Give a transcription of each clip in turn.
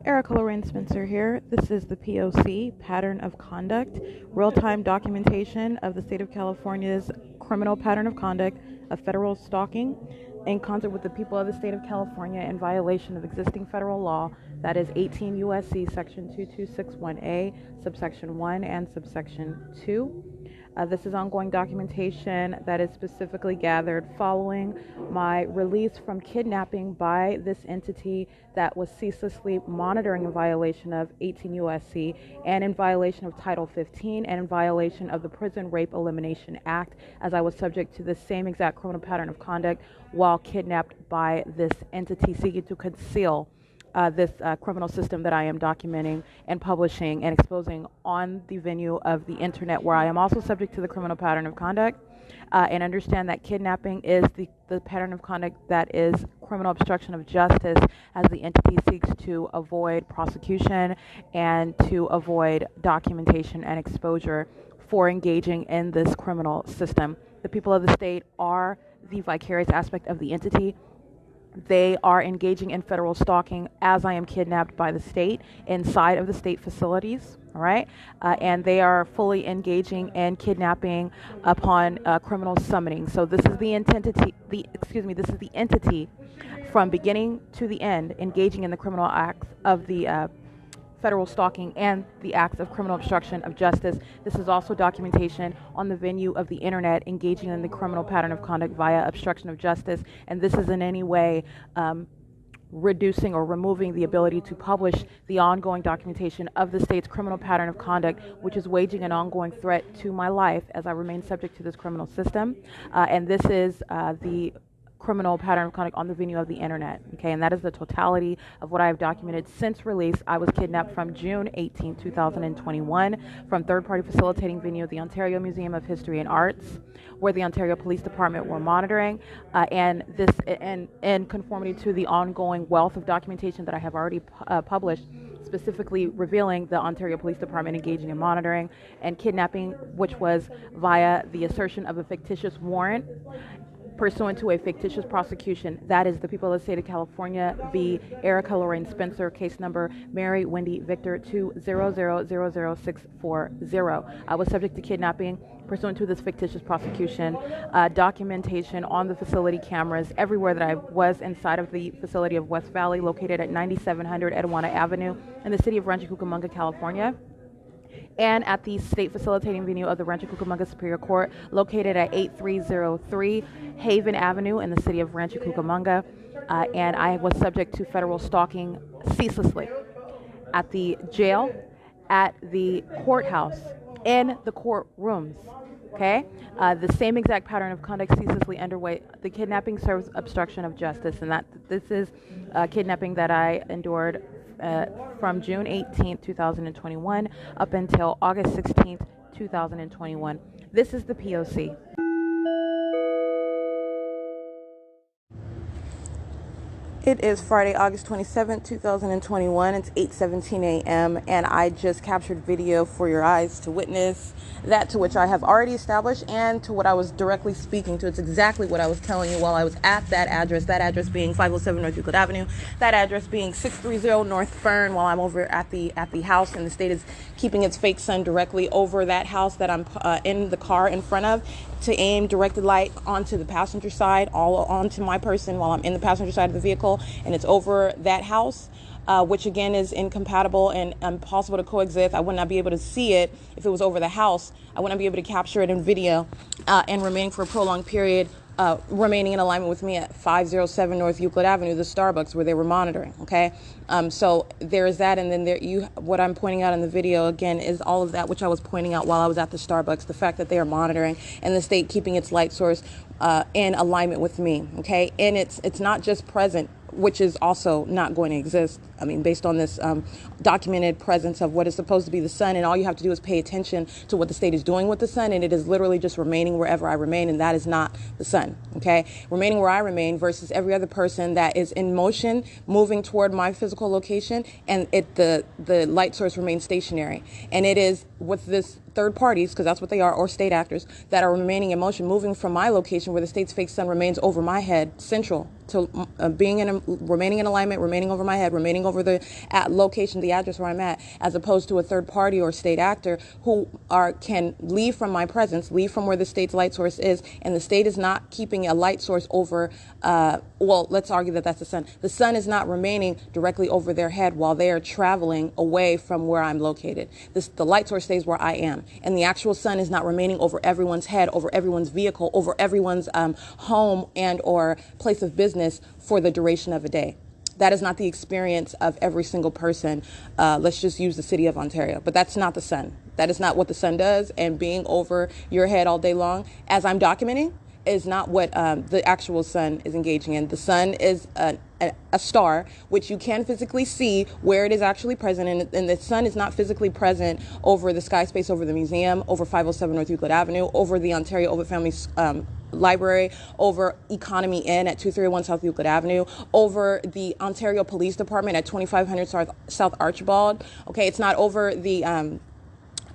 Erica Lorraine Spencer here. This is the P.O.C, Pattern of Conduct, real-time documentation of the state of California's criminal pattern of conduct of federal stalking in concert with the people of the state of California in violation of existing federal law, that is 18 U.S.C. section 2261A, subsection 1 and subsection 2. This is ongoing documentation that is specifically gathered following my release from kidnapping by this entity that was ceaselessly monitoring in violation of 18 U.S.C. and in violation of Title 15 and in violation of the Prison Rape Elimination Act, as I was subject to the same exact criminal pattern of conduct while kidnapped by this entity seeking to conceal this criminal system that I am documenting and publishing and exposing on the venue of the internet, where I am also subject to the criminal pattern of conduct, and understand that kidnapping is the pattern of conduct that is criminal obstruction of justice, as the entity seeks to avoid prosecution and to avoid documentation and exposure for engaging in this criminal system. The people of the state are the vicarious aspect of the entity. They are engaging in federal stalking as I am kidnapped by the state inside of the state facilities, all right? And they are fully engaging in kidnapping upon criminal summoning. So this is the this is the entity from beginning to the end engaging in the criminal acts of the federal stalking and the acts of criminal obstruction of justice. This is also documentation on the venue of the internet engaging in the criminal pattern of conduct via obstruction of justice, and this is in any way reducing or removing the ability to publish the ongoing documentation of the state's criminal pattern of conduct, which is waging an ongoing threat to my life as I remain subject to this criminal system. And this is the criminal pattern of conduct on the venue of the internet, okay? And that is the totality of what I have documented since release. I was kidnapped from June 18, 2021 from third-party facilitating venue of the Ontario Museum of History and Arts, where the Ontario Police Department were monitoring, and this in conformity to the ongoing wealth of documentation that I have already published, specifically revealing the Ontario Police Department engaging in monitoring and kidnapping, which was via the assertion of a fictitious warrant pursuant to a fictitious prosecution. That is the people of the state of California v. Erica Lorraine Spencer, case number Mary Wendy Victor 2000640. I was subject to kidnapping pursuant to this fictitious prosecution, documentation on the facility cameras everywhere that I was inside of the facility of West Valley, located at 9700 Etiwana Avenue in the city of Rancho Cucamonga, California, and at the state facilitating venue of the Rancho Cucamonga Superior Court, located at 8303 Haven Avenue in the city of Rancho Cucamonga, and I was subject to federal stalking ceaselessly at the jail, at the courthouse, in the courtrooms, okay? The same exact pattern of conduct ceaselessly underway. The kidnapping serves obstruction of justice, and that this is kidnapping that I endured from June 18th, 2021 up until August 16th, 2021. This is the P.O.C. It is Friday, August 27th, 2021. It's 8:17 a.m. and I just captured video for your eyes to witness that to which I have already established and to what I was directly speaking to. It's exactly what I was telling you while I was at that address being 507 North Euclid Avenue, that address being 630 North Fern, while I'm over at the house, and the state is keeping its fake sun directly over that house that I'm in the car in front of, to aim directed light onto the passenger side, all onto my person while I'm in the passenger side of the vehicle, and it's over that house, which again is incompatible and impossible to coexist. I would not be able to see it if it was over the house. I would not be able to capture it in video and remaining for a prolonged period, remaining in alignment with me at 507 North Euclid Avenue, the Starbucks where they were monitoring, okay? So there is that, and then what I'm pointing out in the video, again, is all of that which I was pointing out while I was at the Starbucks, the fact that they are monitoring and the state keeping its light source in alignment with me, okay? And it's not just present, which is also not going to exist. I mean, based on this documented presence of what is supposed to be the sun, and all you have to do is pay attention to what the state is doing with the sun, and it is literally just remaining wherever I remain, and that is not the sun, okay? Remaining where I remain versus every other person that is in motion, moving toward my physical location, and the light source remains stationary. And it is with this third parties, because that's what they are, or state actors that are remaining in motion, moving from my location where the state's fake sun remains over my head, central to remaining in alignment, remaining over my head, remaining over the location, the address where I'm at, as opposed to a third party or state actor who can leave from my presence, leave from where the state's light source is, and the state is not keeping a light source over, well, let's argue that that's the sun. The sun is not remaining directly over their head while they are traveling away from where I'm located. The light source stays where I am, and the actual sun is not remaining over everyone's head, over everyone's vehicle, over everyone's home and or place of business for the duration of a day. That is not the experience of every single person. Let's just use the city of Ontario. But that's not the sun. That is not what the sun does. And being over your head all day long, as I'm documenting, is not what the actual sun is engaging in. The sun is a star, which you can physically see where it is actually present. And the sun is not physically present over the sky space, over the museum, over 507 North Euclid Avenue, over the Ontario Ovitt Family Library, over Economy Inn at 231 South Euclid Avenue, over the Ontario Police Department at 2500 South Archibald. Okay, it's not over the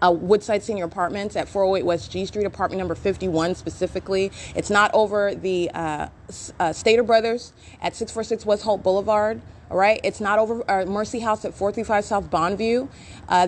Woodside Senior Apartments at 408 West G Street, apartment number 51 specifically. It's not over the Stater Brothers at 646 West Holt Boulevard. All right, it's not over Mercy House at 435 South Bonneview.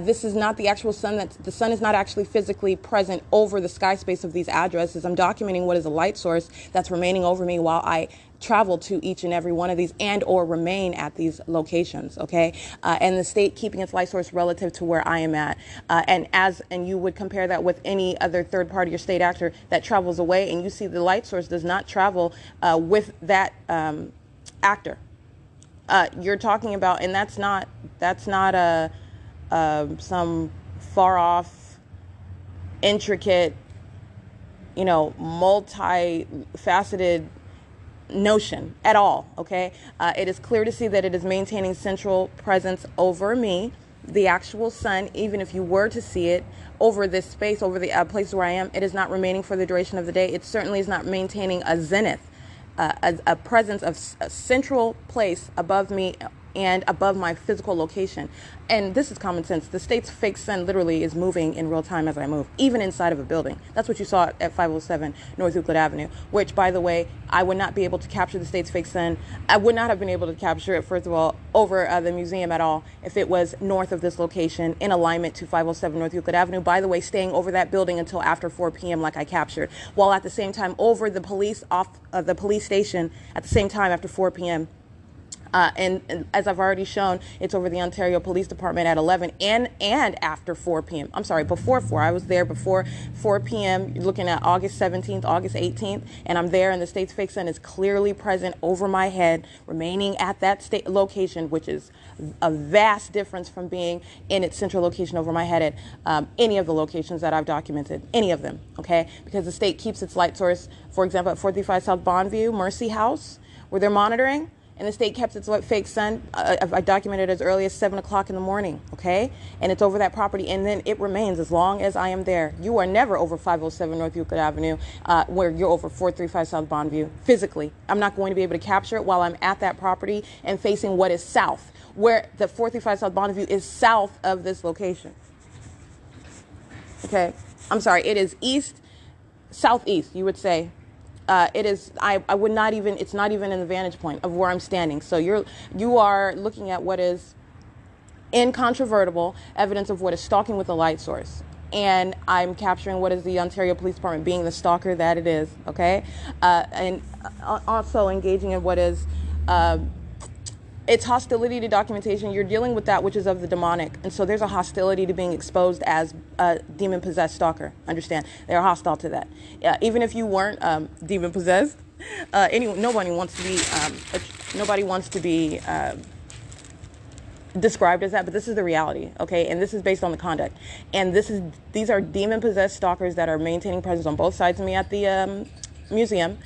This is not the actual sun. The sun is not actually physically present over the sky space of these addresses. I'm documenting what is a light source that's remaining over me while I travel to each and every one of these and or remain at these locations. Okay, and the state keeping its light source relative to where I am at, and you would compare that with any other third party or state actor that travels away, and you see the light source does not travel with that actor. You're talking about, and that's not some far off, intricate, multi-faceted notion at all. Okay, it is clear to see that it is maintaining central presence over me, the actual sun. Even if you were to see it over this space, over the place where I am, it is not remaining for the duration of the day. It certainly is not maintaining a zenith. A presence of a central place above me and above my physical location. And this is common sense. The state's fake sun literally is moving in real time as I move, even inside of a building. That's what you saw at 507 North Euclid Avenue, which, by the way, I would not be able to capture the state's fake sun. I would not have been able to capture it, first of all, over the museum at all if it was north of this location in alignment to 507 North Euclid Avenue. By the way, staying over that building until after 4 p.m. like I captured, while at the same time over the police the police station at the same time after 4 p.m. And as I've already shown, it's over the Ontario Police Department at 11 and after 4 p.m. I'm sorry, before 4. I was there before 4 p.m. You're looking at August 17th, August 18th, and I'm there, and the state's fake sun is clearly present over my head, remaining at that state location, which is a vast difference from being in its central location over my head at any of the locations that I've documented, any of them, okay? Because the state keeps its light source, for example, at 435 South Bonneview, Mercy House, where they're monitoring. And the state kept its fake sun, I documented as early as 7 o'clock in the morning, okay? And it's over that property, and then it remains as long as I am there. You are never over 507 North Euclid Avenue, where you're over 435 South Bonneview, physically. I'm not going to be able to capture it while I'm at that property and facing what is south, where the 435 South Bonneview is south of this location. Okay? I'm sorry, it is southeast, you would say. It is, I would not even, it's not even in the vantage point of where I'm standing. So you are looking at what is incontrovertible evidence of what is stalking with a light source. And I'm capturing what is the Ontario Police Department being the stalker that it is, okay? And also engaging in what is, it's hostility to documentation. You're dealing with that which is of the demonic. And so there's a hostility to being exposed as a demon-possessed stalker. Understand? They're hostile to that. Even if you weren't demon-possessed, nobody wants to be described as that, but this is the reality, okay? And this is based on the conduct. And these are demon-possessed stalkers that are maintaining presence on both sides of me at the Museum.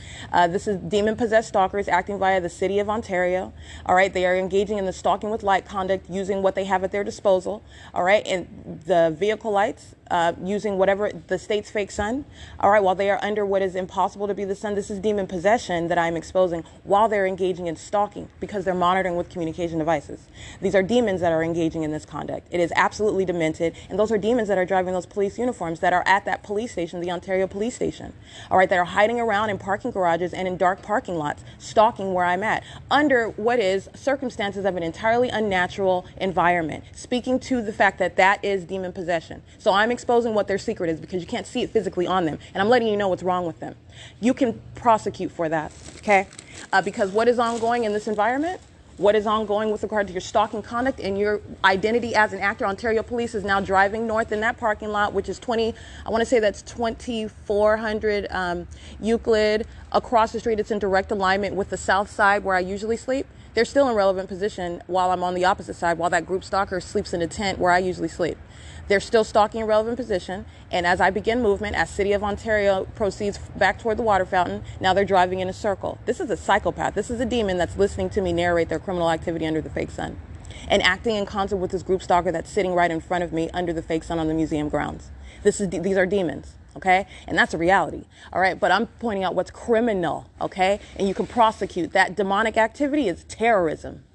This is demon-possessed stalkers acting via the city of Ontario. All right, they are engaging in the stalking with light conduct using what they have at their disposal. All right, and the vehicle lights, using whatever the state's fake sun. All right, while they are under what is impossible to be the sun, this is demon possession that I'm exposing while they're engaging in stalking because they're monitoring with communication devices. These are demons that are engaging in this conduct. It is absolutely demented, and those are demons that are driving those police uniforms that are at that police station, the Ontario police station. All right, that are hiding around in parking garages and in dark parking lots, stalking where I'm at, under what is circumstances of an entirely unnatural environment, speaking to the fact that that is demon possession. So I'm exposing what their secret is because you can't see it physically on them, and I'm letting you know what's wrong with them. You can prosecute for that, okay? Because what is ongoing in this environment, what is ongoing with regard to your stalking conduct and your identity as an actor. Ontario Police is now driving north in that parking lot, which is I want to say that's 2400 Euclid. Across the street, it's in direct alignment with the south side where I usually sleep. They're still in relevant position while I'm on the opposite side, while that group stalker sleeps in a tent where I usually sleep. They're still stalking in relevant position, and as I begin movement, as City of Ontario proceeds back toward the water fountain, now they're driving in a circle. This is a psychopath. This is a demon that's listening to me narrate their criminal activity under the fake sun and acting in concert with this group stalker that's sitting right in front of me under the fake sun on the museum grounds. These are demons, okay? And that's a reality, all right? But I'm pointing out what's criminal, okay? And you can prosecute. That demonic activity is terrorism.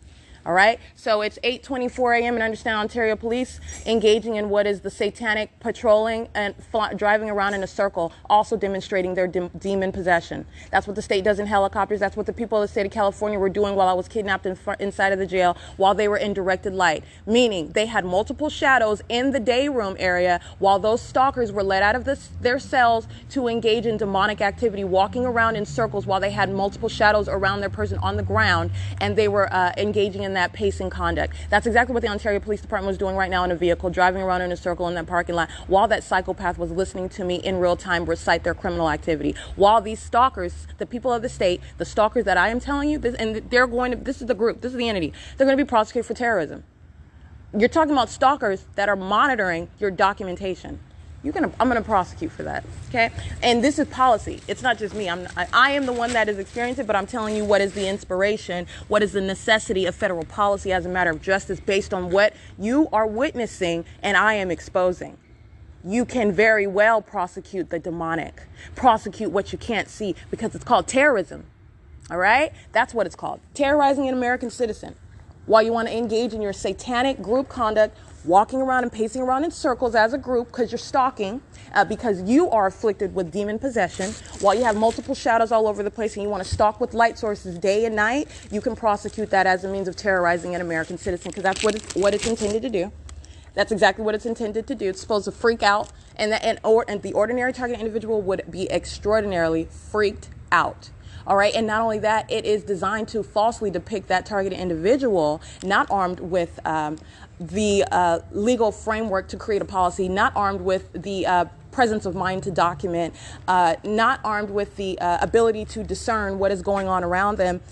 All right, so it's 8:24 a.m. and understand Ontario Police engaging in what is the satanic patrolling and driving around in a circle, also demonstrating their demon possession. That's what the state does in helicopters. That's what the people of the state of California were doing while I was kidnapped inside of the jail while they were in directed light, meaning they had multiple shadows in the day room area while those stalkers were let out of their cells to engage in demonic activity, walking around in circles while they had multiple shadows around their person on the ground, and they were engaging in that pacing conduct. That's exactly what the Ontario Police Department was doing right now in a vehicle, driving around in a circle in that parking lot while that psychopath was listening to me in real time recite their criminal activity. While these stalkers, the people of the state, the stalkers that I am telling you, this is the group, this is the entity, they're going to be prosecuted for terrorism. You're talking about stalkers that are monitoring your documentation. I'm going to prosecute for that, okay? And this is policy. It's not just me. I am the one that has experienced it, but I'm telling you what is the inspiration, what is the necessity of federal policy as a matter of justice based on what you are witnessing and I am exposing. You can very well prosecute the demonic, prosecute what you can't see because it's called terrorism, all right? That's what it's called, terrorizing an American citizen while you want to engage in your satanic group conduct, walking around and pacing around in circles as a group because you're stalking, because you are afflicted with demon possession, while you have multiple shadows all over the place and you want to stalk with light sources day and night, you can prosecute that as a means of terrorizing an American citizen because that's what it's intended to do. That's exactly what it's intended to do. It's supposed to freak out, and the ordinary target individual would be extraordinarily freaked out. All right, and not only that, it is designed to falsely depict that targeted individual, not armed with the legal framework to create a policy, not armed with the presence of mind to document, not armed with the ability to discern what is going on around them.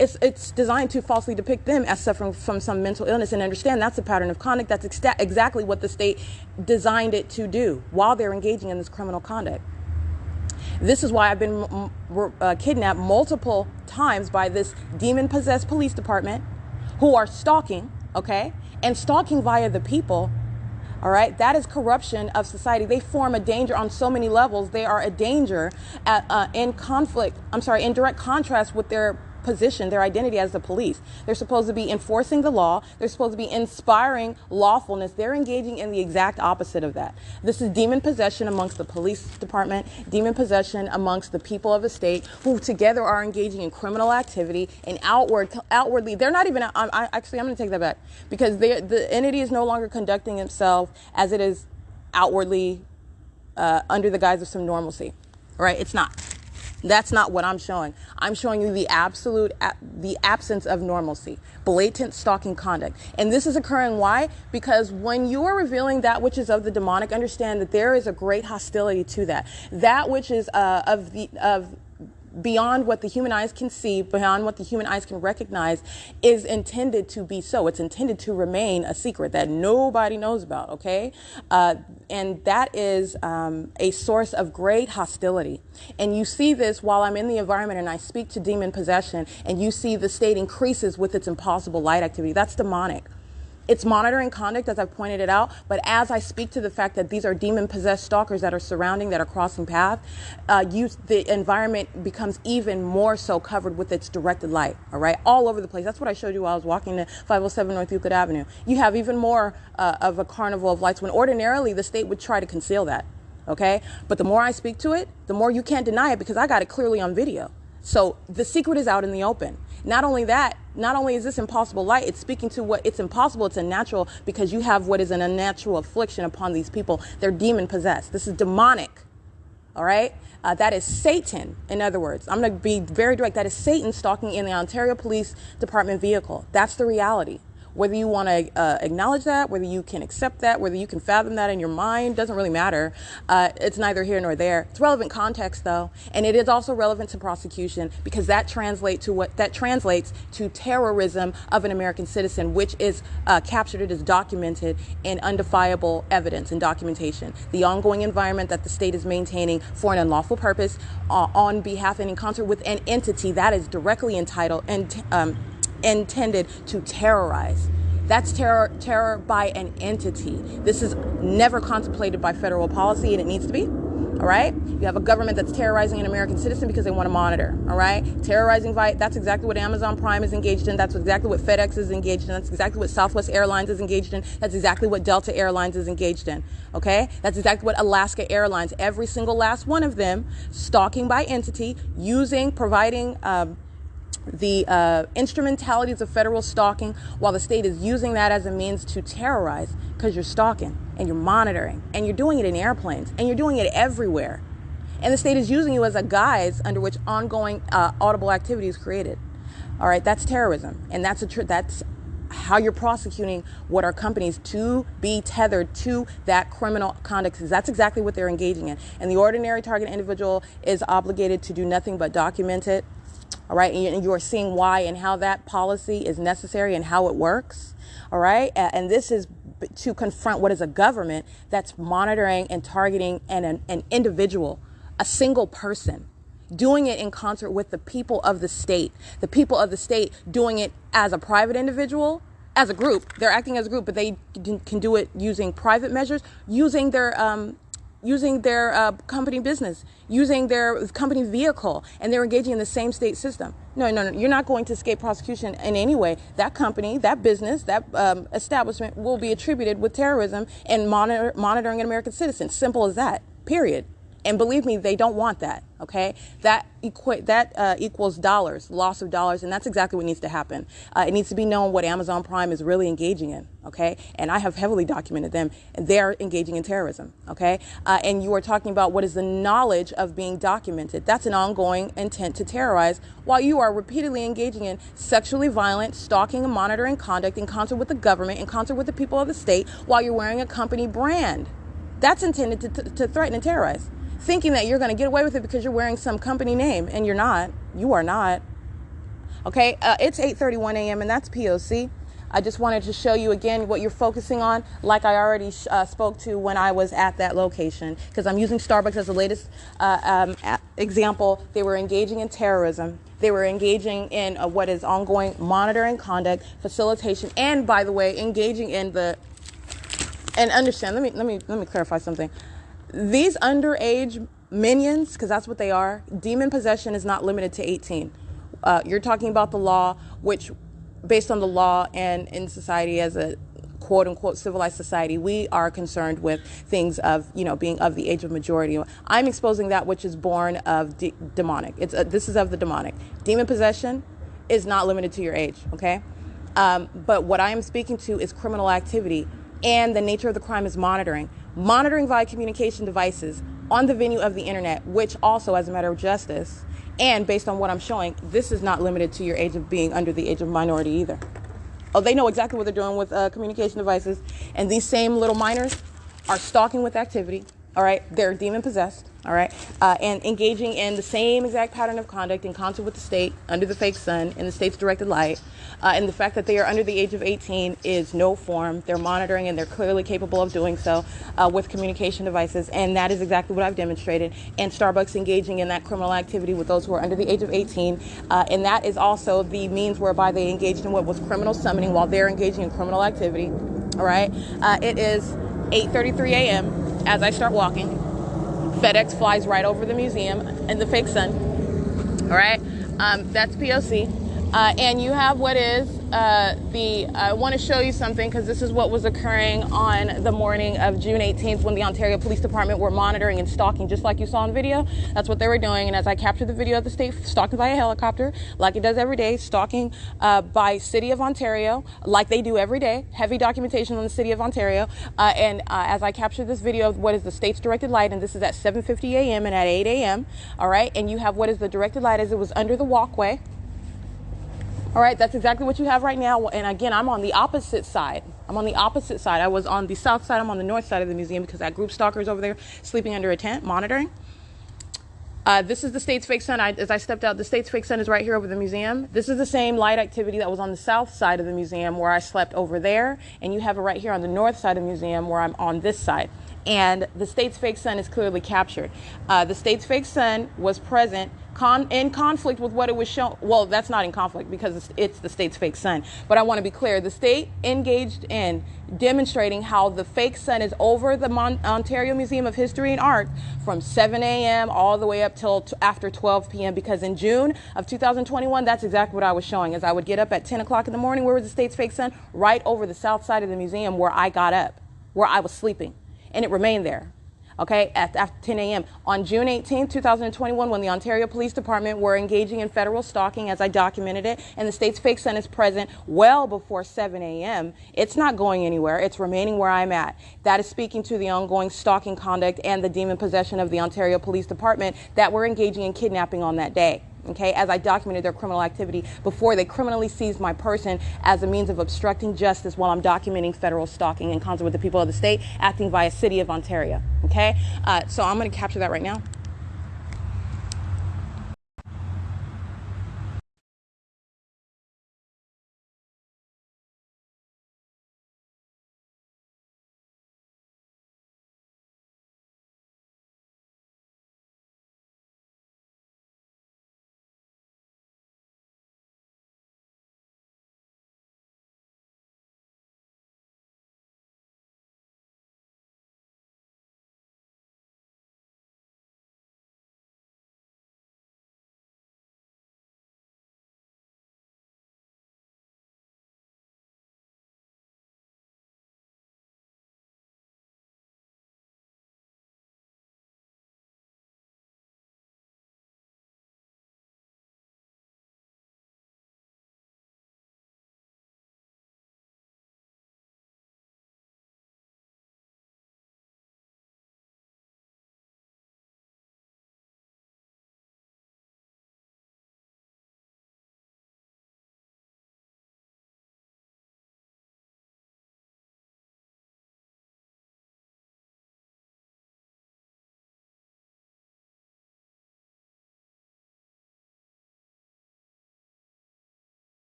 It's designed to falsely depict them as suffering from some mental illness, and understand that's a pattern of conduct. That's exactly what the state designed it to do while they're engaging in this criminal conduct. This is why I've been kidnapped multiple times by this demon-possessed police department who are stalking, okay, and stalking via the people, all right? That is corruption of society. They form a danger on so many levels. They are a danger in direct contrast with their position, their identity as the police. They're supposed to be enforcing the law. They're supposed to be inspiring lawfulness. They're engaging in the exact opposite of that. This is demon possession amongst the police department, demon possession amongst the people of the state who together are engaging in criminal activity, and outwardly, they're not even, I'm going to take that back, because the entity is no longer conducting itself as it is outwardly under the guise of some normalcy, right? It's not. That's not what I'm showing. I'm showing you the absence of normalcy, blatant stalking conduct. And this is occurring why? Because when you are revealing that which is of the demonic, understand that there is a great hostility to that. That which is of beyond what the human eyes can see, beyond what the human eyes can recognize, is intended to be so. It's intended to remain a secret that nobody knows about, okay? And that is a source of great hostility. And you see this while I'm in the environment and I speak to demon possession, and you see the state increases with its impossible light activity. That's demonic. It's monitoring conduct, as I've pointed it out, but as I speak to the fact that these are demon-possessed stalkers that are surrounding, that are crossing paths, the environment becomes even more so covered with its directed light, all right, all over the place. That's what I showed you while I was walking to 507 North Euclid Avenue. You have even more of a carnival of lights when ordinarily the state would try to conceal that, okay? But the more I speak to it, the more you can't deny it because I got it clearly on video. So the secret is out in the open. Not only that, not only is this impossible light, it's speaking to what it's impossible, it's unnatural, because you have what is an unnatural affliction upon these people. They're demon possessed. This is demonic. All right. That is Satan. In other words, I'm going to be very direct. That is Satan stalking in the Ontario Police Department vehicle. That's the reality. Whether you want to acknowledge that, whether you can accept that, whether you can fathom that in your mind, doesn't really matter. It's neither here nor there. It's relevant context, though, and it is also relevant to prosecution because that translates to terrorism of an American citizen, which is captured, it is documented in undefiable evidence and documentation. The ongoing environment that the state is maintaining for an unlawful purpose on behalf and in concert with an entity that is directly entitled and intended to terrorize. That's terror by an entity. This is never contemplated by federal policy, and it needs to be. All right. You have a government that's terrorizing an American citizen because they want to monitor. All right. Terrorizing that's exactly what Amazon Prime is engaged in. That's exactly what FedEx is engaged in. That's exactly what Southwest Airlines is engaged in. That's exactly what Delta Airlines is engaged in. Okay. That's exactly what Alaska Airlines, every single last one of them, stalking by entity, providing the instrumentalities of federal stalking, while the state is using that as a means to terrorize, because you're stalking and you're monitoring and you're doing it in airplanes and you're doing it everywhere. And the state is using you as a guise under which ongoing audible activity is created. All right, that's terrorism. And that's how you're prosecuting what are companies to be tethered to that criminal conduct. That's exactly what they're engaging in. And the ordinary target individual is obligated to do nothing but document it. All right, and you are seeing why and how that policy is necessary and how it works. All right, and this is to confront what is a government that's monitoring and targeting an individual, a single person, doing it in concert with the people of the state. The people of the state doing it as a private individual, as a group. They're acting as a group, but they can do it using private measures, using their company business, using their company vehicle, and they're engaging in the same state system. No, you're not going to escape prosecution in any way. That company, that business, that establishment will be attributed with terrorism and monitoring an American citizen. Simple as that, period. And believe me, they don't want that, okay? That equals dollars, loss of dollars, and that's exactly what needs to happen. It needs to be known what Amazon Prime is really engaging in, okay? And I have heavily documented them, and they're engaging in terrorism, okay? And you are talking about what is the knowledge of being documented. That's an ongoing intent to terrorize while you are repeatedly engaging in sexually violent, stalking, and monitoring conduct in concert with the government, in concert with the people of the state, while you're wearing a company brand. That's intended to threaten and terrorize. Thinking that you're going to get away with it because you're wearing some company name, and you're not. You are not. Okay, it's 8:31 a.m. and that's P.O.C. I just wanted to show you again what you're focusing on, like I already spoke to when I was at that location, because I'm using Starbucks as the latest example. They were engaging in terrorism. They were engaging in what is ongoing monitoring conduct, facilitation, and, by the way, engaging in the. And understand. Let me clarify something. These underage minions, because that's what they are, demon possession is not limited to 18. You're talking about the law, which, based on the law and in society as a quote-unquote civilized society, we are concerned with things of, being of the age of majority. I'm exposing that which is born of demonic. This is of the demonic. Demon possession is not limited to your age, okay? But what I am speaking to is criminal activity, and the nature of the crime is monitoring via communication devices on the venue of the internet, which also, as a matter of justice, and based on what I'm showing, this is not limited to your age of being under the age of minority either. Oh, they know exactly what they're doing with communication devices, and these same little minors are stalking with activity, all right? They're demon possessed, all right, and engaging in the same exact pattern of conduct in concert with the state under the fake sun in the state's directed light. And the fact that they are under the age of 18 is no form. They're monitoring and they're clearly capable of doing so with communication devices. And that is exactly what I've demonstrated. And Starbucks engaging in that criminal activity with those who are under the age of 18. And that is also the means whereby they engaged in what was criminal summoning while they're engaging in criminal activity. All right. It is 8:33 a.m. as I start walking. FedEx flies right over the museum in the fake sun. All right, that's P.O.C. And you have what is I want to show you something because this is what was occurring on the morning of June 18th when the Ontario Police Department were monitoring and stalking, just like you saw in the video. That's what they were doing. And as I captured the video of the state stalking by a helicopter, like it does every day, stalking by City of Ontario, like they do every day, heavy documentation on the City of Ontario. And as I captured this video of what is the state's directed light, and this is at 7:50 a.m. and at 8 a.m. All right, and you have what is the directed light as it was under the walkway. All right, that's exactly what you have right now. And again, I'm on the opposite side. I was on the south side. I'm on the north side of the museum because that group stalker is over there sleeping under a tent, monitoring. This is the state's fake sun. As I stepped out, the state's fake sun is right here over the museum. This is the same light activity that was on the south side of the museum where I slept over there. And you have it right here on the north side of the museum where I'm on this side. And the state's fake sun is clearly captured. The state's fake sun was present in conflict with what it was shown. Well, that's not in conflict because it's the state's fake sun. But I want to be clear. The state engaged in demonstrating how the fake sun is over the Ontario Museum of History and Art from 7 a.m. all the way up till after 12 p.m. because in June of 2021, that's exactly what I was showing. As I would get up at 10 o'clock in the morning, where was the state's fake sun? Right over the south side of the museum where I got up, where I was sleeping. And it remained there. Okay, after 10 a.m. On June 18, 2021, when the Ontario Police Department were engaging in federal stalking, as I documented it, and the state's fake sun is present well before 7 a.m., it's not going anywhere. It's remaining where I'm at. That is speaking to the ongoing stalking conduct and the demon possession of the Ontario Police Department that were engaging in kidnapping on that day. Okay, as I documented their criminal activity before they criminally seized my person as a means of obstructing justice while I'm documenting federal stalking in concert with the people of the state acting via City of Ontario. Okay, so I'm going to capture that right now.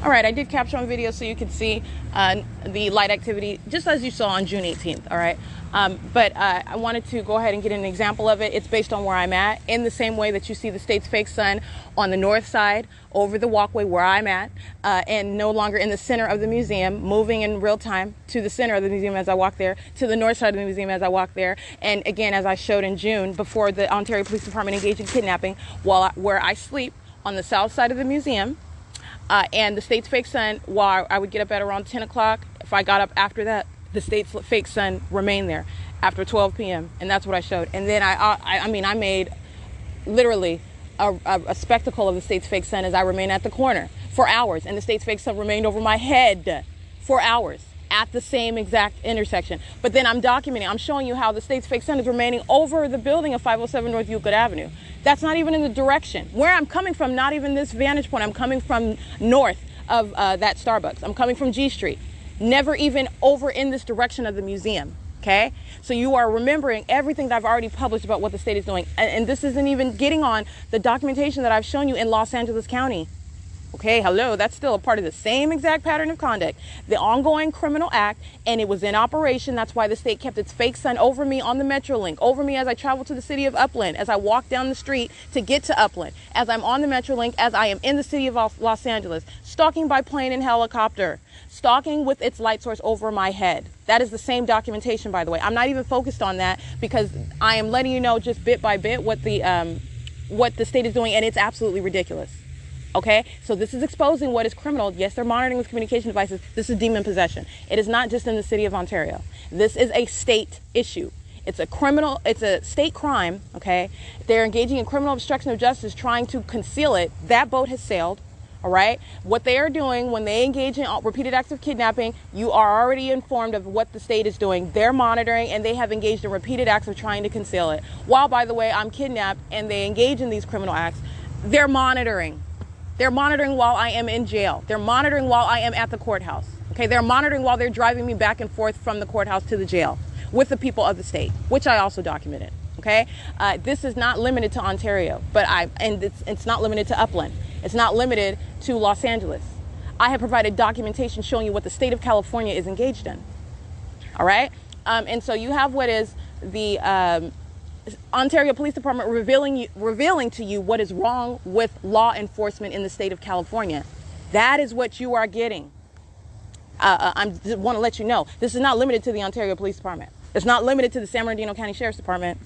All right, I did capture on video so you could see the light activity just as you saw on June 18th, all right? But I wanted to go ahead and get an example of it. It's based on where I'm at, in the same way that you see the state's fake sun on the north side over the walkway where I'm at, and no longer in the center of the museum, moving in real time to the center of the museum as I walk there, to the north side of the museum as I walk there. And again, as I showed in June, before the Ontario Police Department engaged in kidnapping, where I sleep on the south side of the museum, and the state's fake sun, while I would get up at around 10 o'clock, if I got up after that, the state's fake sun remained there after 12 p.m. And that's what I showed. And then I made literally a spectacle of the state's fake sun as I remained at the corner for hours. And the state's fake sun remained over my head for hours at the same exact intersection. But then I'm documenting, I'm showing you how the state's fake sun is remaining over the building of 507 North Euclid Avenue. That's not even in the direction. Where I'm coming from, not even this vantage point. I'm coming from north of that Starbucks. I'm coming from G Street. Never even over in this direction of the museum, okay? So you are remembering everything that I've already published about what the state is doing. And this isn't even getting on the documentation that I've shown you in Los Angeles County. Okay, hello, that's still a part of the same exact pattern of conduct, the ongoing criminal act, and it was in operation. That's why the state kept its fake sun over me on the Metrolink, over me as I travel to the city of Upland, as I walk down the street to get to Upland, as I'm on the Metrolink, as I am in the city of Los Angeles, stalking by plane and helicopter, stalking with its light source over my head. That is the same documentation, by the way. I'm not even focused on that because I am letting you know just bit by bit what the state is doing, and it's absolutely ridiculous. Okay, so this is exposing what is criminal. Yes, they're monitoring with communication devices. This is demon possession. It is not just in the city of Ontario. This is a state issue. It's a state crime, okay? They're engaging in criminal obstruction of justice, trying to conceal it. That boat has sailed, all right? What they are doing when they engage in repeated acts of kidnapping, you are already informed of what the state is doing. They're monitoring, and they have engaged in repeated acts of trying to conceal it. While, by the way, I'm kidnapped and they engage in these criminal acts, they're monitoring. They're monitoring while I am in jail. They're monitoring while I am at the courthouse. Okay, they're monitoring while they're driving me back and forth from the courthouse to the jail with the people of the state, which I also documented. Okay, this is not limited to Ontario, it's not limited to Upland. It's not limited to Los Angeles. I have provided documentation showing you what the state of California is engaged in. All right, and so you have what is the Ontario Police Department revealing to you what is wrong with law enforcement in the state of California. That is what you are getting. I want to let you know, this is not limited to the Ontario Police Department. It's not limited to the San Bernardino County Sheriff's Department.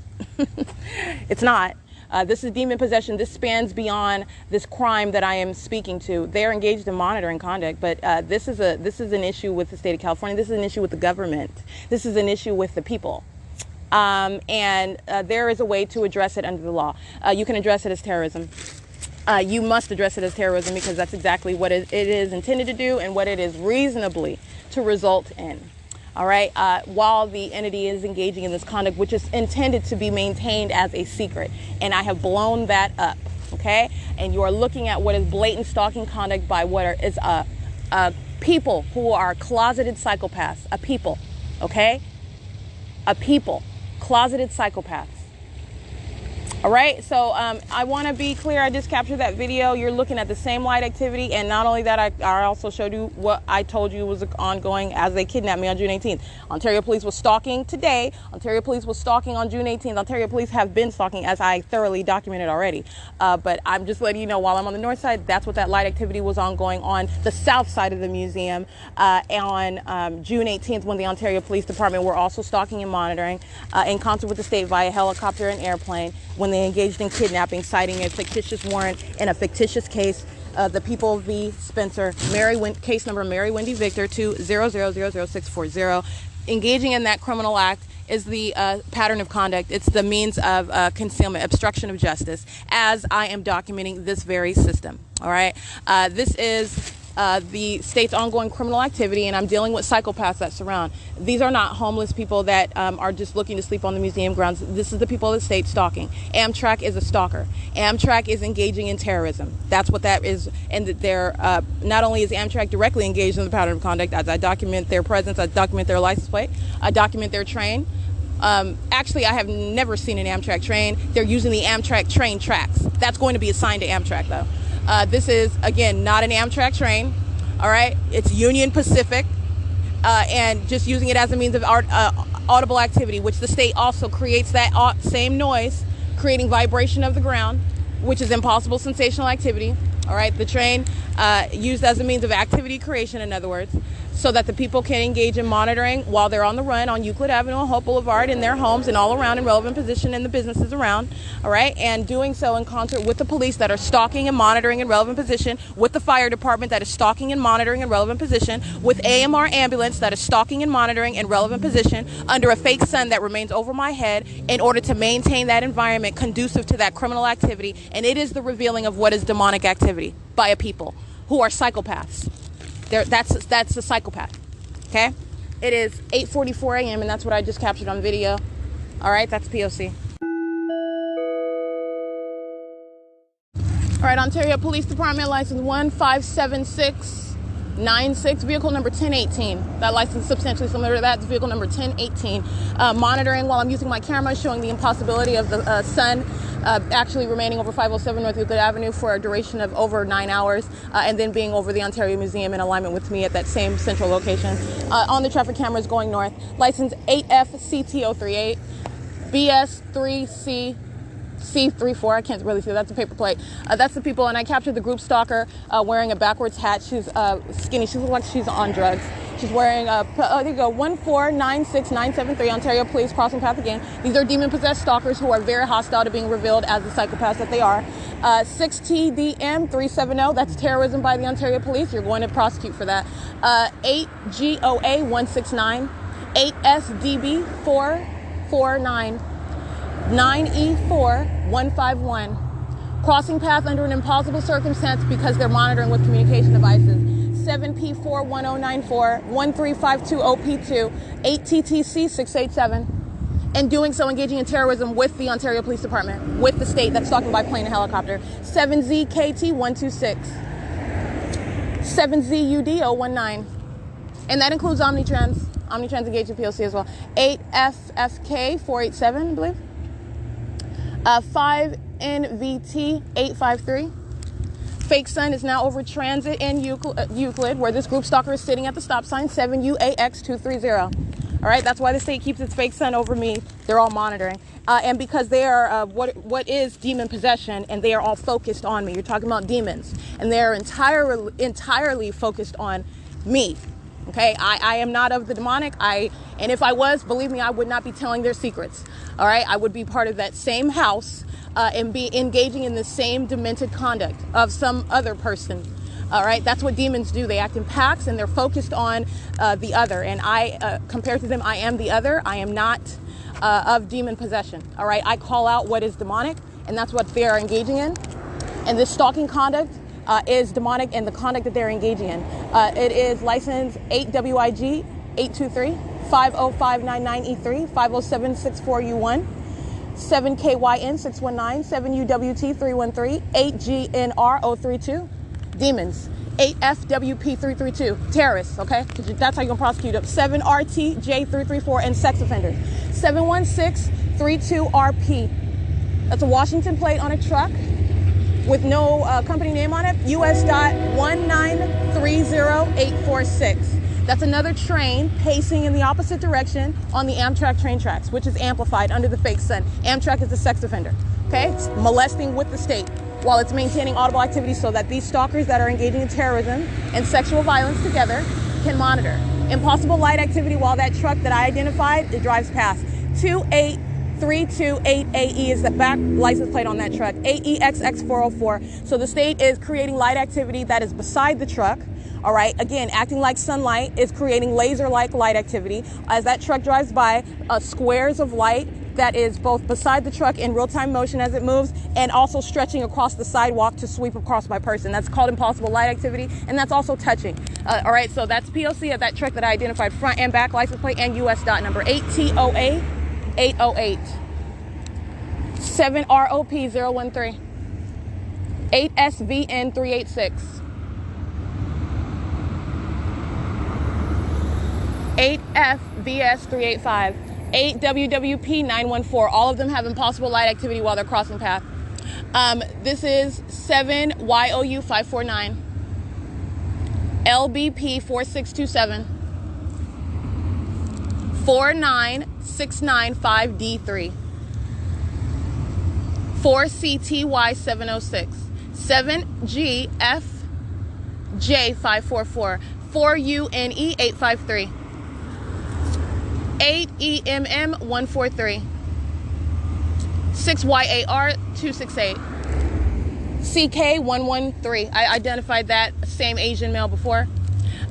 It's not. This is demon possession. This spans beyond this crime that I am speaking to. They are engaged in monitoring conduct, but this is an issue with the state of California. This is an issue with the government. This is an issue with the people. And there is a way to address it under the law. You can address it as terrorism. You must address it as terrorism because that's exactly what it is intended to do and what it is reasonably to result in. All right. While the entity is engaging in this conduct, which is intended to be maintained as a secret, and I have blown that up. Okay. And you are looking at what is blatant stalking conduct by what is people who are closeted psychopaths. A people. Okay. A people. Closeted psychopaths. All right, so I want to be clear. I just captured that video. You're looking at the same light activity, and not only that, I also showed you what I told you was ongoing as they kidnapped me on June 18th. Ontario Police was stalking today. Ontario Police was stalking on June 18th. Ontario Police have been stalking, as I thoroughly documented already. But I'm just letting you know, while I'm on the north side, that's what that light activity was ongoing on the south side of the museum on June 18th, when the Ontario Police Department were also stalking and monitoring in concert with the state via helicopter and airplane, when they engaged in kidnapping, citing a fictitious warrant in a fictitious case, the People v. Spencer, case number Mary Wendy Victor 2000640. Engaging in that criminal act is the pattern of conduct. It's the means of concealment, obstruction of justice, as I am documenting this very system. All right. This is the state's ongoing criminal activity, and I'm dealing with psychopaths that surround. These are not homeless people that are just looking to sleep on the museum grounds. This is the people of the state stalking. Amtrak is a stalker. Amtrak is engaging in terrorism. That's what that is. And they're not only is Amtrak directly engaged in the pattern of conduct, as I document their presence, I document their license plate, I document their train. Actually, I have never seen an Amtrak train. They're using the Amtrak train tracks. That's going to be assigned to Amtrak, though. This is, again, not an Amtrak train. All right, it's Union Pacific, and just using it as a means of audible activity, which the state also creates that same noise, creating vibration of the ground, which is impossible sensational activity. All right, the train used as a means of activity creation, in other words, so that the people can engage in monitoring while they're on the run on Euclid Avenue and Hope Boulevard, in their homes and all around in relevant position in the businesses around. All right, and doing so in concert with the police that are stalking and monitoring in relevant position, with the fire department that is stalking and monitoring in relevant position, with AMR ambulance that is stalking and monitoring in relevant position under a fake sun that remains over my head in order to maintain that environment conducive to that criminal activity. And it is the revealing of what is demonic activity by a people who are psychopaths. That's a psychopath. Okay? It is 8:44 a.m. and that's what I just captured on video. All right, that's P.O.C. All right, Ontario Police Department license 157696, vehicle number 1018. That license is substantially similar to that. It's vehicle number 1018. Monitoring while I'm using my camera, showing the impossibility of the sun actually remaining over 507 North Euclid Avenue for a duration of over 9 hours, and then being over the Ontario Museum in alignment with me at that same central location. On the traffic cameras going north. License 8FCT038, BS3C C34, I can't really see, that's a paper plate. That's the people, and I captured the group stalker wearing a backwards hat. She's skinny, she looks like she's on drugs. She's wearing there you go, 1496973, Ontario Police, crossing path again. These are demon-possessed stalkers who are very hostile to being revealed as the psychopaths that they are. 6TDM370, that's terrorism by the Ontario Police. You're going to prosecute for that. 8GOA169, 8SDB449, 9E4151, crossing path under an impossible circumstance because they're monitoring with communication devices. 7P41094, 13520P2, 8TTC687, and doing so engaging in terrorism with the Ontario Police Department, with the state that's stalking by plane and helicopter. 7ZKT126, 7ZUD019, and that includes Omnitrans engaging P.O.C. as well. 8FFK487, I believe. 5NVT853. Fake sun is now over transit in Euclid, where this group stalker is sitting at the stop sign, 7UAX230. All right, that's why the state keeps its fake sun over me. They're all monitoring. And because they are what is demon possession, and they are all focused on me. You're talking about demons, and they are entirely focused on me. Okay, I am not of the demonic. And if I was, believe me, I would not be telling their secrets. All right, I would be part of that same house and be engaging in the same demented conduct of some other person. All right, that's what demons do. They act in packs, and they're focused on the other. And I, compared to them, I am the other. I am not of demon possession. All right, I call out what is demonic, and that's what they are engaging in. And this stalking conduct is demonic in the conduct that they're engaging in. It is license 8WIG 823, 50599E3, 50764U1, 7KYN 619, 7UWT 313, 8GNR 032, demons, 8FWP 332, terrorists, okay? That's how you're gonna prosecute them. 7RTJ 334, and sex offenders. 71632RP. That's a Washington plate on a truck with no company name on it, US.1930846. That's another train pacing in the opposite direction on the Amtrak train tracks, which is amplified under the fake sun. Amtrak is a sex offender, okay? It's molesting with the state while it's maintaining audible activity so that these stalkers that are engaging in terrorism and sexual violence together can monitor. Impossible light activity while that truck that I identified, it drives past. 28328AE is the back license plate on that truck, AEXX404. So the state is creating light activity that is beside the truck. All right, again, acting like sunlight is creating laser-like light activity. As that truck drives by, squares of light that is both beside the truck in real-time motion as it moves and also stretching across the sidewalk to sweep across my person. That's called impossible light activity, and that's also touching. All right, so that's P.O.C. of that truck that I identified, front and back license plate and U.S. dot number 8TOA 808, 7ROP 013, 8SVN 386. 8FBS 385, 8WWP 914. All of them have impossible light activity while they're crossing path. This is 7YOU 549, LBP 4627 49695D3 4CTY 706 7GFJ544 4UNE 853 8EMM 143 6YAR 268 CK 113. I identified that same Asian male before.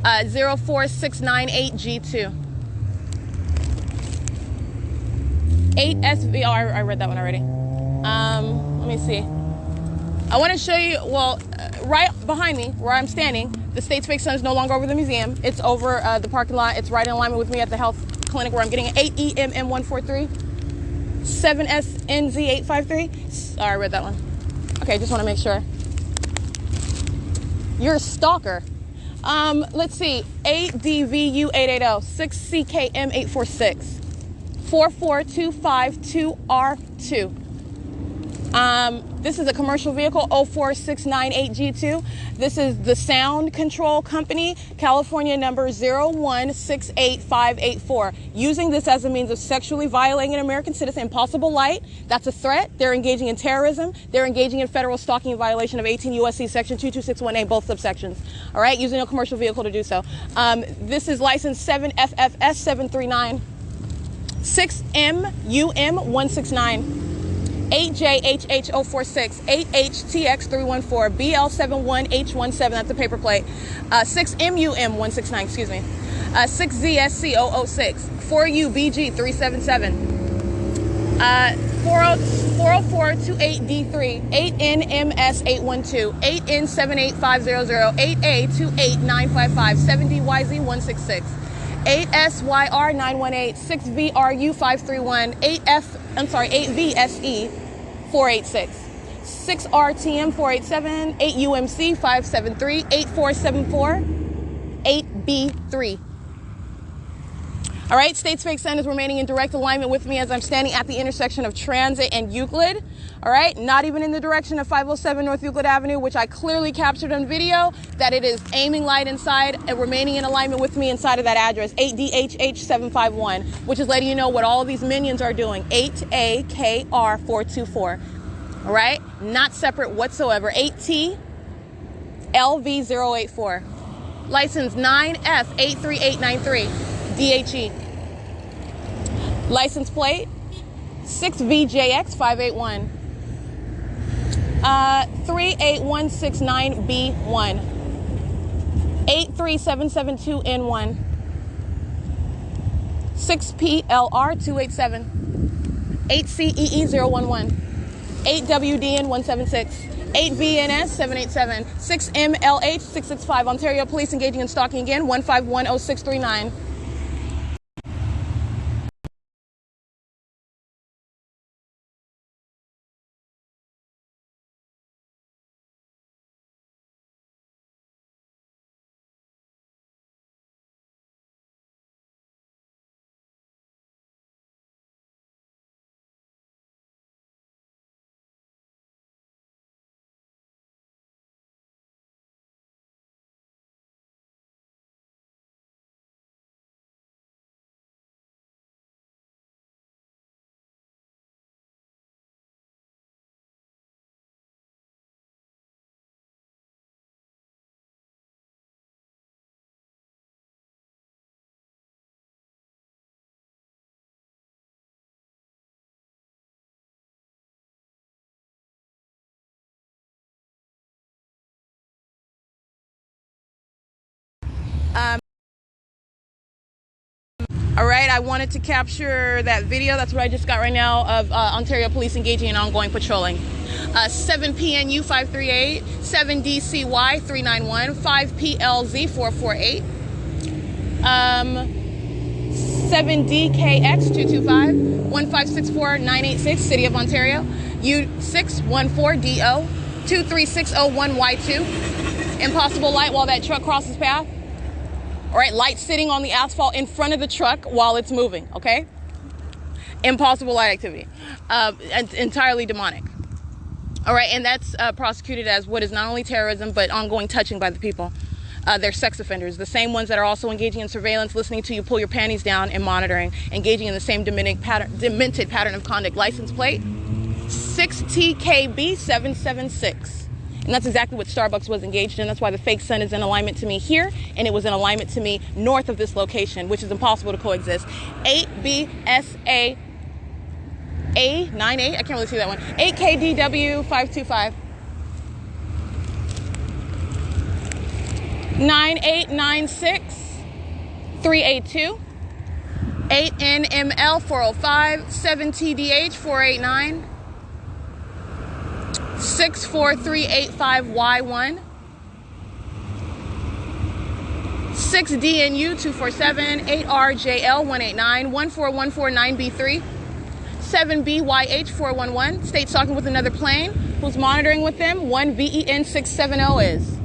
04698G2 8SVR. I read that one already. Let me see. I want to show you, well, right behind me where I'm standing, the State's Fake Sun is no longer over the museum. It's over the parking lot. It's right in alignment with me at the health clinic where I'm getting 8EMM143 7SNZ853. Oh, I read that one. Okay, just want to make sure. You're a stalker. Let's see. 8DVU880 6CKM846 44252R2. This is a commercial vehicle, 04698G2. This is the Sound Control Company, California number 0168584. Using this as a means of sexually violating an American citizen in possible light, that's a threat. They're engaging in terrorism. They're engaging in federal stalking in violation of 18 U.S.C. section 22618, both subsections. All right, using a commercial vehicle to do so. This is license 7FFS739 6MUM169. 8JHH046, 8HTX314, BL71H17, that's a paper plate, 6MUM169, excuse me, 6ZSC006, 4UBG377, 40428D3, 8NMS812, 8N78500, 8A28955, 7DYZ166, 8SYR918, 6VRU531, 8VSE 486, 6RTM 487, 8UMC 573, 8474, 8B3. All right, State's Fake Sun is remaining in direct alignment with me as I'm standing at the intersection of Transit and Euclid. All right, not even in the direction of 507 North Euclid Avenue, which I clearly captured on video, that it is aiming light inside and remaining in alignment with me inside of that address, 8DHH751, which is letting you know what all of these minions are doing, 8AKR424. All right, not separate whatsoever, 8TLV084. License 9F83893. DHE. License plate 6VJX581. 38169B1. 83772N1. 6PLR287. 8CEE011. 8WDN176. 8VNS787. 6MLH665. Ontario Police engaging in stalking again. 1510639. All right, I wanted to capture that video. That's what I just got right now of Ontario Police engaging in ongoing patrolling. 7PNU538, 7DCY391, 5PLZ448, 7DKX225, 1564986, City of Ontario, U614DO, 23601Y2. Impossible light while that truck crosses path. All right, light sitting on the asphalt in front of the truck while it's moving, okay? Impossible light activity. Entirely demonic. All right, and that's prosecuted as what is not only terrorism, but ongoing touching by the people. They're sex offenders, the same ones that are also engaging in surveillance, listening to you pull your panties down, and monitoring, engaging in the same demented pattern of conduct. License plate 6TKB776. And that's exactly what Starbucks was engaged in. That's why the fake sun is in alignment to me here, and it was in alignment to me north of this location, which is impossible to coexist. 8BSA A98, I can't really see that one. 8KDW525. 9896 382. 8NML405. 7TDH489. 64385Y1. 6DNU247. 8RJL189. 14149B3. 7BYH411. State stalking with another plane. Who's monitoring with them? 1VEN670 is.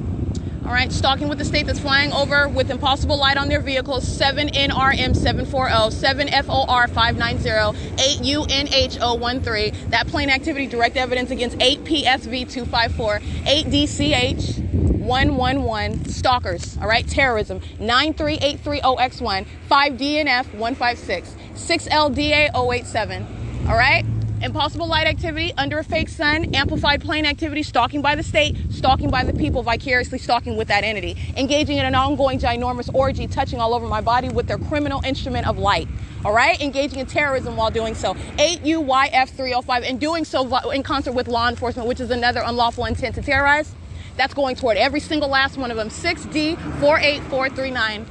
All right, stalking with the state that's flying over with impossible light on their vehicles. 7NRM740, 7FOR590, 8UNH013. That plane activity, direct evidence against 8PSV254, 8DCH111. Stalkers, all right, terrorism. 93830X1, 5DNF156, 6LDA087. All right. Impossible light activity, under a fake sun, amplified plane activity, stalking by the state, stalking by the people, vicariously stalking with that entity, engaging in an ongoing ginormous orgy, touching all over my body with their criminal instrument of light. All right, engaging in terrorism while doing so. 8UYF305, and doing so in concert with law enforcement, which is another unlawful intent to terrorize. That's going toward every single last one of them. 6D48439.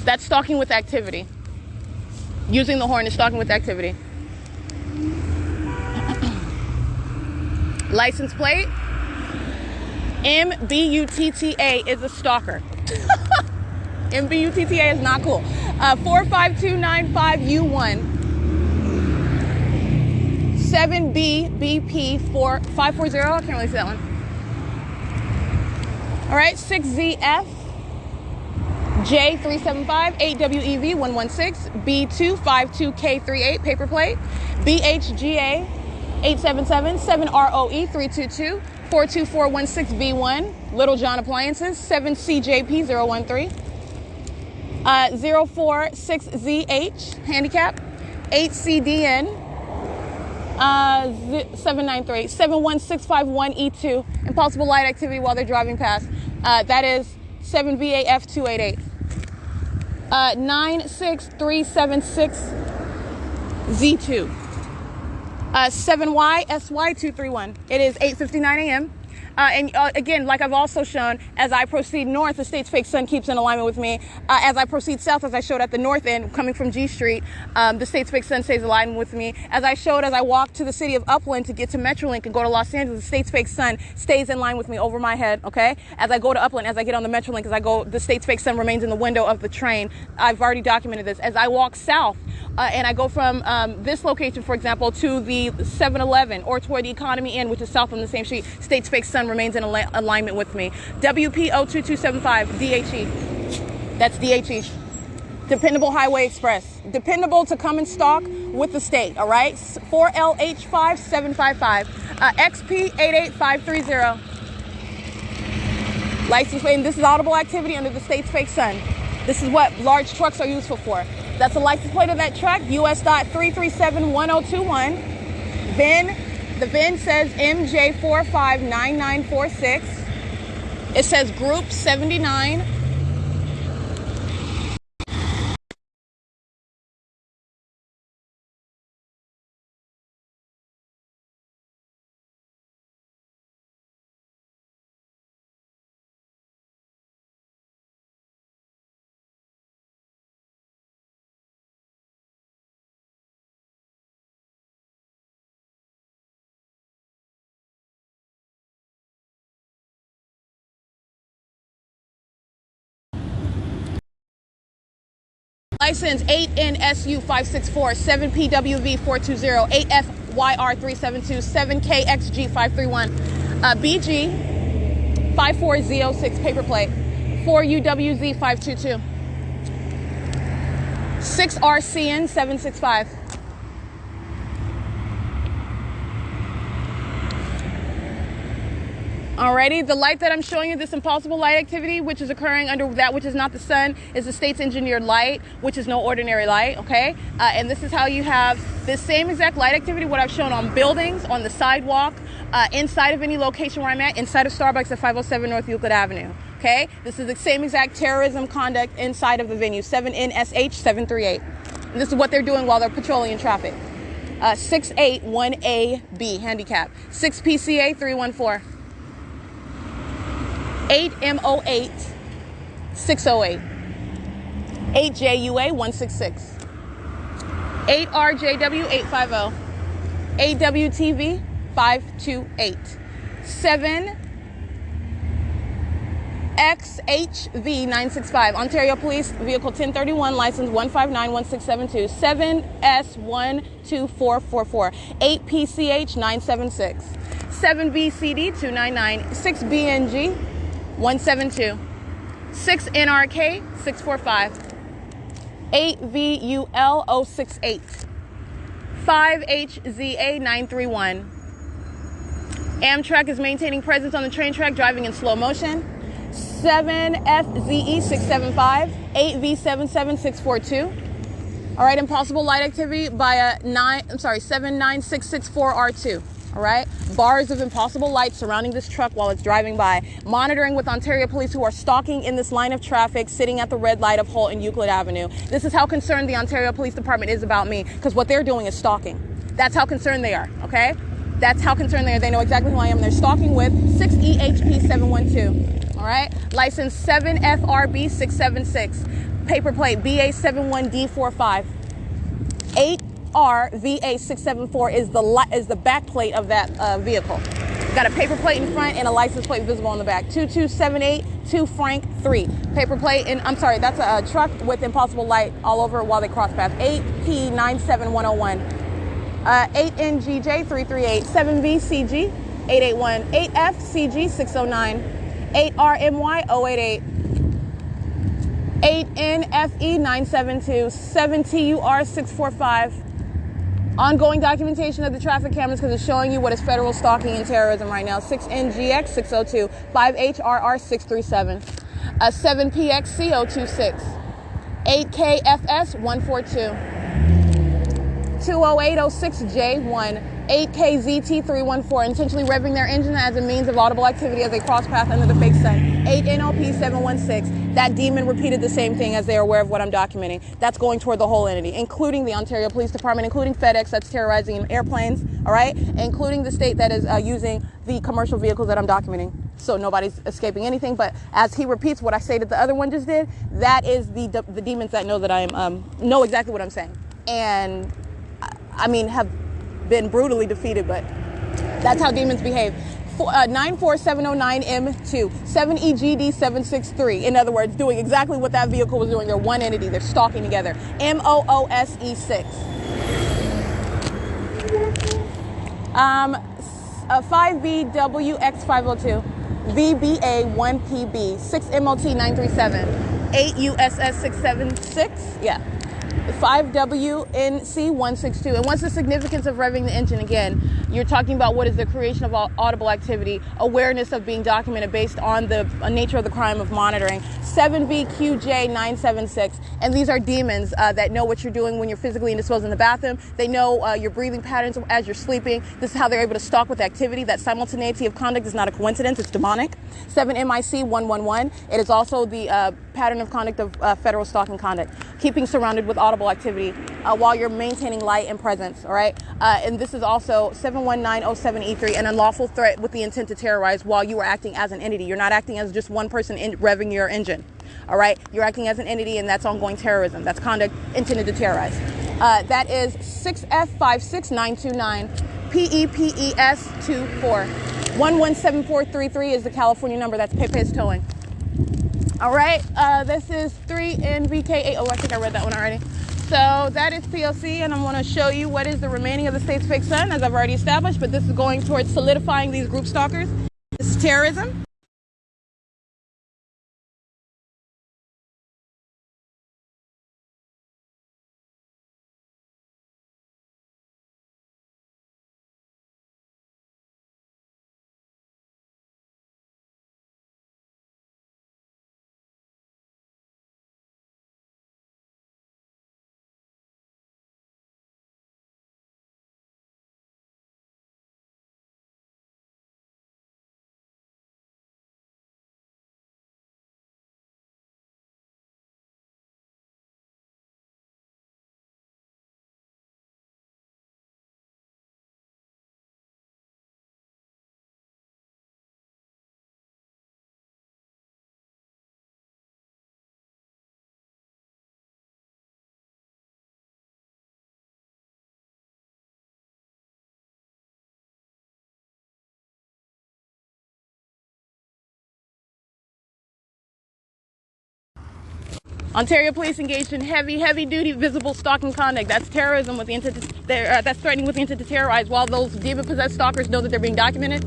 That's stalking with activity. Using the horn is stalking with activity. License plate MBUTTA is a stalker. MBUTTA is not cool. 45295U1. 7BBP4540. I can't really see that one. All right, 6ZF J375, 8WEV116, B252K38, paper plate, BHGA 877, 7ROE322, 42416B1, Little John Appliances, 7CJP013, 046ZH, handicap, 8CDN, 793, 71651E2, impossible light activity while they're driving past. That is 7VAF288. 96376Z2. 7YSY231. It is 8:59 a.m. Again, like I've also shown, as I proceed north, the state's fake sun keeps in alignment with me. As I proceed south, as I showed at the north end, coming from G Street, the state's fake sun stays aligned with me. As I showed, as I walk to the city of Upland to get to Metrolink and go to Los Angeles, the state's fake sun stays in line with me over my head, okay? As I go to Upland, as I get on the Metrolink, the state's fake sun remains in the window of the train. I've already documented this. As I walk south, and I go from this location, for example, to the 7-Eleven or toward the Economy Inn, which is south on the same street, state's fake sun remains in alignment with me. WPO2275, DHE. That's DHE. Dependable Highway Express. Dependable to come and stalk with the state, all right? 4LH5755, XP88530. License plate, and this is audible activity under the state's fake sun. This is what large trucks are useful for. That's the license plate of that truck, US.3371021. The VIN says MJ459946. It says Group 79. License 8NSU564, 7PWV420, 8FYR372, 7KXG531, BG54Z06, paper plate, 4UWZ522, 6RCN765. Alrighty, the light that I'm showing you, this impossible light activity, which is occurring under that which is not the sun, is the state's engineered light, which is no ordinary light, okay? And this is how you have this same exact light activity, what I've shown on buildings, on the sidewalk, inside of any location where I'm at, inside of Starbucks at 507 North Euclid Avenue, okay? This is the same exact terrorism conduct inside of the venue, 7NSH 738. And this is what they're doing while they're patrolling in traffic. 681AB, handicap. 6PCA 314. 8MO8 608. 8JUA 166. 8RJW 850. 8WTV 528. 7XHV 965. Ontario Police Vehicle 1031, license 1591672. 7S12444. 8PCH 976. 7VCD 299. 6BNG 172. 6NRK 645. 8VUL 068. 5HZA 931. Amtrak is maintaining presence on the train track, driving in slow motion. 7FZE 675. 8V77 642. All right, impossible light activity by 79664R2. All right, bars of impossible light surrounding this truck while it's driving by, monitoring with Ontario police who are stalking in this line of traffic, sitting at the red light of Holt and Euclid Avenue. This is how concerned the Ontario Police Department is about me, because what they're doing is stalking. That's how concerned they are, okay? That's how concerned they are. They know exactly who I am. They're stalking with 6EHP 712, all right? License 7FRB 676, paper plate BA 71D45. 8RVA 674 is the back plate of that vehicle. Got a paper plate in front and a license plate visible on the back. 22782 Frank 3. Paper plate, and I'm sorry, that's a truck with impossible light all over while they cross paths. 8P97101. 8NGJ 338. 7VCG 881. 8FCG 609. 8RMY 088. 8NFE 972. 7TUR 645. Ongoing documentation of the traffic cameras because it's showing you what is federal stalking and terrorism right now. 6NGX 602. 5HRR 637. 7PXC 026. 8KFS 142. 20806J1. 8KZT 314, intentionally revving their engine as a means of audible activity as they cross path under the fake sun. 8NOP 716. That demon repeated the same thing as they are aware of what I'm documenting. That's going toward the whole entity, including the Ontario Police Department, including FedEx that's terrorizing airplanes, all right? Including the state that is using the commercial vehicles that I'm documenting. So nobody's escaping anything, but as he repeats what I stated the other one just did, that is the demons that know that I am, know exactly what I'm saying. And I mean, have been brutally defeated, but that's how demons behave. 94709M2, 7EGD 763. In other words, doing exactly what that vehicle was doing. They're one entity. They're stalking together. MOOSE6. 5BWX502. VBA1PB. 6MOT937. 8USS 676. Yeah. 5WNC162. And what's the significance of revving the engine again? You're talking about what is the creation of audible activity, awareness of being documented based on the nature of the crime of monitoring. 7VQJ976. And these are demons that know what you're doing when you're physically indisposed in the bathroom. They know your breathing patterns as you're sleeping. This is how they're able to stalk with activity. That simultaneity of conduct is not a coincidence. It's demonic. 7MIC111. It is also the pattern of conduct of federal stalking conduct. Keeping surrounded with audible activity while you're maintaining light and presence, all right? And this is also 71907E3, an unlawful threat with the intent to terrorize while you are acting as an entity. You're not acting as just one person revving your engine, all right? You're acting as an entity, and that's ongoing terrorism. That's conduct intended to terrorize. That is 6F56929, PEPES24. 117433 is the California number. That's Pepe's Towing. All right, this is 3NVK8. Oh, I think I read that one already. So that is P.O.C, and I'm going to show you what is the remaining of the state's fake sun, as I've already established, but this is going towards solidifying these group stalkers. This is terrorism. Ontario police engaged in heavy-duty visible stalking conduct. That's terrorism with the intent to, that's threatening with the intent to terrorize, while those demon-possessed stalkers know that they're being documented.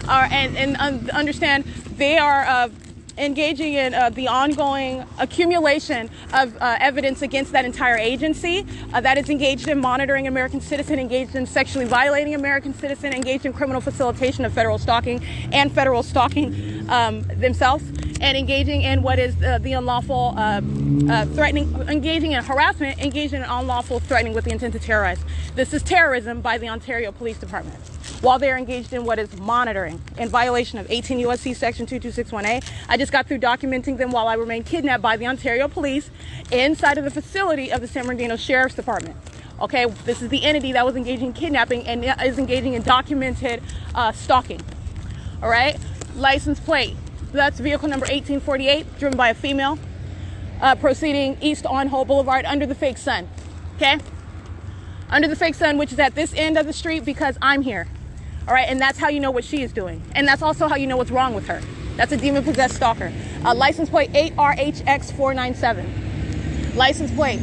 And understand they are engaging in the ongoing accumulation of evidence against that entire agency that is engaged in monitoring American citizen, engaged in sexually violating American citizen, engaged in criminal facilitation of federal stalking and federal stalking themselves, and engaging in what is the unlawful threatening, engaging in harassment, engaging in unlawful threatening with the intent to terrorize. This is terrorism by the Ontario Police Department, while they're engaged in what is monitoring in violation of 18 U.S.C. section 2261A. I just got through documenting them while I remain kidnapped by the Ontario Police inside of the facility of the San Bernardino Sheriff's Department. Okay, this is the entity that was engaging in kidnapping and is engaging in documented stalking. All right, license plate. That's vehicle number 1848, driven by a female, proceeding east on Holt Boulevard under the fake sun. Okay, under the fake sun, which is at this end of the street because I'm here. All right, and that's how you know what she is doing. And that's also how you know what's wrong with her. That's a demon-possessed stalker. License plate 8RHX497. License plate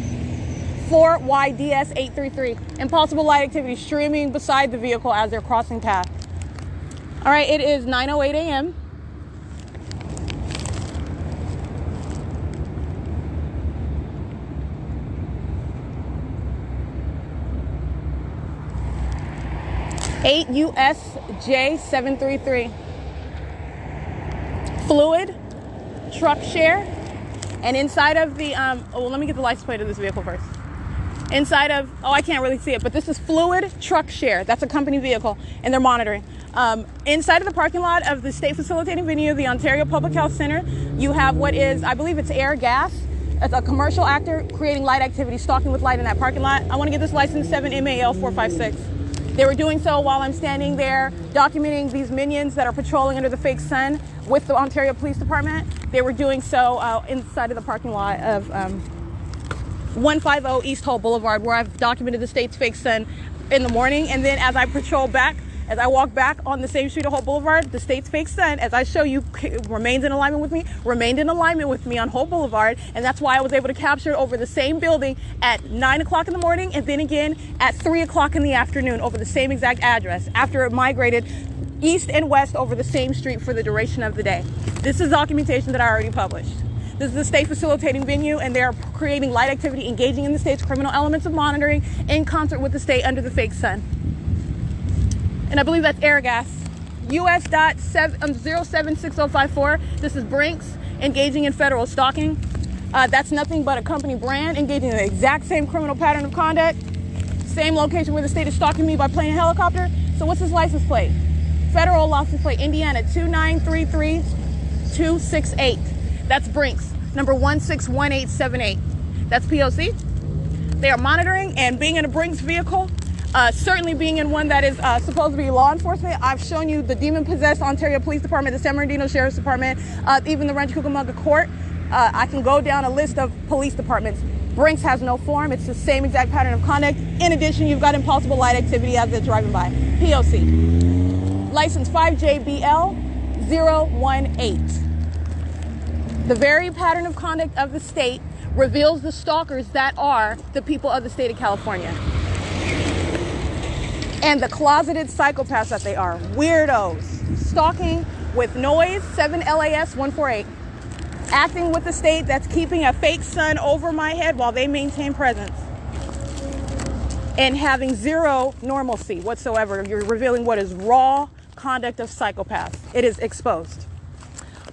4YDS833. Impossible light activity streaming beside the vehicle as they're crossing path. All right, it is 9:08 a.m. U.S.J733. Fluid, truck share, and inside of the, well, let me get the license plate of this vehicle first. Inside of, I can't really see it, but this is Fluid Truck Share. That's a company vehicle, and they're monitoring. Inside of the parking lot of the state facilitating venue, the Ontario Public Health Center, you have what is, I believe it's Air Gas. It's a commercial actor creating light activity, stalking with light in that parking lot. I want to get this license 7MAL456. They were doing so while I'm standing there documenting these minions that are patrolling under the fake sun with the Ontario Police Department. They were doing so inside of the parking lot of 150 East Holt Boulevard, where I've documented the state's fake sun in the morning. And then as I patrol back, as I walk back on the same street of Holt Boulevard, the state's fake sun, as I show you, remained in alignment with me on Holt Boulevard. And that's why I was able to capture it over the same building at 9 o'clock in the morning and then again at 3 o'clock in the afternoon over the same exact address after it migrated east and west over the same street for the duration of the day. This is documentation that I already published. This is the state facilitating venue, and they're creating light activity, engaging in the state's criminal elements of monitoring in concert with the state under the fake sun. And I believe that's Air Gas. US.076054. This is Brinks engaging in federal stalking. That's nothing but a company brand engaging in the exact same criminal pattern of conduct. Same location where the state is stalking me by plane and helicopter. So what's his license plate? Federal license plate, Indiana 2933268. That's Brinks, number 161878. That's P.O.C. They are monitoring and being in a Brinks vehicle. Certainly being in one that is supposed to be law enforcement. I've shown you the demon-possessed Ontario Police Department, the San Bernardino Sheriff's Department, even the Rancho Cucamonga Court. I can go down a list of police departments. Brinks has no form. It's the same exact pattern of conduct. In addition, you've got impossible light activity as they're driving by. P.O.C. License 5JBL018. The very pattern of conduct of the state reveals the stalkers that are the people of the state of California. And the closeted psychopaths that they are. Weirdos. Stalking with noise, 7LAS148. Acting with the state that's keeping a fake sun over my head while they maintain presence. And having zero normalcy whatsoever. You're revealing what is raw conduct of psychopaths. It is exposed.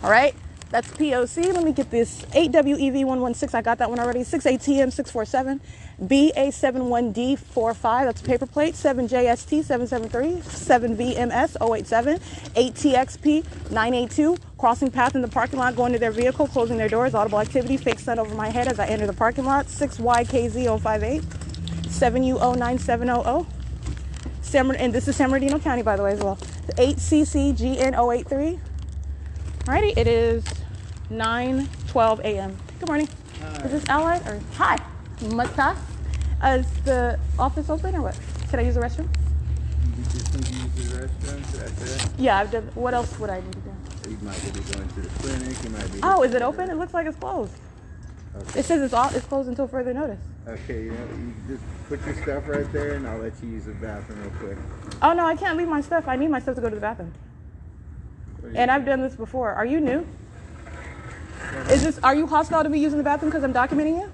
All right? That's P.O.C. Let me get this 8WEV116. I got that one already. 6ATM647. BA71D45. That's a paper plate. 7JST773. 7VMS087. 8TXP982. Crossing path in the parking lot, going to their vehicle, closing their doors. Audible activity. Fake sun over my head as I enter the parking lot. 6YKZ058. 7U09700. And this is San Bernardino County, by the way, as well. 8CCGN083. Alrighty, it is 9:12 a.m. Good morning. Hi. Is this Allied or hi? Matas? Is the office open or what? Can I use the restroom? You just need to use the restroom. Should I say? Yeah, I've done. What else would I need to do? You might be going to the clinic. You might be. Oh, is it open? It looks like it's closed. Okay. It says it's closed until further notice. Okay, you just put your stuff right there, and I'll let you use the bathroom real quick. Oh no, I can't leave my stuff. I need my stuff to go to the bathroom. And I've done this before. Are you new? Are you hostile to me using the bathroom because I'm documenting you?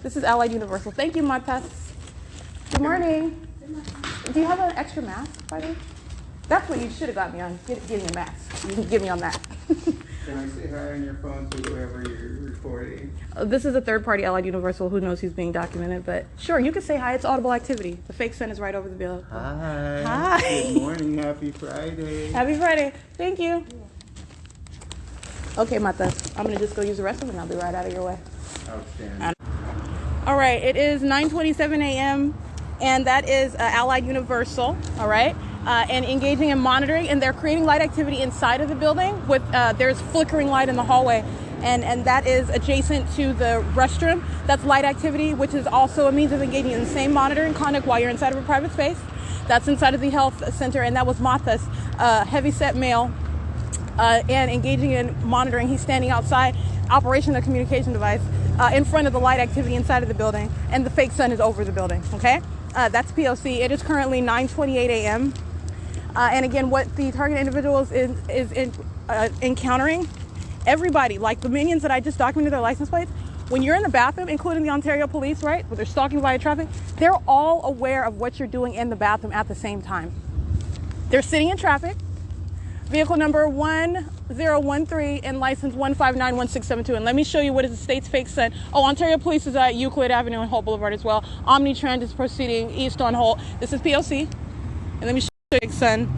This is Allied Universal. Thank you, my pests. Good morning. Do you have an extra mask, by the way? That's what you should have got me on. Give me a mask. You can give me on that. Can I say hi on your phone to whoever you're recording? This is a third-party Allied Universal. Who knows who's being documented? But sure, you can say hi. It's audible activity. The fake sun is right over the bill. Hi. Hi. Good morning. Happy Friday. Happy Friday. Thank you. Okay, Mata. I'm going to just go use the restroom, and I'll be right out of your way. Outstanding. All right. It is 9:27 a.m., and that is Allied Universal. All right. And engaging in monitoring, and they're creating light activity inside of the building with there's flickering light in the hallway, and that is adjacent to the restroom. That's light activity, which is also a means of engaging in the same monitoring conduct while you're inside of a private space. That's inside of the health center, and that was Mathas, heavy-set male, and engaging in monitoring. He's standing outside, operation of the communication device, in front of the light activity inside of the building, and the fake sun is over the building. Okay, that's P.O.C. It is currently 9:28 a.m. And again, what the target individuals is encountering, everybody, like the minions that I just documented their license plates, when you're in the bathroom, including the Ontario police, right, where they're stalking via traffic, they're all aware of what you're doing in the bathroom at the same time. They're sitting in traffic, vehicle number 1013 and license 1591672. And let me show you what is the state's fake sun. Oh, Ontario police is at Euclid Avenue and Holt Boulevard as well. Omnitrend is proceeding east on Holt. This is P.O.C. And let me show you fake sun.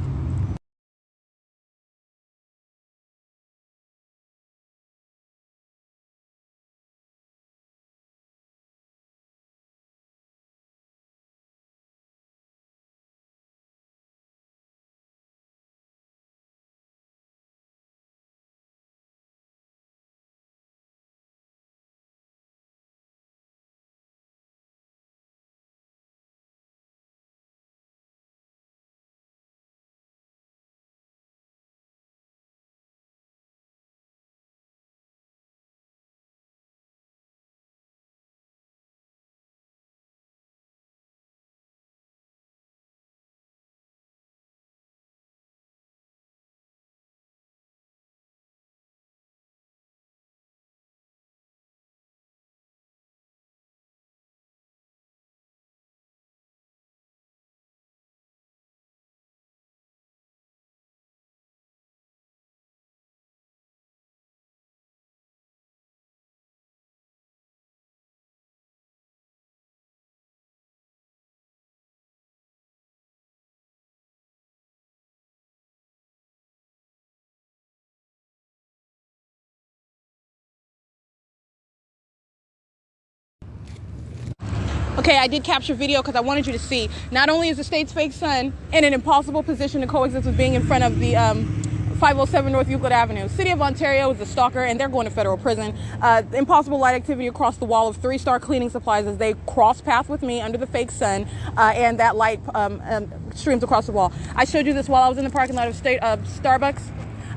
Okay, I did capture video because I wanted you to see. Not only is the state's fake sun in an impossible position to coexist with being in front of the 507 North Euclid Avenue. City of Ontario is a stalker, and they're going to federal prison. Impossible light activity across the wall of 3-star cleaning supplies as they cross path with me under the fake sun, and that light streams across the wall. I showed you this while I was in the parking lot of Starbucks.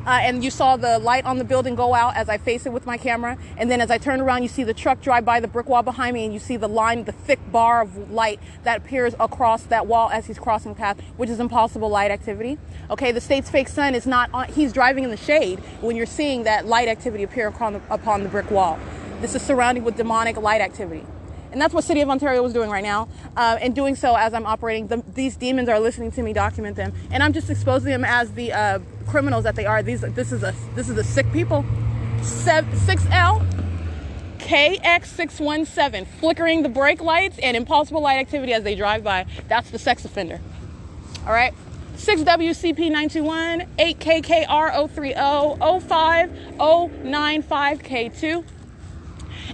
And you saw the light on the building go out as I face it with my camera. And then as I turn around, you see the truck drive by the brick wall behind me, and you see the line, the thick bar of light that appears across that wall as he's crossing the path, which is impossible light activity. Okay, the state's fake sun is not on, he's driving in the shade when you're seeing that light activity appear upon the brick wall. This is surrounded with demonic light activity. And that's what City of Ontario is doing right now. And doing so as I'm operating, these demons are listening to me document them. And I'm just exposing them as the criminals that they are. This is a sick people. 6L KX617, flickering the brake lights and impossible light activity as they drive by. That's the sex offender. All right. 6WCP921, 8KKR030, 05095K2.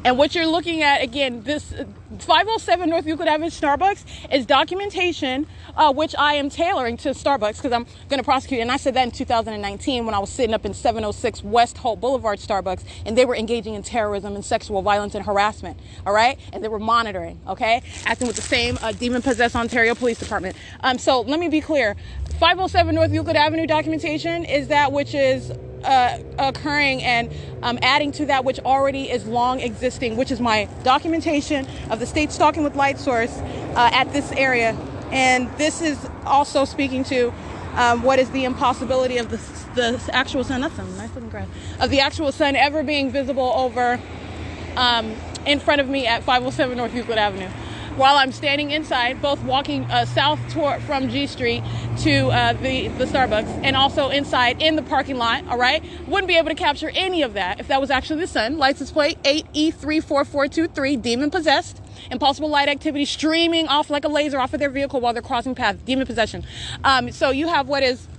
And what you're looking at, again, this 507 North Euclid Avenue Starbucks is documentation, which I am tailoring to Starbucks because I'm going to prosecute. And I said that in 2019 when I was sitting up in 706 West Holt Boulevard Starbucks, and they were engaging in terrorism and sexual violence and harassment. All right. And they were monitoring. OK, acting with the same demon-possessed Ontario Police Department. So let me be clear. 507 North Euclid Avenue documentation is that which is occurring and adding to that which already is long existing, which is my documentation of the state stalking with light source at this area. And this is also speaking to what is the impossibility of the actual sun. That's some nice looking grass. Of the actual sun ever being visible over in front of me at 507 North Euclid Avenue. While I'm standing inside, both walking south from G Street to the Starbucks, and also inside in the parking lot, all right? Wouldn't be able to capture any of that if that was actually the sun. License plate 8E34423, demon possessed. Impossible light activity streaming off like a laser off of their vehicle while they're crossing paths. Demon possession. So you have what is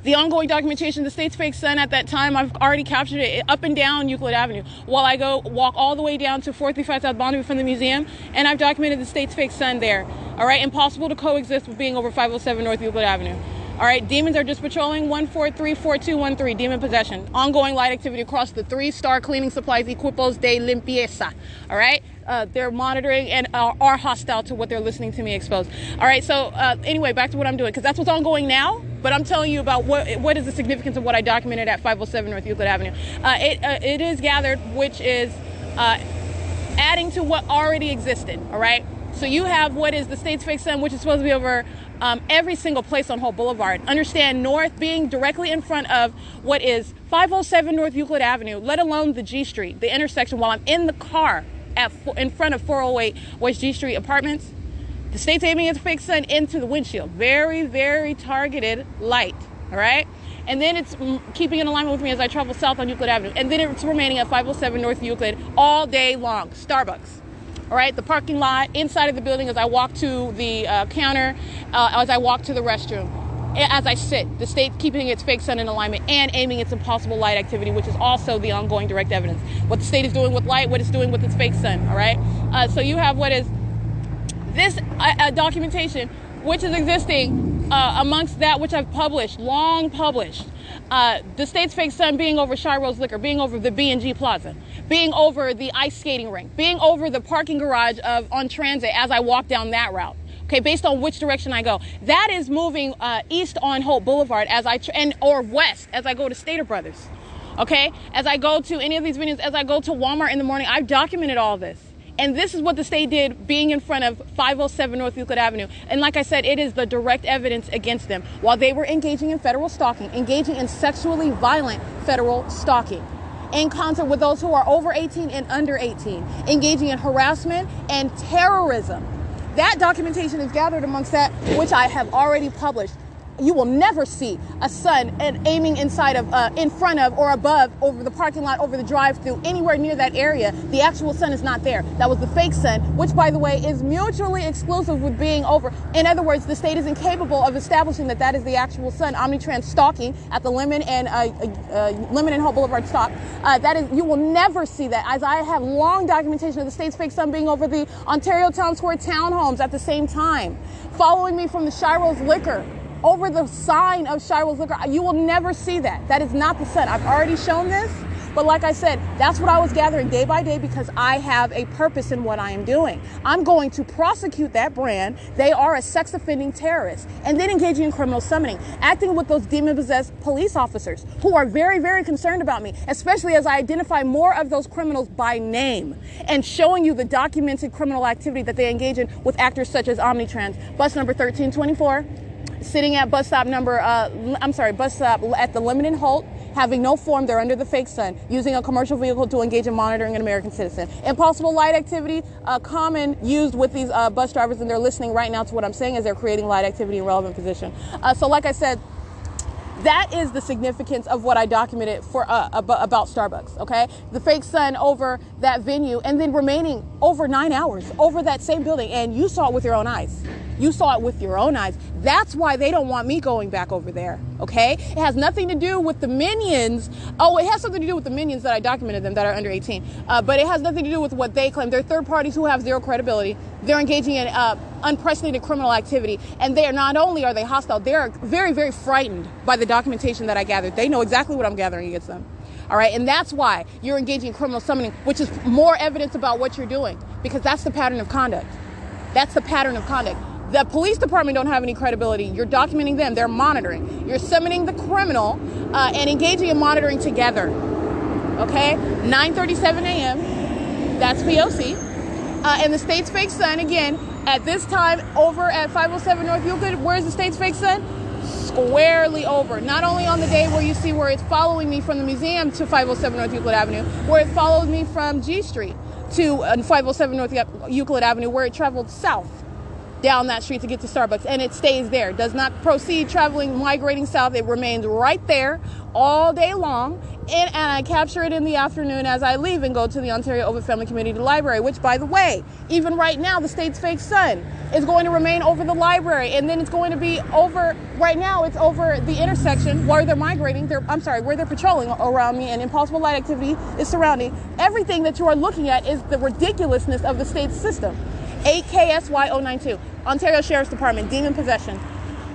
the ongoing documentation, the state's fake sun. At that time, I've already captured it up and down Euclid Avenue while I go walk all the way down to 435 South Bonneville from the museum, and I've documented the state's fake sun there. All right, impossible to coexist with being over 507 North Euclid Avenue. All right, demons are just patrolling 1434213, demon possession. Ongoing light activity across the 3-star cleaning supplies equipos de limpieza. All right, they're monitoring and are hostile to what they're listening to me expose. All right, so anyway, back to what I'm doing, because that's what's ongoing now. But I'm telling you about what is the significance of what I documented at 507 North Euclid Avenue. It is gathered, which is adding to what already existed. All right, so you have what is the state's fake sun, which is supposed to be over every single place on Hope Boulevard. Understand, north being directly in front of what is 507 North Euclid Avenue, let alone the G Street, the intersection, while I'm in the car in front of 408 West G Street apartments. The state's aiming its fake sun into the windshield. Very, very targeted light, all right? And then it's keeping in alignment with me as I travel south on Euclid Avenue. And then it's remaining at 507 North Euclid all day long. Starbucks, all right? The parking lot, inside of the building as I walk to the counter, as I walk to the restroom. As I sit, the state keeping its fake sun in alignment and aiming its impossible light activity, which is also the ongoing direct evidence. What the state is doing with light, what it's doing with its fake sun, all right? So you have what is this documentation, which is existing amongst that which I've published, long published. The state's fake sun being over Shiro's Liquor, being over the B&G Plaza, being over the ice skating rink, being over the parking garage on Transit as I walk down that route. Okay, based on which direction I go. That is moving east on Hope Boulevard or west as I go to Stater Brothers. Okay, as I go to any of these venues, as I go to Walmart in the morning, I've documented all this. And this is what the state did being in front of 507 North Euclid Avenue. And like I said, it is the direct evidence against them. While they were engaging in federal stalking, engaging in sexually violent federal stalking, in concert with those who are over 18 and under 18, engaging in harassment and terrorism. That documentation is gathered amongst that which I have already published. You will never see a sun aiming in front of or above over the parking lot, over the drive-through, anywhere near that area. The actual sun is not there. That was the fake sun, which, by the way, is mutually exclusive with being over. In other words, the state is incapable of establishing that is the actual sun. Omnitrans stalking at the Lemon and Hope Boulevard stop. You will never see that, as I have long documentation of the state's fake sun being over the Ontario Town Square townhomes at the same time. Following me from the Shiro's Liquor, over the sign of Shiro's Liquor. You will never see that. That is not the sun. I've already shown this, but like I said, that's what I was gathering day by day because I have a purpose in what I am doing. I'm going to prosecute that brand. They are a sex offending terrorist, and then engaging in criminal summoning, acting with those demon-possessed police officers who are very, very concerned about me, especially as I identify more of those criminals by name and showing you the documented criminal activity that they engage in with actors such as Omnitrans. Bus number 1324. Sitting at bus stop at the Lemon and Holt, having no form, they're under the fake sun, using a commercial vehicle to engage in monitoring an American citizen. Impossible light activity, common used with these bus drivers, and they're listening right now to what I'm saying as they're creating light activity in relevant position. So like I said, that is the significance of what I documented about Starbucks, okay? The fake sun over that venue and then remaining over 9 hours over that same building. And you saw it with your own eyes. You saw it with your own eyes. That's why they don't want me going back over there, okay? It has nothing to do with the minions. Oh, it has something to do with the minions that I documented them that are under 18. But it has nothing to do with what they claim. They're third parties who have zero credibility. They're engaging in unprecedented criminal activity. And they are not only are they hostile, they're very, very frightened by the documentation that I gathered. They know exactly what I'm gathering against them. All right, and that's why you're engaging in criminal summoning, which is more evidence about what you're doing, because that's the pattern of conduct. That's the pattern of conduct. The police department don't have any credibility. You're documenting them. They're monitoring. You're summoning the criminal and engaging in monitoring together. Okay? 9:37 a.m. That's P.O.C. And the state's fake sun, again, at this time, over at 507 North Euclid. Where's the state's fake sun? Squarely over. Not only on the day where you see where it's following me from the museum to 507 North Euclid Avenue, where it followed me from G Street to 507 North Euclid Avenue, where it traveled south down that street to get to Starbucks, and it stays there. Does not proceed traveling, migrating south. It remains right there all day long, and I capture it in the afternoon as I leave and go to the Ontario Ovitt Family Community Library, which, by the way, even right now, the state's fake sun is going to remain over the library, and then it's going to be over, right now, it's over the intersection where they're migrating, where they're patrolling around me, and impossible light activity is surrounding. Everything that you are looking at is the ridiculousness of the state's system. 8KSY092, Ontario Sheriff's Department, demon possession,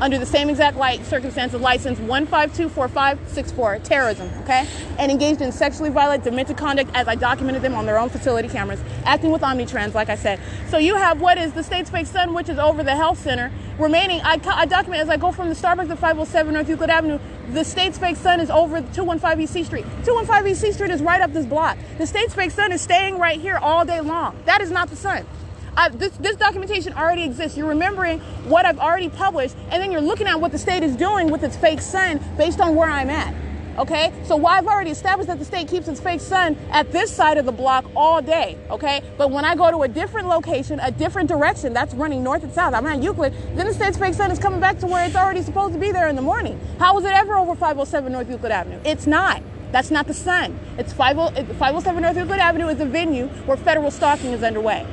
under the same exact circumstances, license 1524564, terrorism, okay? And engaged in sexually violent, demented conduct as I documented them on their own facility cameras, acting with omnitrans, like I said. So you have what is the state's fake sun, which is over the health center, remaining, I document as I go from the Starbucks to 507 North Euclid Avenue, the state's fake sun is over 215 E.C. Street. 215 E.C. Street is right up this block. The state's fake sun is staying right here all day long. That is not the sun. This documentation already exists. You're remembering what I've already published, and then you're looking at what the state is doing with its fake sun based on where I'm at. Okay? So while I've already established that the state keeps its fake sun at this side of the block all day, okay? But when I go to a different location, a different direction, that's running north and south, I'm at Euclid, then the state's fake sun is coming back to where it's already supposed to be there in the morning. How was it ever over 507 North Euclid Avenue? It's not. That's not the sun. 507 North Euclid Avenue is a venue where federal stalking is underway.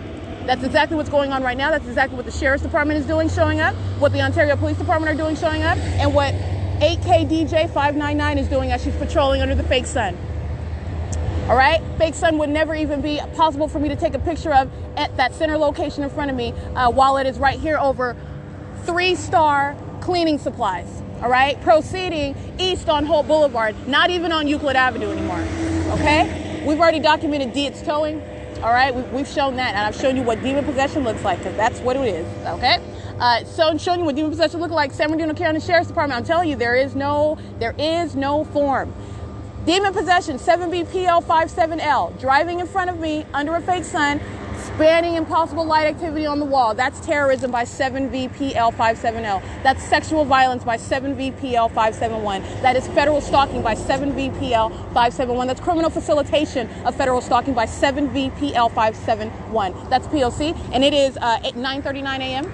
That's exactly what's going on right now. That's exactly what the Sheriff's Department is doing, showing up, what the Ontario Police Department are doing, showing up, and what 8KDJ599 is doing as she's patrolling under the fake sun. All right? Fake sun would never even be possible for me to take a picture of at that center location in front of me while it is right here over 3-star cleaning supplies. All right? Proceeding east on Holt Boulevard, not even on Euclid Avenue anymore. Okay? We've already documented its towing. All right, we've shown that, and I've shown you what demon possession looks like, because that's what it is, okay? So showing you what demon possession looks like, San Bernardino County Sheriff's Department, I'm telling you, there is no form. Demon possession, 7BPL57L, driving in front of me under a fake sun, spanning impossible light activity on the wall. That's terrorism by 7VPL57L. That's sexual violence by 7VPL571. That is federal stalking by 7VPL571. That's criminal facilitation of federal stalking by 7VPL571. That's P.O.C. And it is at 9:39 a.m.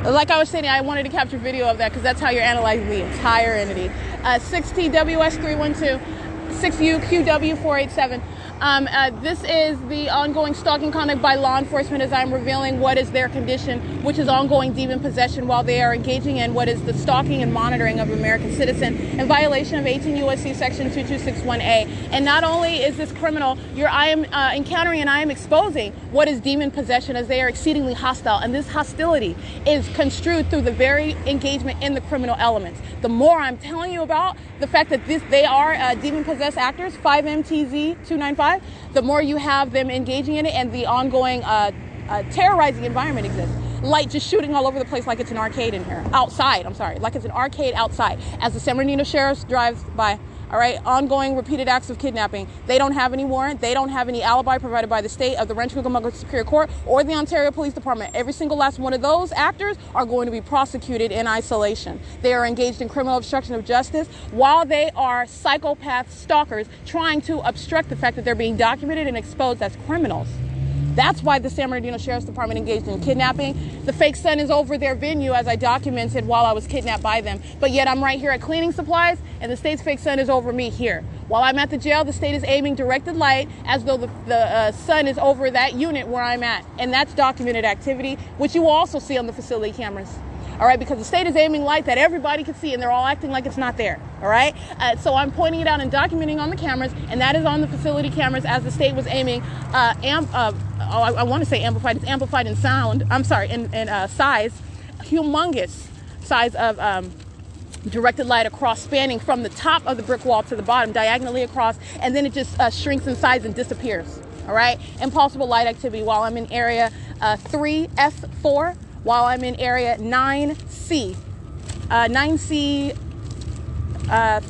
Like I was saying, I wanted to capture video of that because that's how you're analyzing the entire entity. 6TWS312, 6UQW487. This is the ongoing stalking conduct by law enforcement as I'm revealing what is their condition, which is ongoing demon possession while they are engaging in what is the stalking and monitoring of American citizen in violation of 18 U.S.C. section 2261A. And not only is this criminal, I am encountering and I am exposing what is demon possession as they are exceedingly hostile. And this hostility is construed through the very engagement in the criminal elements. The more I'm telling you about the fact that they are demon possessed actors, 5MTZ295, the more you have them engaging in it and the ongoing terrorizing environment exists. Light just shooting all over the place like it's an arcade in here. Outside, I'm sorry. Like it's an arcade outside. As the San Bernardino Sheriff drives by, all right, ongoing repeated acts of kidnapping. They don't have any warrant. They don't have any alibi provided by the state of the Rancho Cucamonga Superior Court or the Ontario Police Department. Every single last one of those actors are going to be prosecuted in isolation. They are engaged in criminal obstruction of justice while they are psychopath stalkers trying to obstruct the fact that they're being documented and exposed as criminals. That's why the San Bernardino Sheriff's Department engaged in kidnapping. The fake sun is over their venue as I documented while I was kidnapped by them. But yet I'm right here at cleaning supplies and the state's fake sun is over me here. While I'm at the jail, the state is aiming directed light as though the sun is over that unit where I'm at. And that's documented activity, which you will also see on the facility cameras. All right, because the state is aiming light that everybody can see and they're all acting like it's not there. All right, so I'm pointing it out and documenting on the cameras, and that is on the facility cameras as the state was aiming I want to say amplified. It's amplified in sound. I'm sorry, in size, humongous size of directed light across, spanning from the top of the brick wall to the bottom, diagonally across, and then it just shrinks in size and disappears. All right, impulsible light activity while I'm in area 3S4, while I'm in area 9C. 9C, I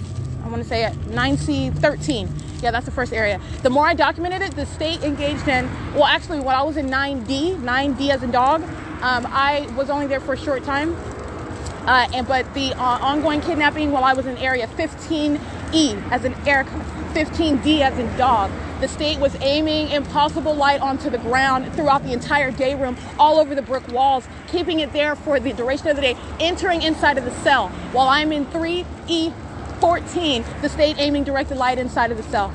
want to say it, 9C13. Yeah, that's the first area. The more I documented it, the state engaged in, well, actually, when I was in 9D as in dog, I was only there for a short time. But the ongoing kidnapping while I was in area 15E as in Erica, 15D as in dog. The state was aiming impossible light onto the ground throughout the entire day room, all over the brick walls, keeping it there for the duration of the day, entering inside of the cell. While I'm in 3E14, the state aiming directed light inside of the cell.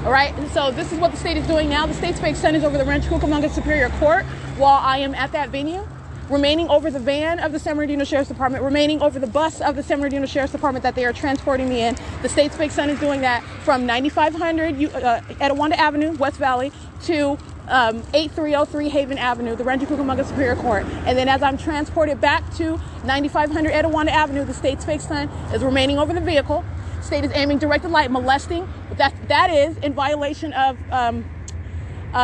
All right, and so this is what the state is doing now. The state's fake son is over the Rancho Cucamonga Superior Court while I am at that venue, remaining over the van of the San Bernardino Sheriff's Department, remaining over the bus of the San Bernardino Sheriff's Department that they are transporting me in. The state's fake son is doing that from 9500 Etiwanda Avenue, West Valley, to 8303 Haven Avenue, the Rancho Cucamonga Superior Court. And then as I'm transported back to 9500 Etiwanda Avenue, the state's fake son is remaining over the vehicle. State is aiming directed light, molesting. That is in violation of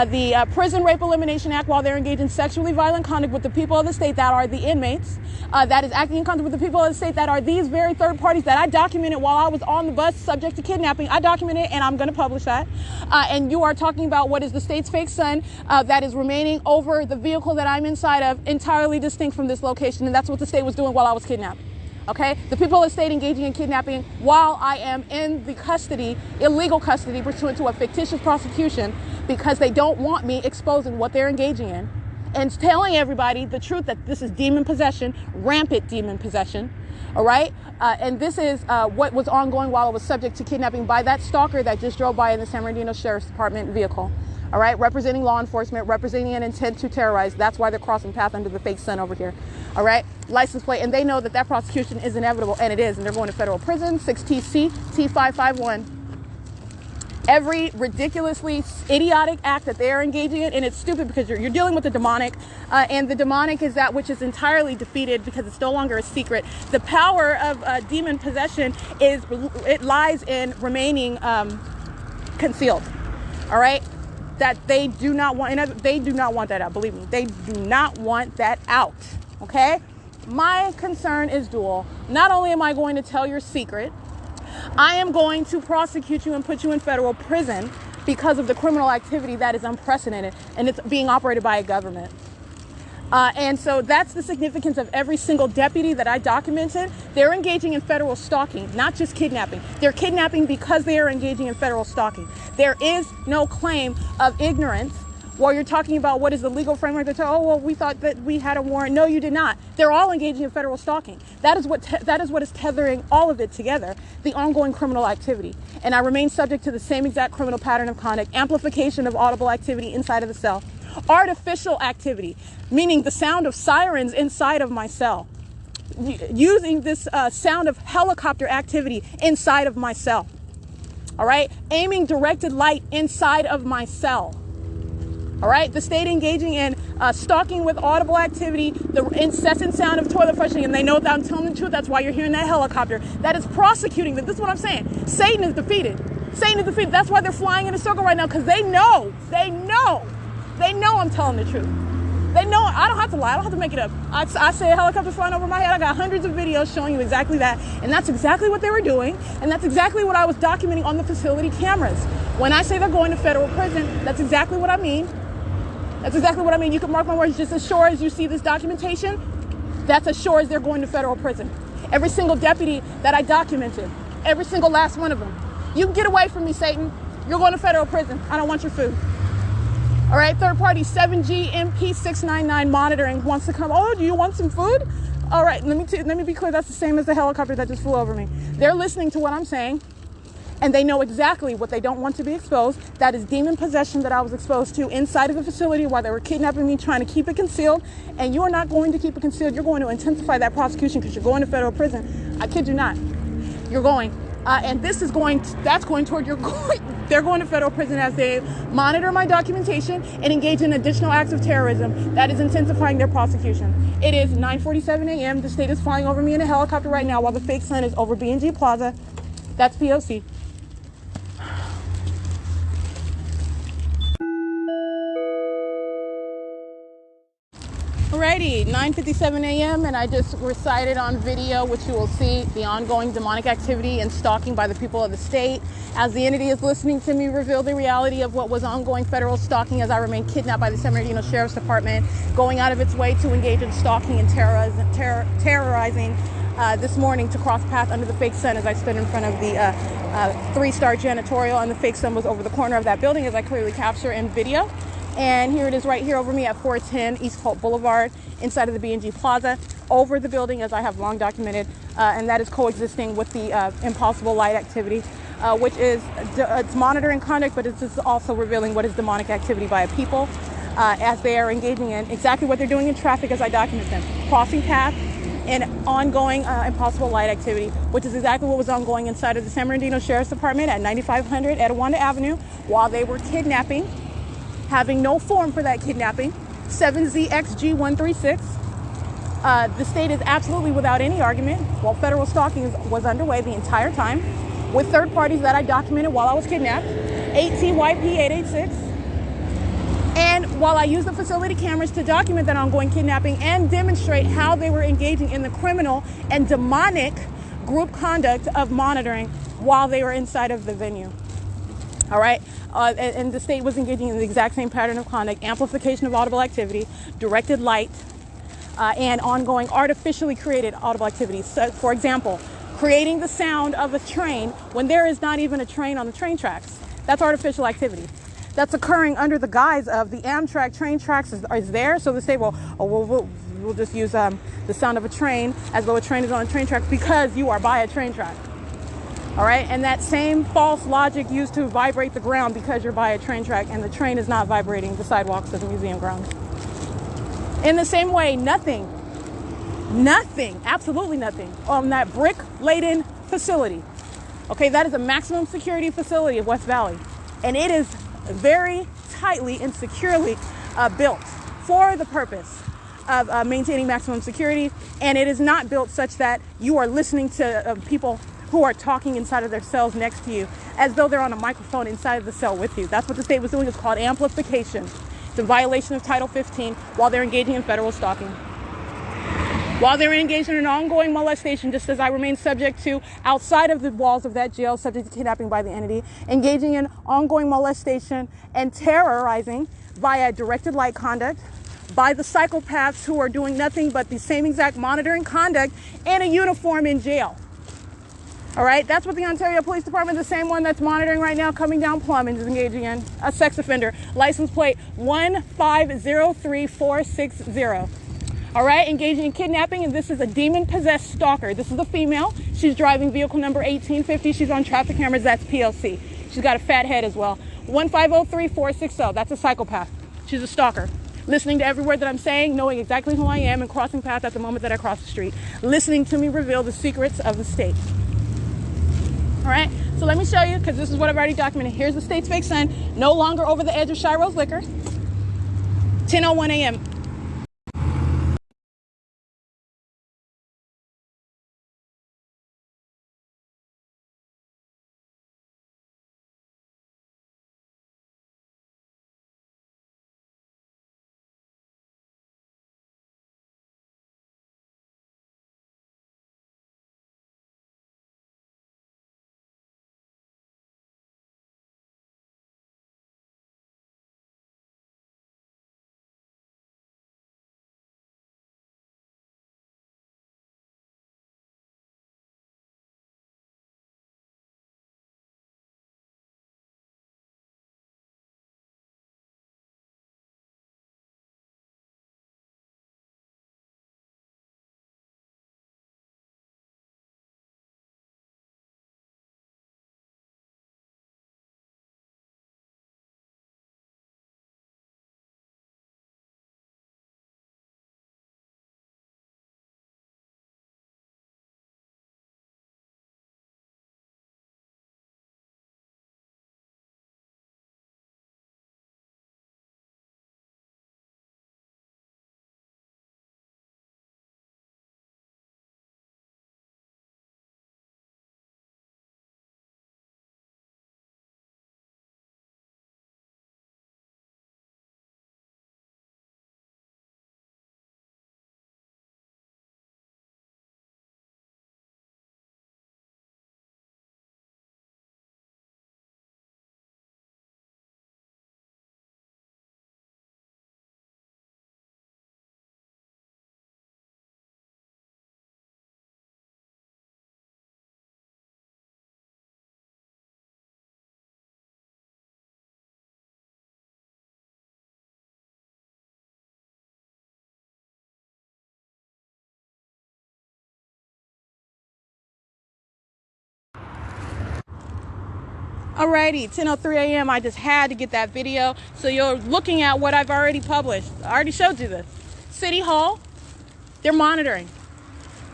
the Prison Rape Elimination Act while they're engaged in sexually violent conduct with the people of the state that are the inmates. That is acting in conduct with the people of the state that are these very third parties that I documented while I was on the bus subject to kidnapping. I documented and I'm going to publish that. And you are talking about what is the state's fake son that is remaining over the vehicle that I'm inside of, entirely distinct from this location. And that's what the state was doing while I was kidnapped. Okay, the people of the state engaging in kidnapping while I am in the custody, illegal custody, pursuant to a fictitious prosecution, because they don't want me exposing what they're engaging in and telling everybody the truth that this is demon possession, rampant demon possession. All right, and this is what was ongoing while I was subject to kidnapping by that stalker that just drove by in the San Bernardino Sheriff's Department vehicle. All right, representing law enforcement, representing an intent to terrorize. That's why they're crossing path under the fake sun over here. All right, license plate, and they know that that prosecution is inevitable, and it is, and they're going to federal prison, 6TC, T551. Every ridiculously idiotic act that they are engaging in, and it's stupid because you're dealing with the demonic, and the demonic is that which is entirely defeated because it's no longer a secret. The power of demon possession it lies in remaining concealed. All right. That they do not want, and they do not want that out. Believe me, they do not want that out. Okay? My concern is dual. Not only am I going to tell your secret, I am going to prosecute you and put you in federal prison because of the criminal activity that is unprecedented and it's being operated by a government. And so that's the significance of every single deputy that I documented. They're engaging in federal stalking, not just kidnapping. They're kidnapping because they are engaging in federal stalking. There is no claim of ignorance while you're talking about what is the legal framework. They tell, oh, well, we thought that we had a warrant. No, you did not. They're all engaging in federal stalking. That is what is tethering all of it together, the ongoing criminal activity. And I remain subject to the same exact criminal pattern of conduct, amplification of audible activity inside of the cell. Artificial activity, meaning the sound of sirens inside of my cell. Using this sound of helicopter activity inside of my cell. All right? Aiming directed light inside of my cell. All right? The state engaging in stalking with audible activity, the incessant sound of toilet flushing, and they know that I'm telling the truth. That's why you're hearing that helicopter. That is prosecuting them. This is what I'm saying. Satan is defeated. Satan is defeated. That's why they're flying in a circle right now, because they know I'm telling the truth. They know I don't have to lie. I don't have to make it up. I say a helicopter flying over my head. I got hundreds of videos showing you exactly that. And that's exactly what they were doing. And that's exactly what I was documenting on the facility cameras. When I say they're going to federal prison, that's exactly what I mean. That's exactly what I mean. You can mark my words. Just as sure as you see this documentation, that's as sure as they're going to federal prison. Every single deputy that I documented, every single last one of them. You can get away from me, Satan. You're going to federal prison. I don't want your food. All right, third party 7G MP699 monitoring wants to come. Oh, do you want some food? All right, let me be clear. That's the same as the helicopter that just flew over me. They're listening to what I'm saying, and they know exactly what they don't want to be exposed. That is demon possession that I was exposed to inside of the facility while they were kidnapping me, trying to keep it concealed. And you are not going to keep it concealed. You're going to intensify that prosecution because you're going to federal prison. I kid you not. You're going. And this is going, that's going toward your They're going to federal prison as they monitor my documentation and engage in additional acts of terrorism that is intensifying their prosecution. It is 9:47 a.m. The state is flying over me in a helicopter right now while the fake sun is over B&G Plaza. That's P.O.C. Alrighty, 9:57 a.m. and I just recited on video, which you will see, the ongoing demonic activity and stalking by the people of the state. As the entity is listening to me reveal the reality of what was ongoing federal stalking as I remain kidnapped by the San Bernardino Sheriff's Department, going out of its way to engage in stalking and terrorizing this morning to cross paths under the fake sun as I stood in front of the 3-star janitorial, and the fake sun was over the corner of that building as I clearly capture in video. And here it is right here over me at 410 East Holt Boulevard, inside of the B&G Plaza, over the building as I have long documented, and that is coexisting with the impossible light activity, which is it's monitoring conduct, but it's just also revealing what is demonic activity by a people as they are engaging in exactly what they're doing in traffic as I document them, crossing paths and ongoing impossible light activity, which is exactly what was ongoing inside of the San Bernardino Sheriff's Department at 9500 Etiwanda Avenue while they were kidnapping, having no form for that kidnapping, 7ZXG136. The state is absolutely without any argument while federal stalking was underway the entire time with third parties that I documented while I was kidnapped, 8TYP886. And while I used the facility cameras to document that ongoing kidnapping and demonstrate how they were engaging in the criminal and demonic group conduct of monitoring while they were inside of the venue. All right. And the state was engaging in the exact same pattern of conduct, amplification of audible activity, directed light, and ongoing artificially created audible activities. So, for example, creating the sound of a train when there is not even a train on the train tracks. That's artificial activity. That's occurring under the guise of the Amtrak train tracks is there. So the state will, we'll just use the sound of a train as though a train is on a train track because you are by a train track. All right, and that same false logic used to vibrate the ground because you're by a train track and the train is not vibrating the sidewalks of the museum grounds. In the same way, nothing, absolutely nothing on that brick-laden facility. Okay, that is a maximum security facility of West Valley, and it is very tightly and securely built for the purpose of maintaining maximum security, and it is not built such that you are listening to people who are talking inside of their cells next to you as though they're on a microphone inside of the cell with you. That's what the state was doing. It's called amplification. It's a violation of Title 15 while they're engaging in federal stalking. While they're engaged in an ongoing molestation, just as I remain subject to outside of the walls of that jail, subject to kidnapping by the entity, engaging in ongoing molestation and terrorizing via directed light conduct by the psychopaths who are doing nothing but the same exact monitoring conduct in a uniform in jail. All right, that's what the Ontario Police Department, the same one that's monitoring right now, coming down Plum, and is engaging in a sex offender. License plate 1503460. All right, engaging in kidnapping, and this is a demon-possessed stalker. This is a female. She's driving vehicle number 1850. She's on traffic cameras. That's P.O.C. She's got a fat head as well. 1503460. That's a psychopath. She's a stalker. Listening to every word that I'm saying, knowing exactly who I am, and crossing paths at the moment that I cross the street. Listening to me reveal the secrets of the state. All right, so let me show you, because this is what I've already documented. Here's the state's fake sun, no longer over the edge of Shiro's Liquor, 10:01 a.m. Alrighty, 10:03 a.m. I just had to get that video. So you're looking at what I've already published. I already showed you this. City Hall, they're monitoring.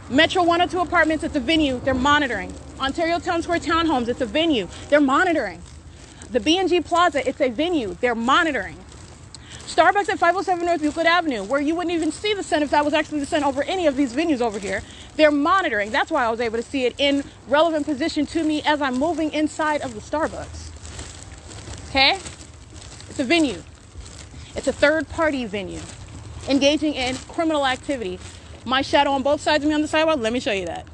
Metro 102 Apartments, it's a venue, they're monitoring. Ontario Town Square Townhomes, it's a venue, they're monitoring. The B&G Plaza, it's a venue, they're monitoring. Starbucks at 507 North Euclid Avenue, where you wouldn't even see the sun if that was actually the sun over any of these venues over here. They're monitoring. That's why I was able to see it in relevant position to me as I'm moving inside of the Starbucks. Okay? It's a venue. It's a third-party venue engaging in criminal activity. My shadow on both sides of me on the sidewalk, let me show you that.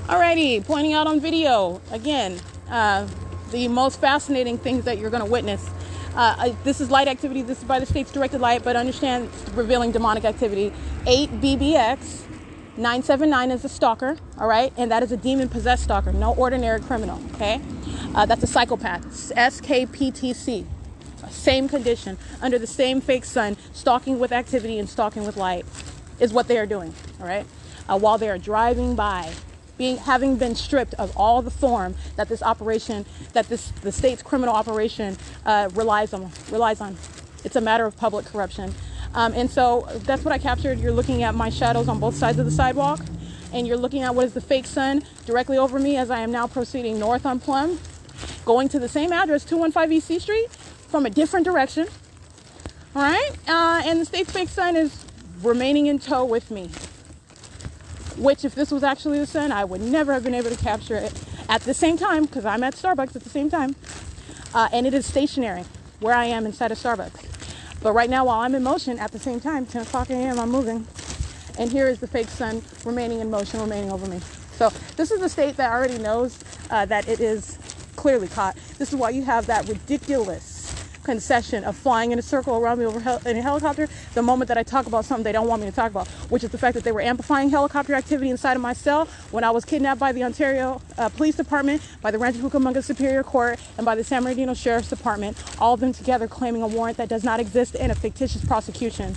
Alrighty, pointing out on video, again, the most fascinating things that you're going to witness. This is light activity. This is by the state's directed light, but understand it's revealing demonic activity. 8 BBX, 979 is a stalker, all right? And that is a demon-possessed stalker, no ordinary criminal, okay? That's a psychopath, SKPTC. Same condition, under the same fake sun, stalking with activity and stalking with light is what they are doing, all right? While they are driving by, having been stripped of all the form that this operation, the state's criminal operation relies on. It's a matter of public corruption. And so that's what I captured. You're looking at my shadows on both sides of the sidewalk, and you're looking at what is the fake sun directly over me as I am now proceeding north on Plum, going to the same address, 215 E.C. Street, from a different direction. All right? And the state's fake sun is remaining in tow with me, which if this was actually the sun, I would never have been able to capture it at the same time, because I'm at Starbucks at the same time. And it is stationary where I am inside of Starbucks. But right now, while I'm in motion at the same time, 10 o'clock a.m., I'm moving. And here is the fake sun remaining in motion, remaining over me. So this is the state that already knows that it is clearly caught. This is why you have that ridiculous concession of flying in a circle around me in a helicopter the moment that I talk about something they don't want me to talk about, which is the fact that they were amplifying helicopter activity inside of my cell when I was kidnapped by the Ontario Police Department, by the Rancho Cucamonga Superior Court, and by the San Bernardino Sheriff's Department, all of them together claiming a warrant that does not exist in a fictitious prosecution.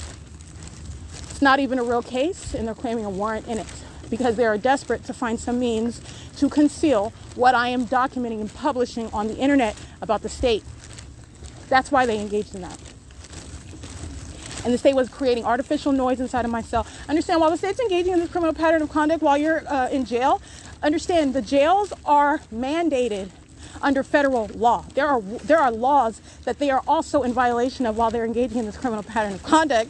It's not even a real case, and they're claiming a warrant in it because they are desperate to find some means to conceal what I am documenting and publishing on the internet about the state. That's why they engaged in that. And the state was creating artificial noise inside of my cell. Understand, while the state's engaging in this criminal pattern of conduct while you're in jail, understand the jails are mandated under federal law. There are laws that they are also in violation of while they're engaging in this criminal pattern of conduct.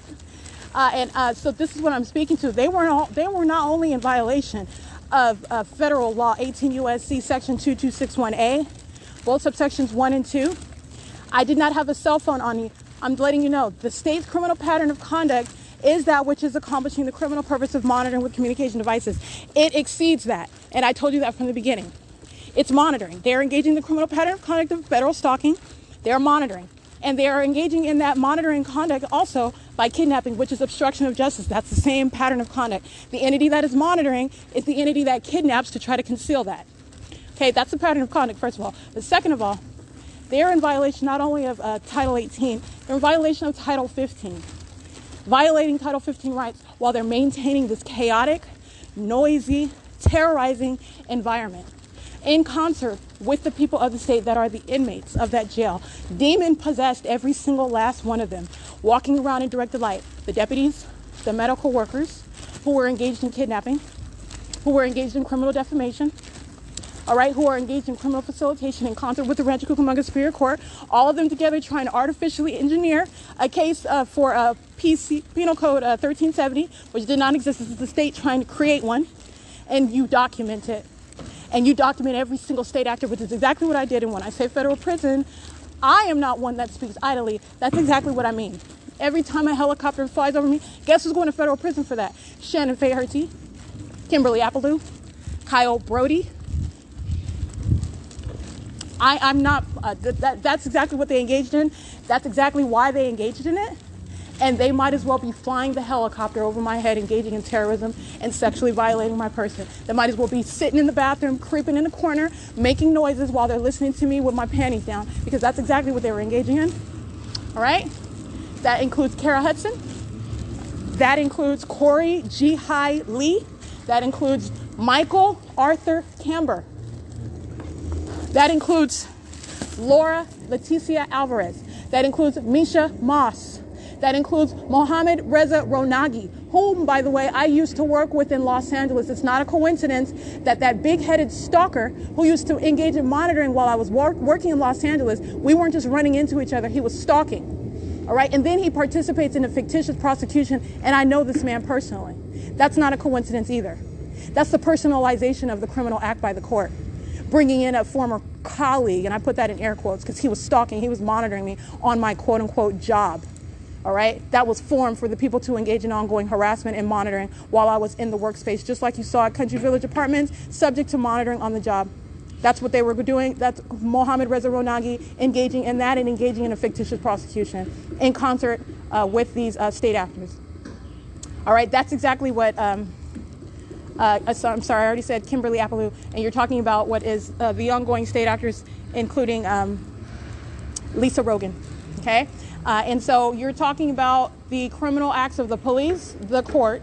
So this is what I'm speaking to. They were not only in violation of federal law, 18 U.S.C. section 2261A, both subsections 1 and 2. I did not have a cell phone on me. I'm letting you know the state's criminal pattern of conduct is that which is accomplishing the criminal purpose of monitoring with communication devices. It exceeds that. And I told you that from the beginning. It's monitoring. They're engaging in the criminal pattern of conduct of federal stalking. They're monitoring. And they are engaging in that monitoring conduct also by kidnapping, which is obstruction of justice. That's the same pattern of conduct. The entity that is monitoring is the entity that kidnaps to try to conceal that. Okay, that's the pattern of conduct, first of all. But second of all, they're in violation not only of Title 18, they're in violation of Title 15. Violating Title 15 rights while they're maintaining this chaotic, noisy, terrorizing environment in concert with the people of the state that are the inmates of that jail. Demon possessed every single last one of them, walking around in direct light. The deputies, the medical workers who were engaged in kidnapping, who were engaged in criminal defamation, all right, who are engaged in criminal facilitation in concert with the Rancho Cucamonga Superior Court, all of them together trying to artificially engineer a case for Penal Code 1370, which did not exist. This is the state trying to create one, and you document it. And you document every single state actor, which is exactly what I did. And when I say federal prison, I am not one that speaks idly. That's exactly what I mean. Every time a helicopter flies over me, guess who's going to federal prison for that? Shannon Faherty, Kimberly Appaloo, Kyle Brody. I'm not, that's exactly what they engaged in. That's exactly why they engaged in it. And they might as well be flying the helicopter over my head, engaging in terrorism and sexually violating my person. They might as well be sitting in the bathroom, creeping in the corner, making noises while they're listening to me with my panties down, because that's exactly what they were engaging in. All right? That includes Kara Hudson. That includes Corey G. Hai Lee. That includes Michael Arthur Camber. That includes Laura Leticia Alvarez. That includes Misha Moss. That includes Mohammed Reza Ronagi, whom, by the way, I used to work with in Los Angeles. It's not a coincidence that that big-headed stalker who used to engage in monitoring while I was working in Los Angeles, we weren't just running into each other, he was stalking. All right, and then he participates in a fictitious prosecution, and I know this man personally. That's not a coincidence either. That's the personalization of the criminal act by the court. Bringing in a former colleague, and I put that in air quotes because he was stalking, he was monitoring me on my quote-unquote job. All right, that was formed for the people to engage in ongoing harassment and monitoring while I was in the workspace, just like you saw at Country Village Apartments, subject to monitoring on the job. That's what they were doing. That's Mohammed Reza Ronagi engaging in that and engaging in a fictitious prosecution in concert with these state actors. All right, that's exactly what, I'm sorry, I already said Kimberly Appaloo, and you're talking about what is the ongoing state actors, including Lisa Rogan, okay? And so you're talking about the criminal acts of the police, the court,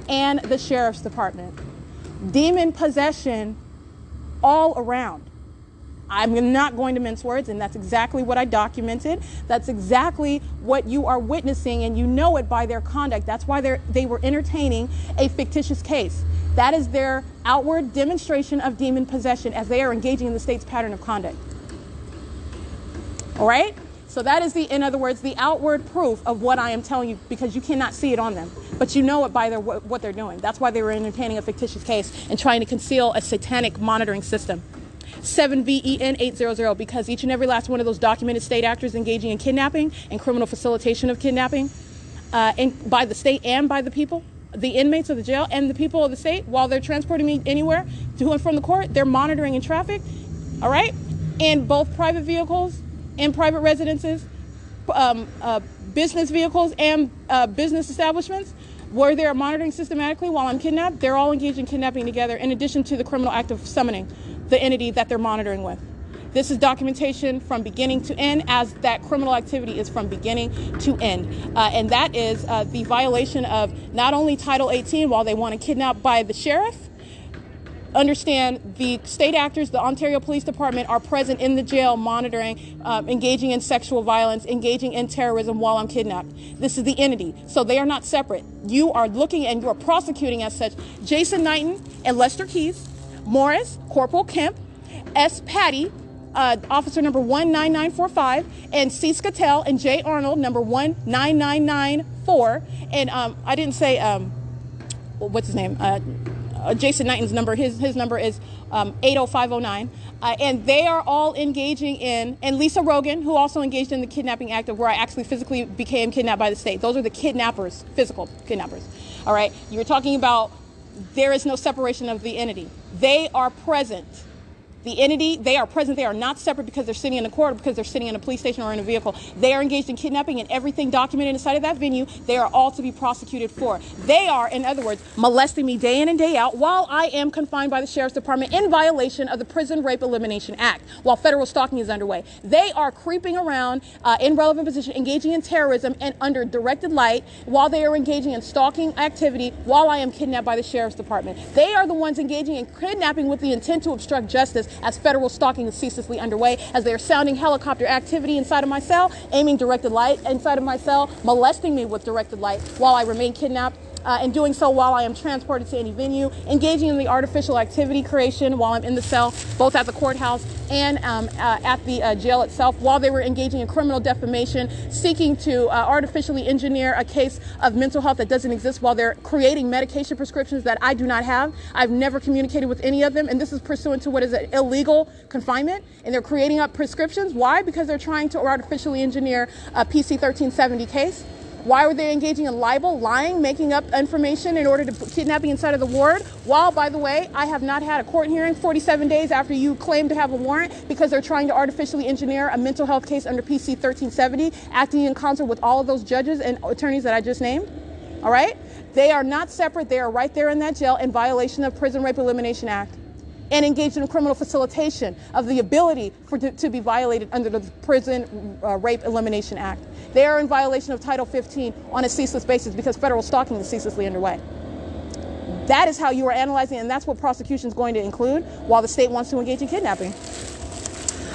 and the sheriff's department. Demon possession all around. I'm not going to mince words, and that's exactly what I documented. That's exactly what you are witnessing, and you know it by their conduct. That's why they were entertaining a fictitious case. That is their outward demonstration of demon possession as they are engaging in the state's pattern of conduct. All right? So that is in other words, the outward proof of what I am telling you, because you cannot see it on them, but you know it by what they're doing. That's why they were entertaining a fictitious case and trying to conceal a satanic monitoring system. 7VEN800, because each and every last one of those documented state actors engaging in kidnapping and criminal facilitation of kidnapping by the state and by the people, the inmates of the jail and the people of the state, while they're transporting me anywhere to and from the court, they're monitoring in traffic, all right, in both private vehicles, in private residences, business vehicles, and business establishments, where they're monitoring systematically while I'm kidnapped. They're all engaged in kidnapping together, in addition to the criminal act of summoning the entity that they're monitoring with. This is documentation from beginning to end, as that criminal activity is from beginning to end. And that is the violation of not only Title 18 while they want to kidnap by the sheriff. Understand the state actors, the Ontario Police Department, are present in the jail monitoring, engaging in sexual violence, engaging in terrorism while I'm kidnapped. This is the entity. So they are not separate. You are looking and you are prosecuting as such Jason Knighton and Lester Keys, Morris, Corporal Kemp, S. Patty, officer number 19945, and C. Scattell and J. Arnold, number 19994. And I didn't say, what's his name? Jason Knighton's number. His number is 80509. And they are all engaging in, and Lisa Rogan, who also engaged in the kidnapping act of where I actually physically became kidnapped by the state. Those are the kidnappers, physical kidnappers. All right. You're talking about there is no separation of the entity. They are present. The entity, they are present. They are not separate because they're sitting in a court or because they're sitting in a police station or in a vehicle. They are engaged in kidnapping, and everything documented inside of that venue, they are all to be prosecuted for. They are, in other words, molesting me day in and day out while I am confined by the Sheriff's Department in violation of the Prison Rape Elimination Act while federal stalking is underway. They are creeping around in relevant position, engaging in terrorism and under directed light while they are engaging in stalking activity while I am kidnapped by the Sheriff's Department. They are the ones engaging in kidnapping with the intent to obstruct justice as federal stalking is ceaselessly underway, as they are sounding helicopter activity inside of my cell, aiming directed light inside of my cell, molesting me with directed light while I remain kidnapped, and doing so while I am transported to any venue, engaging in the artificial activity creation while I'm in the cell, both at the courthouse and at the jail itself, while they were engaging in criminal defamation, seeking to artificially engineer a case of mental health that doesn't exist, while they're creating medication prescriptions that I do not have. I've never communicated with any of them, and this is pursuant to what is an illegal confinement, and they're creating up prescriptions. Why? Because they're trying to artificially engineer a PC 1370 case. Why were they engaging in libel, lying, making up information in order to kidnapping inside of the ward? While, by the way, I have not had a court hearing 47 days after you claim to have a warrant because they're trying to artificially engineer a mental health case under PC 1370, acting in concert with all of those judges and attorneys that I just named. All right? They are not separate. They are right there in that jail in violation of Prison Rape Elimination Act, and engaged in criminal facilitation of the ability to be violated under the Prison Rape Elimination Act. They are in violation of Title 15 on a ceaseless basis because federal stalking is ceaselessly underway. That is how you are analyzing, and that's what prosecution is going to include while the state wants to engage in kidnapping.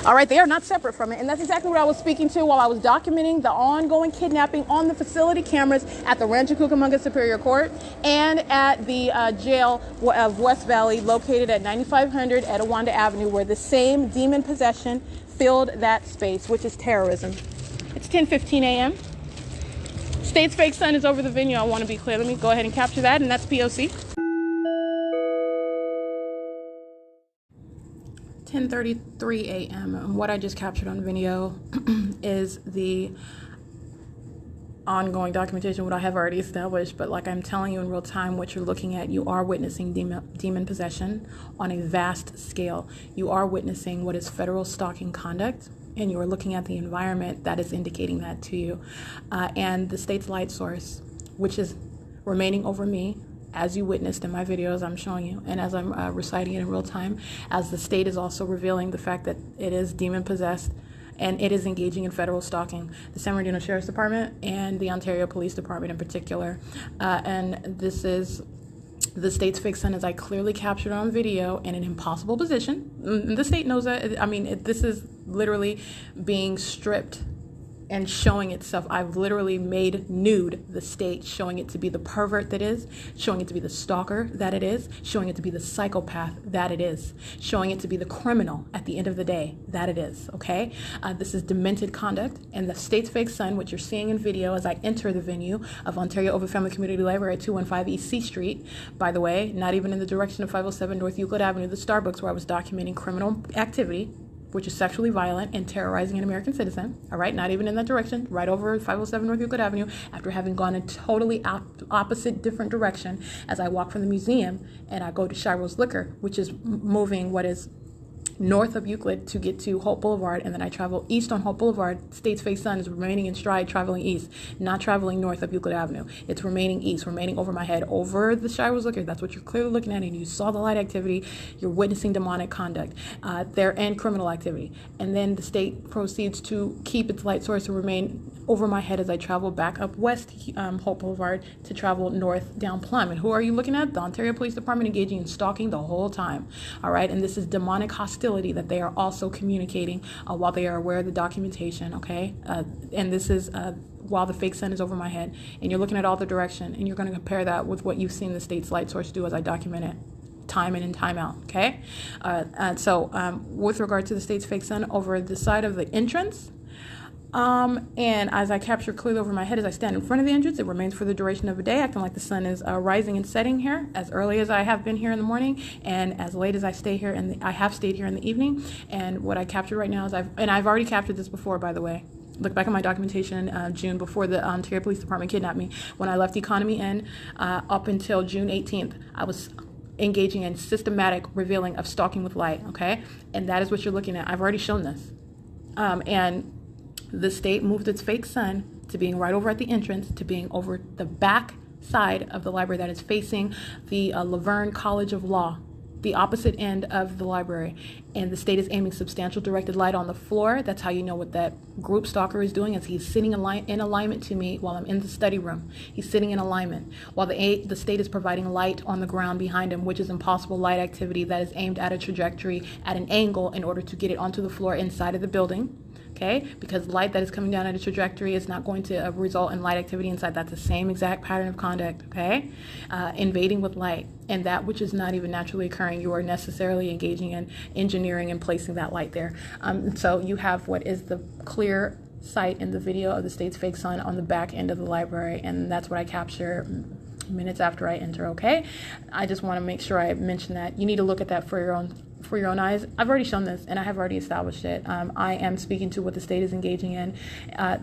All right, they are not separate from it, and that's exactly what I was speaking to while I was documenting the ongoing kidnapping on the facility cameras at the Rancho Cucamonga Superior Court and at the jail of West Valley, located at 9500 Etiwanda Avenue, where the same demon possession filled that space, which is terrorism. It's 10:15 a.m. State's fake sun is over the venue. I want to be clear. Let me go ahead and capture that, and that's P.O.C. 10:33 a.m. And what I just captured on video is the ongoing documentation, what I have already established. But like I'm telling you in real time, what you're looking at, you are witnessing demon possession on a vast scale. You are witnessing what is federal stalking conduct, and you are looking at the environment that is indicating that to you. And the state's light source, which is remaining over me, as you witnessed in my videos I'm showing you, and as I'm reciting it in real time, as the state is also revealing the fact that it is demon-possessed and it is engaging in federal stalking, the San Bernardino Sheriff's Department and the Ontario Police Department in particular. And this is the state's fake sun, as I clearly captured on video, in an impossible position. The state knows that. I mean, this is literally being stripped and showing itself. I've literally made nude the state, showing it to be the pervert that is, showing it to be the stalker that it is, showing it to be the psychopath that it is, showing it to be the criminal at the end of the day that it is, okay? This is demented conduct, and the state's fake sun, which you're seeing in video as I enter the venue of Ontario Open Family Community Library at 215 East C Street, by the way, not even in the direction of 507 North Euclid Avenue, the Starbucks, where I was documenting criminal activity, which is sexually violent and terrorizing an American citizen, all right? Not even in that direction, right over 507 North Euclid Avenue, after having gone in totally opposite, different direction as I walk from the museum and I go to Shiro's Liquor, which is moving what is north of Euclid to get to Hope Boulevard, and then I travel east on Hope Boulevard. State's fake sun is remaining in stride, traveling east, not traveling north of Euclid Avenue. It's remaining east, remaining over my head, over the Shiro's Liquor. That's what you're clearly looking at, and you saw the light activity. You're witnessing demonic conduct there and criminal activity. And then the state proceeds to keep its light source to remain over my head as I travel back up west Hope Boulevard to travel north down Plum. And who are you looking at? The Ontario Police Department engaging in stalking the whole time. All right, and this is demonic hostility that they are also communicating while they are aware of the documentation, okay? And this is while the fake sun is over my head, and you're looking at all the direction, and you're going to compare that with what you've seen the state's light source do as I document it time in and time out, okay? So with regard to the state's fake sun, over the side of the entrance, And as I capture clearly over my head as I stand in front of the entrance, it remains for the duration of a day, acting like the sun is rising and setting here, as early as I have been here in the morning, and as late as I stay here, I have stayed here in the evening. And what I captured right now is I've already captured this before, by the way. Look back at my documentation in June, before the Ontario Police Department kidnapped me. When I left Economy Inn up until June 18th, I was engaging in systematic revealing of stalking with light, okay? And that is what you're looking at. I've already shown this. And the state moved its fake sun to being right over at the entrance, to being over the back side of the library that is facing the LORRAINE College of Law, the opposite end of the library. And the state is aiming substantial directed light on the floor. That's how you know what that group stalker is doing, is he's sitting in alignment to me while I'm in the study room. He's sitting in alignment while the state is providing light on the ground behind him, which is impossible light activity that is aimed at a trajectory at an angle in order to get it onto the floor inside of the building. Okay, because light that is coming down at a trajectory is not going to result in light activity inside. That's the same exact pattern of conduct, okay? Invading with light, and that which is not even naturally occurring, you are necessarily engaging in engineering and placing that light there. So you have what is the clear sight in the video of the state's fake sun on the back end of the library, and that's what I capture minutes after I enter, okay? I just want to make sure I mention that. You need to look at that for your own eyes. I've already shown this, and I have already established it. I am speaking to what the state is engaging in.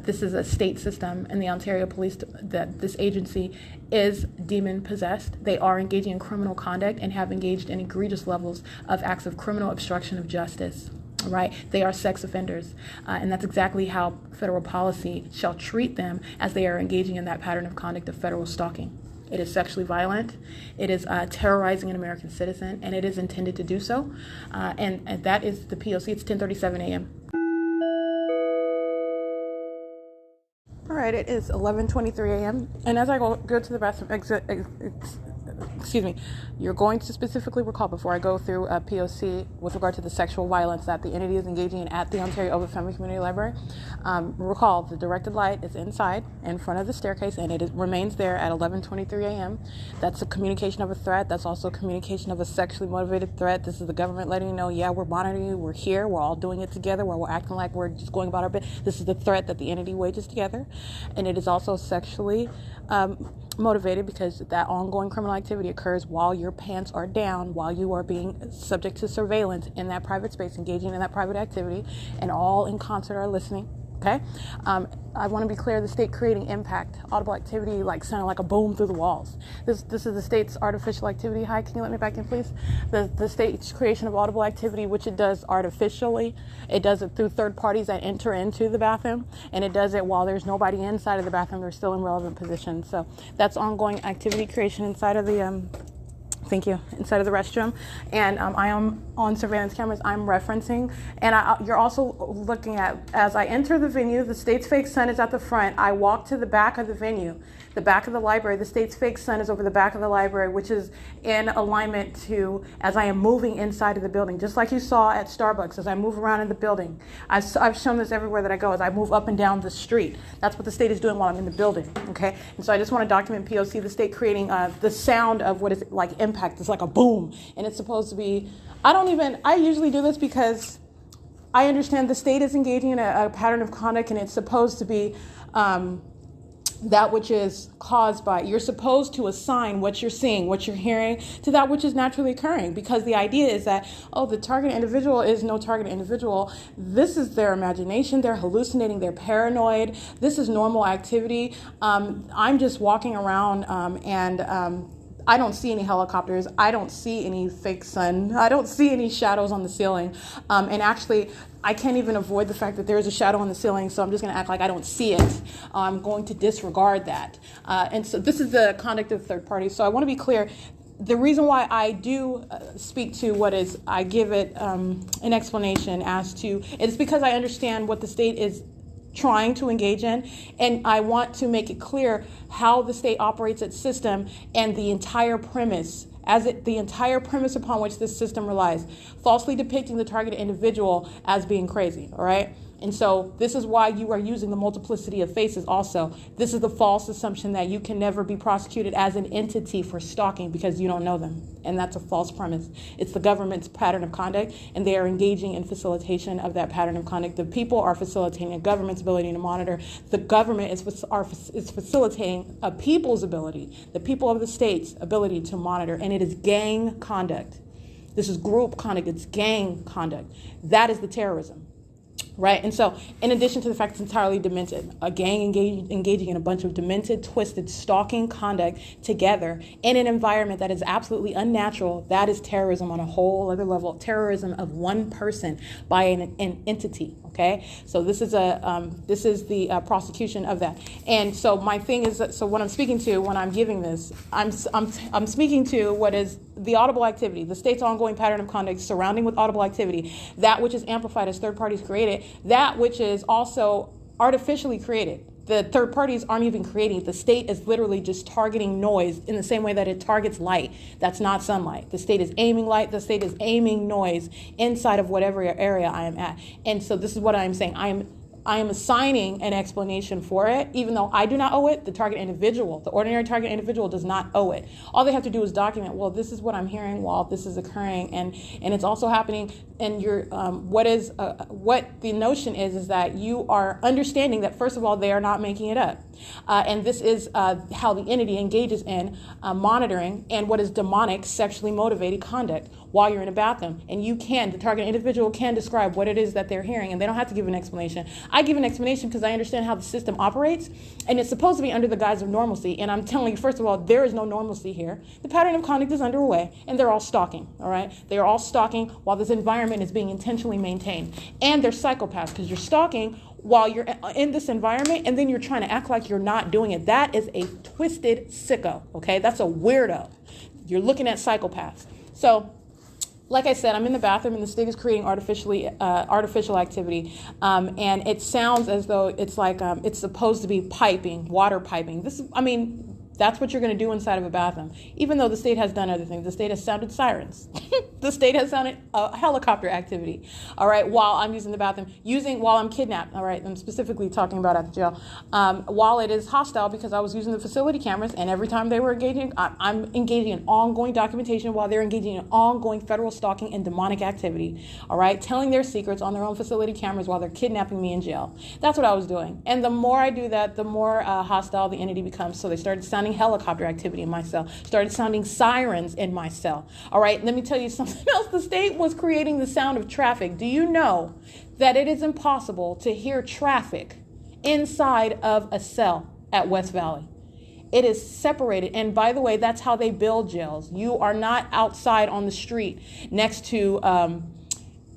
This is a state system, and the Ontario Police, this agency is demon-possessed. They are engaging in criminal conduct and have engaged in egregious levels of acts of criminal obstruction of justice. Right? They are sex offenders, and that's exactly how federal policy shall treat them, as they are engaging in that pattern of conduct of federal stalking. It is sexually violent. It is terrorizing an American citizen, and it is intended to do so. And that is the P.O.C. It's 10:37 a.m. All right, it is 11:23 a.m. And as I go to the bathroom, excuse me, you're going to specifically recall, before I go through P.O.C. with regard to the sexual violence that the entity is engaging in at the Ontario Open Family Community Library, recall the directed light is inside in front of the staircase, and it remains there at 11:23 a.m. That's a communication of a threat. That's also a communication of a sexually motivated threat. This is the government letting you know, yeah, we're monitoring you, we're here, we're all doing it together, where we're acting like we're just going about our bit. This is the threat that the entity wages together, and it is also sexually motivated, because that ongoing criminal activity occurs while your pants are down, while you are being subject to surveillance in that private space, engaging in that private activity, and all in concert are listening. Okay, I want to be clear: the state creating impact, audible activity, like sounding like a boom through the walls. This is the state's artificial activity. Hi, can you let me back in, please? The state's creation of audible activity, which it does artificially. It does it through third parties that enter into the bathroom, and it does it while there's nobody inside of the bathroom. They're still in relevant positions. So that's ongoing activity creation inside of the inside of the restroom. And I am on surveillance cameras I'm referencing. And you're also looking at, as I enter the venue, the state's fake sun is at the front. I walk to the back of the venue, the back of the library. The state's fake sun is over the back of the library, which is in alignment to, as I am moving inside of the building, just like you saw at Starbucks, as I move around in the building. I've shown this everywhere that I go, as I move up and down the street. That's what the state is doing while I'm in the building, okay? And so I just want to document P.O.C., the state creating the sound of what is like impact. It's like a boom, and it's supposed to be, I usually do this because I understand the state is engaging in a pattern of conduct, and it's supposed to be that which is caused by, you're supposed to assign what you're seeing, what you're hearing, to that which is naturally occurring, because the idea is that, the target individual is no target individual. This is their imagination. They're hallucinating. They're paranoid. This is normal activity. I'm just walking around and I don't see any helicopters. I don't see any fake sun. I don't see any shadows on the ceiling. And actually, I can't even avoid the fact that there is a shadow on the ceiling, so I'm just going to act like I don't see it. I'm going to disregard that. And so this is the conduct of third parties. So I want to be clear. The reason why I do speak to what is, I give it an explanation as to, it's because I understand what the state is trying to engage in, and I want to make it clear how the state operates its system and the entire premise, the entire premise upon which this system relies, falsely depicting the targeted individual as being crazy, all right? And so this is why you are using the multiplicity of faces also. This is the false assumption that you can never be prosecuted as an entity for stalking because you don't know them. And that's a false premise. It's the government's pattern of conduct, and they are engaging in facilitation of that pattern of conduct. The people are facilitating the government's ability to monitor. The government is facilitating a people's ability, the people of the state's ability to monitor, and it is gang conduct. This is group conduct. It's gang conduct. That is the terrorism. Right? And so, in addition to the fact it's entirely demented, a gang engaging in a bunch of demented, twisted, stalking conduct together in an environment that is absolutely unnatural, that is terrorism on a whole other level. Terrorism of one person by an entity. Okay, so this is the prosecution of that. And so my thing is that, so what I'm speaking to when I'm giving this, I'm speaking to what is the audible activity, the state's ongoing pattern of conduct surrounding with audible activity, that which is amplified as third parties created, that which is also artificially created. The third parties aren't even creating it. The state is literally just targeting noise in the same way that it targets light. That's not sunlight. The state is aiming light. The state is aiming noise inside of whatever area I am at. And so this is what I'm saying. I am assigning an explanation for it, even though I do not owe it. The target individual, the ordinary target individual, does not owe it. All they have to do is document, well, this is what I'm hearing while this is occurring, and it's also happening. And what the notion is that you are understanding that, first of all, they are not making it up. And this is how the entity engages in monitoring and what is demonic, sexually motivated conduct while you're in a bathroom. And the target individual can describe what it is that they're hearing, and they don't have to give an explanation. I give an explanation because I understand how the system operates, and it's supposed to be under the guise of normalcy. And I'm telling you, first of all, there is no normalcy here. The pattern of conduct is underway, and they're all stalking, all right? They are all stalking while this environment is being intentionally maintained. And they're psychopaths because you're stalking while you're in this environment, and then you're trying to act like you're not doing it. That is a twisted sicko, okay? That's a weirdo. You're looking at psychopaths. So, like I said, I'm in the bathroom, and the state is creating artificial activity, and it sounds as though it's like it's supposed to be piping, water piping. That's what you're going to do inside of a bathroom, even though the state has done other things. The state has sounded sirens. The state has sounded helicopter activity, all right, while I'm using the bathroom, while I'm kidnapped, all right, I'm specifically talking about at the jail, while it is hostile because I was using the facility cameras, and every time they were engaging, I'm engaging in ongoing documentation while they're engaging in ongoing federal stalking and demonic activity, all right, telling their secrets on their own facility cameras while they're kidnapping me in jail. That's what I was doing. And the more I do that, the more hostile the entity becomes. So they started sounding helicopter activity in my cell, started sounding sirens in my cell. All right, let me tell you something else. The state was creating the sound of traffic. Do you know that it is impossible to hear traffic inside of a cell at West Valley? It is separated. And by the way, that's how they build jails. You are not outside on the street next to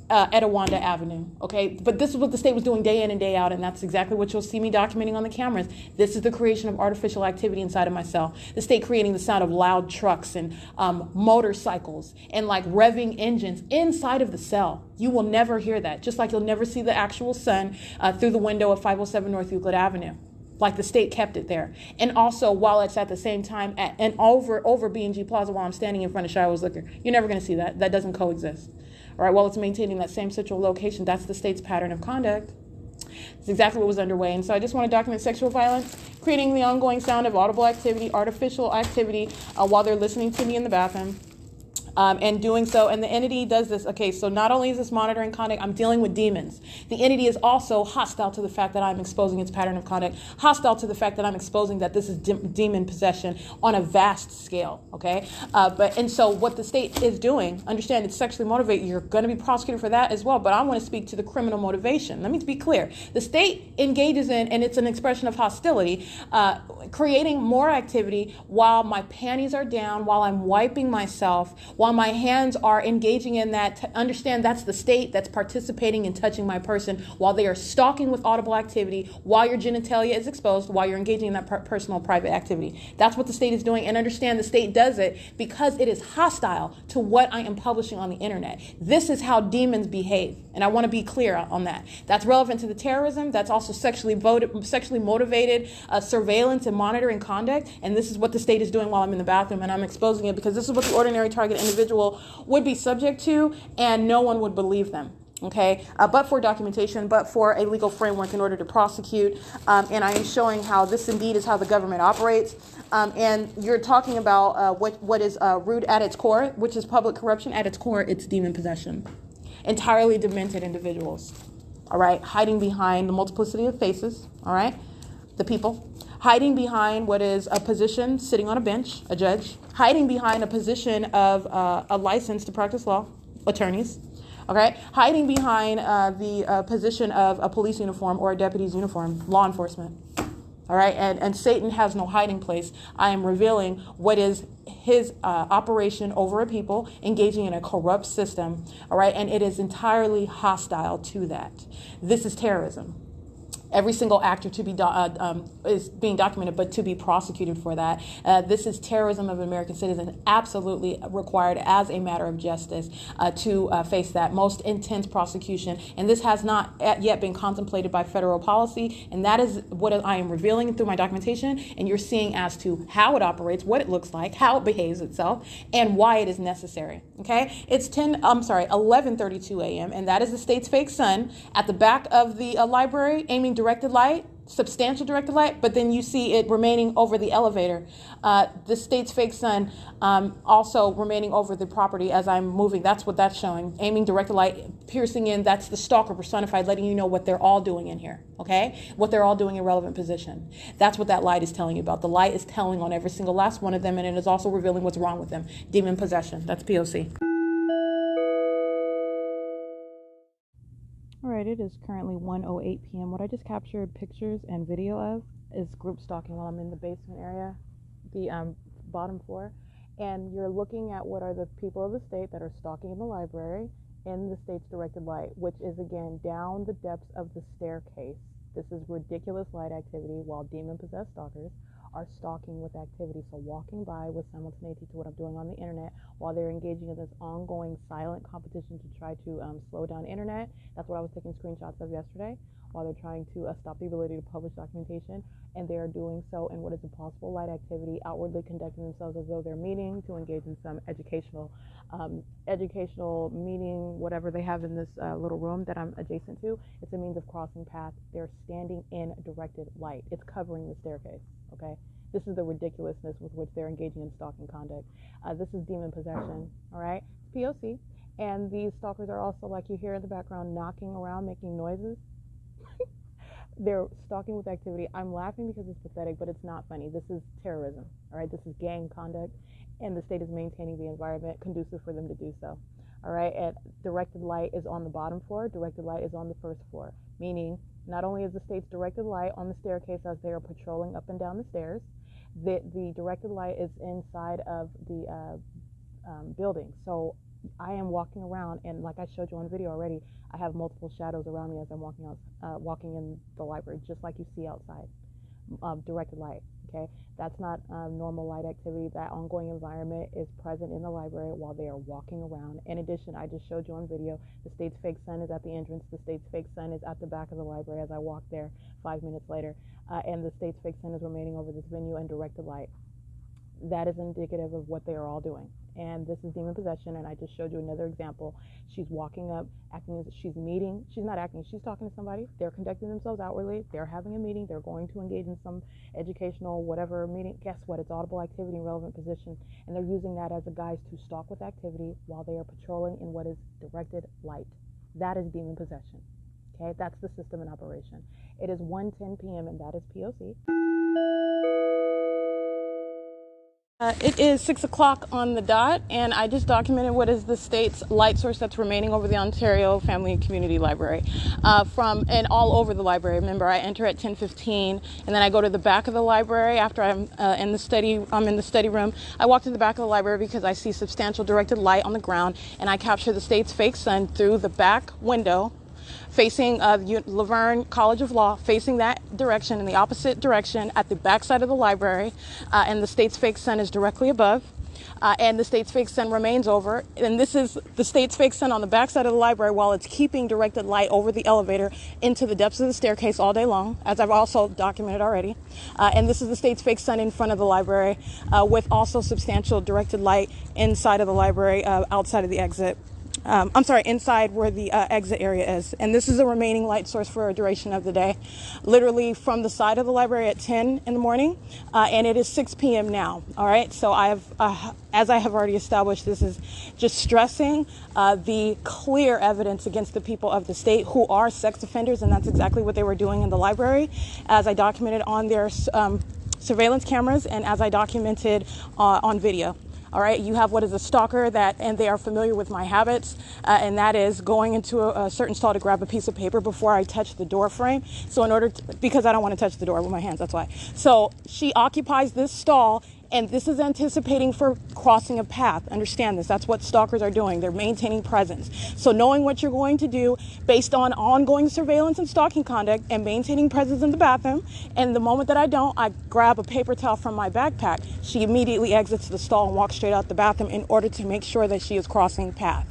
Etowanda Avenue, okay? But this is what the state was doing day in and day out, and that's exactly what you'll see me documenting on the cameras. This is the creation of artificial activity inside of my cell. The state creating the sound of loud trucks and motorcycles and like revving engines inside of the cell. You will never hear that, just like you'll never see the actual sun through the window of 507 North Euclid Avenue. Like the state kept it there. And also while it's at the same time and over B&G Plaza while I'm standing in front of Shiloh's Liquor. You're never going to see that. That doesn't coexist. All right, while it's maintaining that same central location, that's the state's pattern of conduct. It's exactly what was underway. And so I just want to document sexual violence, creating the ongoing sound of audible activity, artificial activity while they're listening to me in the bathroom. And doing so, and the entity does this. Okay, so not only is this monitoring conduct, I'm dealing with demons. The entity is also hostile to the fact that I'm exposing its pattern of conduct, hostile to the fact that I'm exposing that this is demon possession on a vast scale. Okay, and so what the state is doing, understand it's sexually motivated. You're going to be prosecuted for that as well. But I want to speak to the criminal motivation. Let me be clear. The state engages in, and it's an expression of hostility, creating more activity while my panties are down, while I'm wiping myself, while my hands are engaging in that. Understand that's the state that's participating in touching my person while they are stalking with audible activity, while your genitalia is exposed, while you're engaging in that personal private activity. That's what the state is doing. And understand the state does it because it is hostile to what I am publishing on the internet. This is how demons behave. And I want to be clear on that. That's relevant to the terrorism. That's also sexually motivated surveillance and monitoring conduct. And this is what the state is doing while I'm in the bathroom, and I'm exposing it because this is what the ordinary target individual would be subject to, and no one would believe them. Okay, but for documentation, but for a legal framework in order to prosecute. And I am showing how this indeed is how the government operates. And you're talking about what is root at its core, which is public corruption. At its core, it's demon possession. Entirely demented individuals, all right, hiding behind the multiplicity of faces, all right, the people, hiding behind what is a position, sitting on a bench, a judge, hiding behind a position of a license to practice law, attorneys, okay, hiding behind the position of a police uniform or a deputy's uniform, law enforcement. All right, and Satan has no hiding place. I am revealing what is his operation over a people, engaging in a corrupt system. All right, and it is entirely hostile to that. This is terrorism. Every single actor to be is being documented, but to be prosecuted for that. This is terrorism of American citizens, absolutely required as a matter of justice to face that most intense prosecution. And this has not yet been contemplated by federal policy. And that is what I am revealing through my documentation. And you're seeing as to how it operates, what it looks like, how it behaves itself, and why it is necessary. Okay, it's 11:32 a.m. and that is the state's fake sun at the back of the library, aiming directed light, substantial directed light, but then you see it remaining over the elevator. The state's fake sun also remaining over the property as I'm moving. That's what that's showing. Aiming directed light, piercing in. That's the stalker personified, letting you know what they're all doing in here. Okay, what they're all doing in relevant position. That's what that light is telling you about. The light is telling on every single last one of them, and it is also revealing what's wrong with them. Demon possession. That's P.O.C. Alright, it is currently 1:08 p.m. What I just captured pictures and video of is group stalking while I'm in the basement area, the bottom floor. And you're looking at what are the people of the state that are stalking in the library in the state's directed light, which is again down the depths of the staircase. This is ridiculous light activity while demon-possessed stalkers are stalking with activity. So walking by with simultaneity to what I'm doing on the internet while they're engaging in this ongoing silent competition to try to slow down internet. That's what I was taking screenshots of yesterday while they're trying to stop the ability to publish documentation. And they are doing so in what is a possible light activity, outwardly conducting themselves as though they're meeting to engage in some educational meeting, whatever they have in this little room that I'm adjacent to. It's a means of crossing paths. They're standing in directed light. It's covering the staircase, okay? This is the ridiculousness with which they're engaging in stalking conduct. This is demon possession, all right? It's P.O.C. And these stalkers are also, like you hear in the background, knocking around, making noises. They're stalking with activity. I'm laughing because it's pathetic, but it's not funny. This is terrorism, all right? This is gang conduct, and the state is maintaining the environment conducive for them to do so, all right? And directed light is on the bottom floor. Directed light is on the first floor, meaning not only is the state's directed light on the staircase as they are patrolling up and down the stairs, the directed light is inside of the building. So I am walking around, and like I showed you on video already, I have multiple shadows around me as I'm walking in the library, just like you see outside. Directed light, okay? That's not normal light activity. That ongoing environment is present in the library while they are walking around. In addition, I just showed you on video, the state's fake sun is at the entrance. The state's fake sun is at the back of the library as I walk there 5 minutes later. And the state's fake sun is remaining over this venue and directed light. That is indicative of what they are all doing. And this is demon possession, and I just showed you another example. She's walking up, acting as she's meeting. She's not acting, she's talking to somebody. They're conducting themselves outwardly. They're having a meeting. They're going to engage in some educational whatever meeting. Guess what? It's audible activity in relevant position. And they're using that as a guise to stalk with activity while they are patrolling in what is directed light. That is demon possession. Okay, that's the system in operation. It is 1:10 p.m. and that is P.O.C. It is 6 o'clock on the dot, and I just documented what is the state's light source that's remaining over the Ontario Family and Community Library, and all over the library. Remember, I enter at 10:15, and then I go to the back of the library after I'm in the study room. I walk to the back of the library because I see substantial directed light on the ground, and I capture the state's fake sun through the back window, facing LORRAINE College of Law, facing that direction, in the opposite direction at the back side of the library, and the state's fake sun is directly above, and the state's fake sun remains over. And this is the state's fake sun on the back side of the library while it's keeping directed light over the elevator into the depths of the staircase all day long, as I've also documented already. And this is the state's fake sun in front of the library with also substantial directed light inside of the library, outside of the exit. I'm sorry, inside where the exit area is. And this is the remaining light source for a duration of the day, literally from the side of the library at 10 in the morning, and it is 6 p.m. now. All right, so I have, as I have already established, this is just stressing the clear evidence against the people of the state who are sex offenders, and that's exactly what they were doing in the library, as I documented on their surveillance cameras and as I documented on video. All right, you have what is a stalker and they are familiar with my habits, and that is going into a certain stall to grab a piece of paper before I touch the door frame. So because I don't want to touch the door with my hands, that's why. So she occupies this stall, and this is anticipating for crossing a path. Understand this, that's what stalkers are doing. They're maintaining presence. So knowing what you're going to do based on ongoing surveillance and stalking conduct and maintaining presence in the bathroom, and the moment that I don't, I grab a paper towel from my backpack. She immediately exits the stall and walks straight out the bathroom in order to make sure that she is crossing path.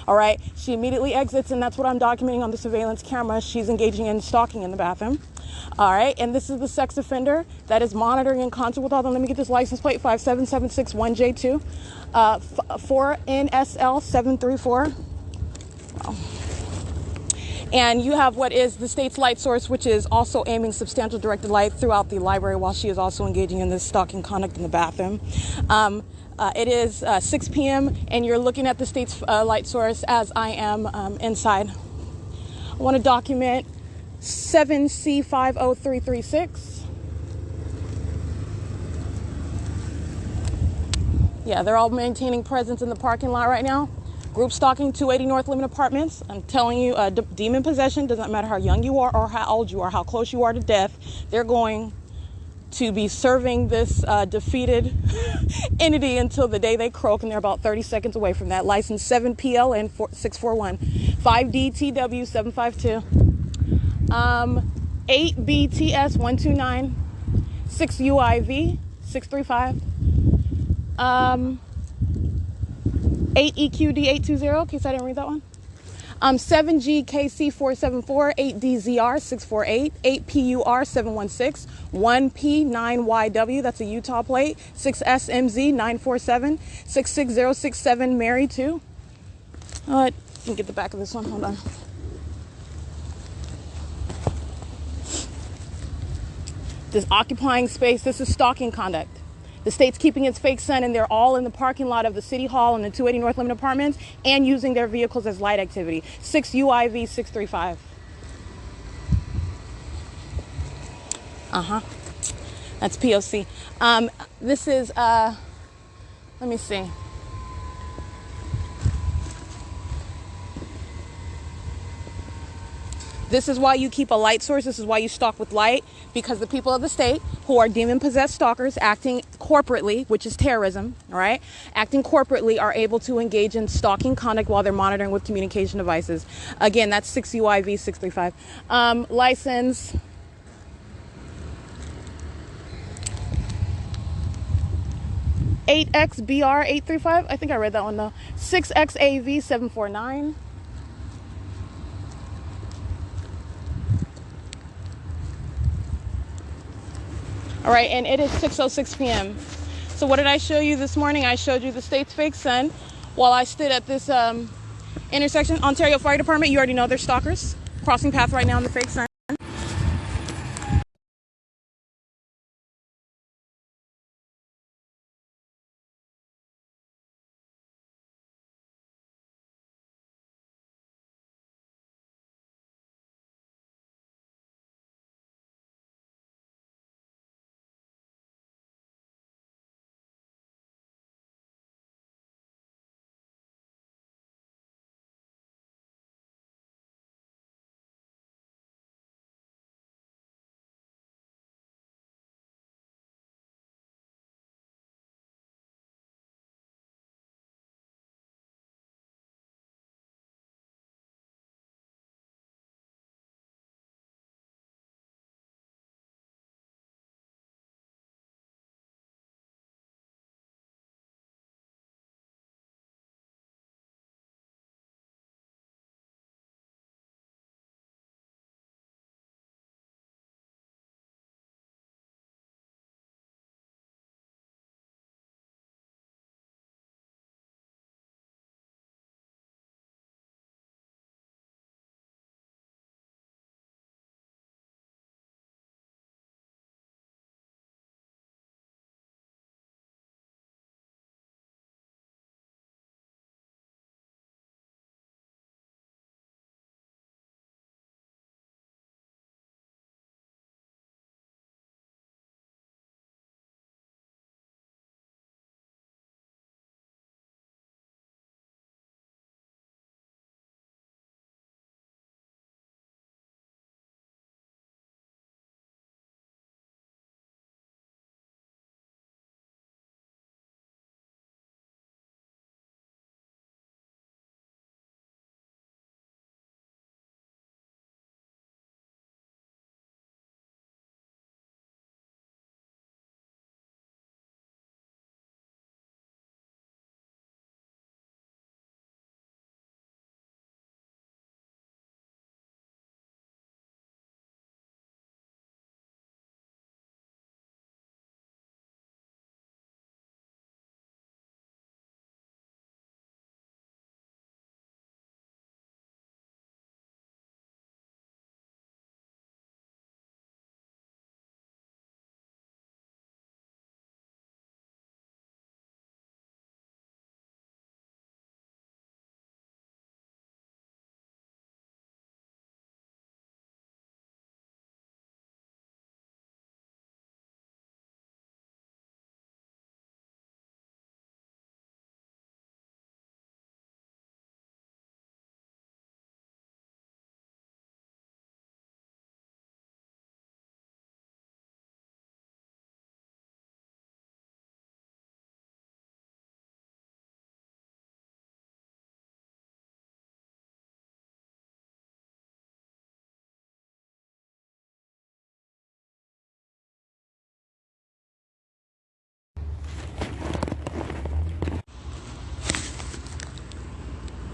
All right, she immediately exits, and that's what I'm documenting on the surveillance camera. She's engaging in stalking in the bathroom. All right, and this is the sex offender that is monitoring in concert with all them. Let me get this license plate, 57761J2, 4NSL734. And you have what is the state's light source, which is also aiming substantial directed light throughout the library while she is also engaging in this stalking conduct in the bathroom. It is 6 p.m. and you're looking at the state's light source as I am inside. I want to document 7C50336. Yeah, they're all maintaining presence in the parking lot right now. Group stalking, 280 North Lemon Apartments. I'm telling you, demon possession, doesn't matter how young you are or how old you are, how close you are to death, they're going to be serving this defeated entity until the day they croak, and they're about 30 seconds away from that. License 7PLN 641, 5DTW 752, 8BTS 129, 6UIV 635, 8EQD 820, in case I didn't read that one. 7GKC 474, 8DZR 648, 8PUR 716, 1P9YW, that's a Utah plate, 6SMZ 947, 66067 Mary 2. Let me get the back of this one, hold on. This occupying space, this is stalking conduct. The state's keeping its fake sun, and they're all in the parking lot of the City Hall and the 280 North Lemon Apartments and using their vehicles as light activity. 6UIV 635. That's P.O.C. This is, let me see. This is why you keep a light source. This is why you stalk with light, because the people of the state who are demon-possessed stalkers acting corporately, which is terrorism, all right, acting corporately, are able to engage in stalking conduct while they're monitoring with communication devices. Again, that's 6UIV 635. License 8XBR 835. I think I read that one though. 6XAV 749. All right, and it is 6:06 p.m. So what did I show you this morning? I showed you the state's fake sun while I stood at this intersection. Ontario Fire Department, you already know they're stalkers. Crossing path right now in the fake sun.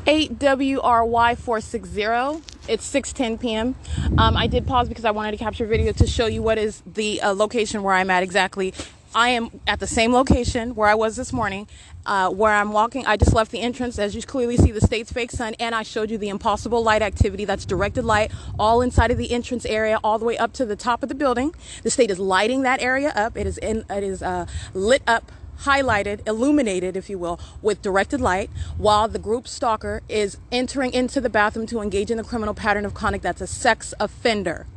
8WRY460. It's 6:10 p.m. I did pause because I wanted to capture video to show you what is the location where I'm at exactly. I am at the same location where I was this morning, where I'm walking. I just left the entrance, as you clearly see the state's fake sun, and I showed you the impossible light activity. That's directed light all inside of the entrance area, all the way up to the top of the building. The state is lighting that area up. It is lit up, highlighted, illuminated, if you will, with directed light, while the group stalker is entering into the bathroom to engage in the criminal pattern of conduct. That's a sex offender.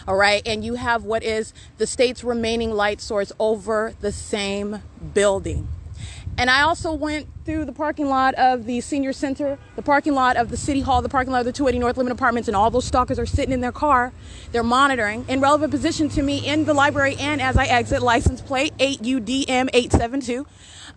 All right. And you have what is the state's remaining light source over the same building. And I also went through the parking lot of the senior center, the parking lot of the city hall, the parking lot of the 280 North Limit Apartments, and all those stalkers are sitting in their car. They're monitoring in relevant position to me in the library, and as I exit, license plate 8UDM872.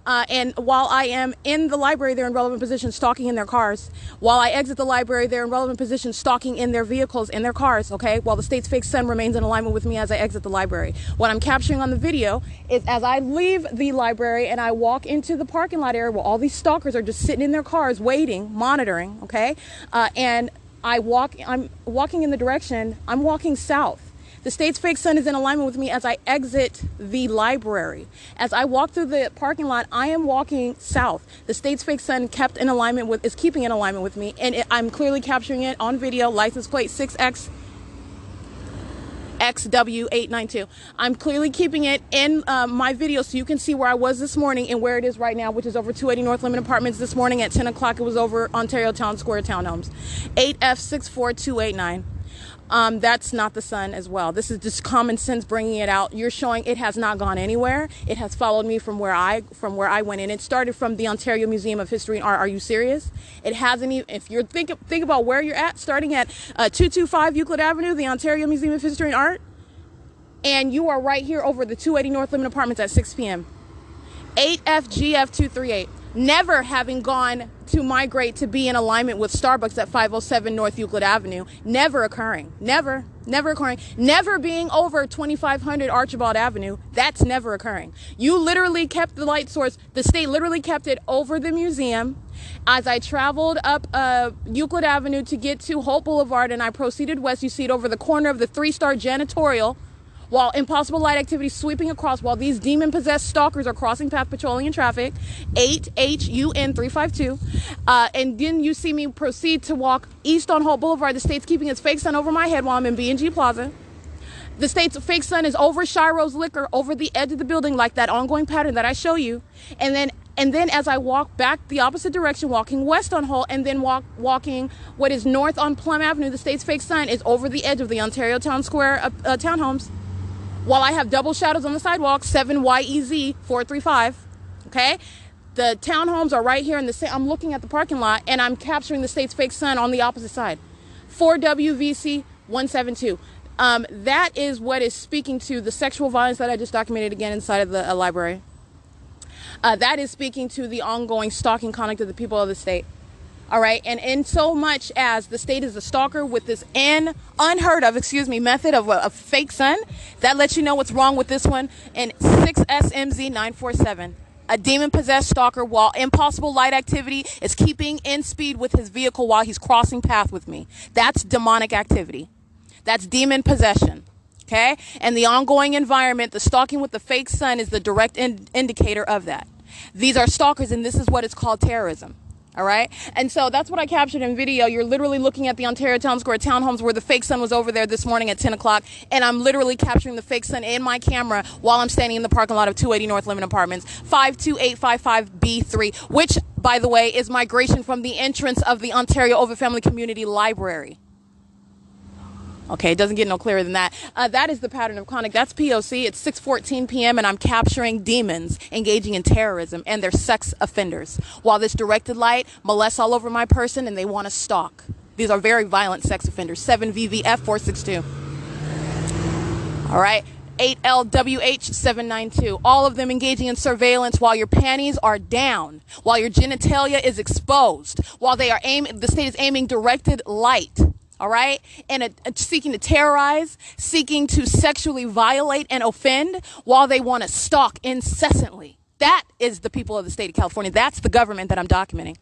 And while I am in the library, they're in relevant position, stalking in their cars. While I exit the library, they're in relevant position, stalking in their vehicles, in their cars, okay? While the state's fake sun remains in alignment with me as I exit the library. What I'm capturing on the video is as I leave the library and I walk into the parking lot area where all these stalkers are just sitting in their cars, waiting, monitoring, okay? And I'm walking in the direction, I'm walking south. The state's fake sun is in alignment with me as I exit the library. As I walk through the parking lot, I am walking south. The state's fake sun is keeping in alignment with me, and I'm clearly capturing it on video, license plate 6XXW892. I'm clearly keeping it in my video so you can see where I was this morning and where it is right now, which is over 280 North Limit Apartments. This morning at 10 o'clock, it was over Ontario Town Square Townhomes. 8F64289. That's not the sun as well. This is just common sense bringing it out. You're showing it has not gone anywhere. It has followed me from where I went in. It started from the Ontario Museum of History and Art. Are you serious? It hasn't even, if you're think about where you're at, starting at 225 Euclid Avenue, the Ontario Museum of History and Art, and you are right here over the 280 North Limit Apartments at 6 p.m. 8FGF238. Never having gone to migrate to be in alignment with Starbucks at 507 North Euclid Avenue. Never occurring. Never occurring. Never being over 2500 Archibald Avenue. That's never occurring. You literally kept the light source. The state literally kept it over the museum. As I traveled up Euclid Avenue to get to Holt Boulevard and I proceeded west, you see it over the corner of the 3-star janitorial, while impossible light activity sweeping across, while these demon-possessed stalkers are crossing path patrolling in traffic, 8HUN352. And then you see me proceed to walk east on Holt Boulevard. The state's keeping its fake sun over my head while I'm in B&G Plaza. The state's fake sun is over Shiro's Liquor, over the edge of the building, like that ongoing pattern that I show you. And then as I walk back the opposite direction, walking west on Holt, and then walking what is north on Plum Avenue, the state's fake sun is over the edge of the Ontario Town Square townhomes. While I have double shadows on the sidewalk, 7YEZ435, okay? The townhomes are right here in the same, I'm looking at the parking lot and I'm capturing the state's fake sun on the opposite side. 4WVC172. That is what is speaking to the sexual violence that I just documented again inside of the library. That is speaking to the ongoing stalking conduct of the people of the state. All right, and in so much as the state is a stalker with this unheard of, method of a fake sun, that lets you know what's wrong with this one. And 6SMZ947, a demon-possessed stalker, while impossible light activity is keeping in speed with his vehicle while he's crossing path with me. That's demonic activity. That's demon possession. Okay, and the ongoing environment, the stalking with the fake sun, is the direct indicator of that. These are stalkers, and this is what is called terrorism. All right. And so that's what I captured in video. You're literally looking at the Ontario Town Square townhomes where the fake sun was over there this morning at 10 o'clock. And I'm literally capturing the fake sun in my camera while I'm standing in the parking lot of 280 North Limit Apartments, 52855B3, which, by the way, is migration from the entrance of the Ontario Overfamily Community Library. Okay, it doesn't get no clearer than that. That is the pattern of conduct. That's P.O.C. It's 6:14 p.m. and I'm capturing demons engaging in terrorism and they're sex offenders. While this directed light molests all over my person and they want to stalk. These are very violent sex offenders. 7VVF462. All right. 8LWH792. All of them engaging in surveillance while your panties are down, while your genitalia is exposed, while they are the state is aiming directed light. All right. And seeking to terrorize, seeking to sexually violate and offend while they want to stalk incessantly. That is the people of the state of California. That's the government that I'm documenting.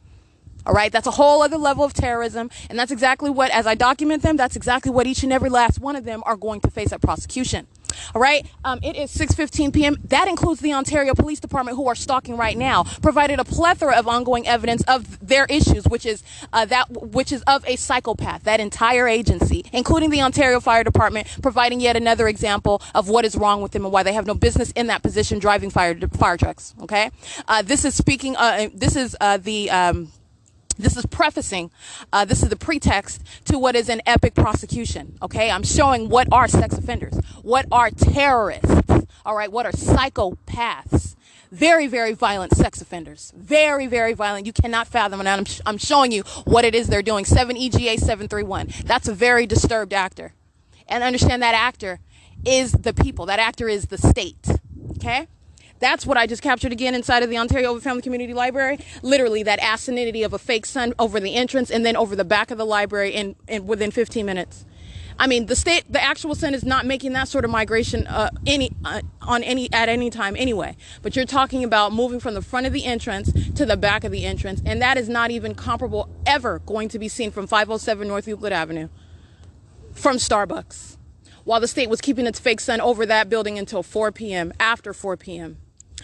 All right, that's a whole other level of terrorism, and that's exactly what, as I document them, that's exactly what each and every last one of them are going to face at prosecution. All right, it is 6:15 p.m. That includes the Ontario Police Department, who are stalking right now, provided a plethora of ongoing evidence of their issues, which is of a psychopath. That entire agency, including the Ontario Fire Department, providing yet another example of what is wrong with them and why they have no business in that position driving fire trucks. Okay, this is prefacing, this is the pretext to what is an epic prosecution, okay? I'm showing what are sex offenders, what are terrorists, all right? What are psychopaths? Very, very violent sex offenders. Very, very violent. You cannot fathom, and I'm showing you what it is they're doing. 7 EGA 731. That's a very disturbed actor. And understand that actor is the people. That actor is the state, okay? That's what I just captured again inside of the Ontario Family Community Library. Literally that asininity of a fake sun over the entrance and then over the back of the library in within 15 minutes. I mean, the actual sun is not making that sort of migration at any time anyway. But you're talking about moving from the front of the entrance to the back of the entrance, and that is not even comparable ever going to be seen from 507 North Euclid Avenue from Starbucks, while the state was keeping its fake sun over that building until 4 p.m., after 4 p.m.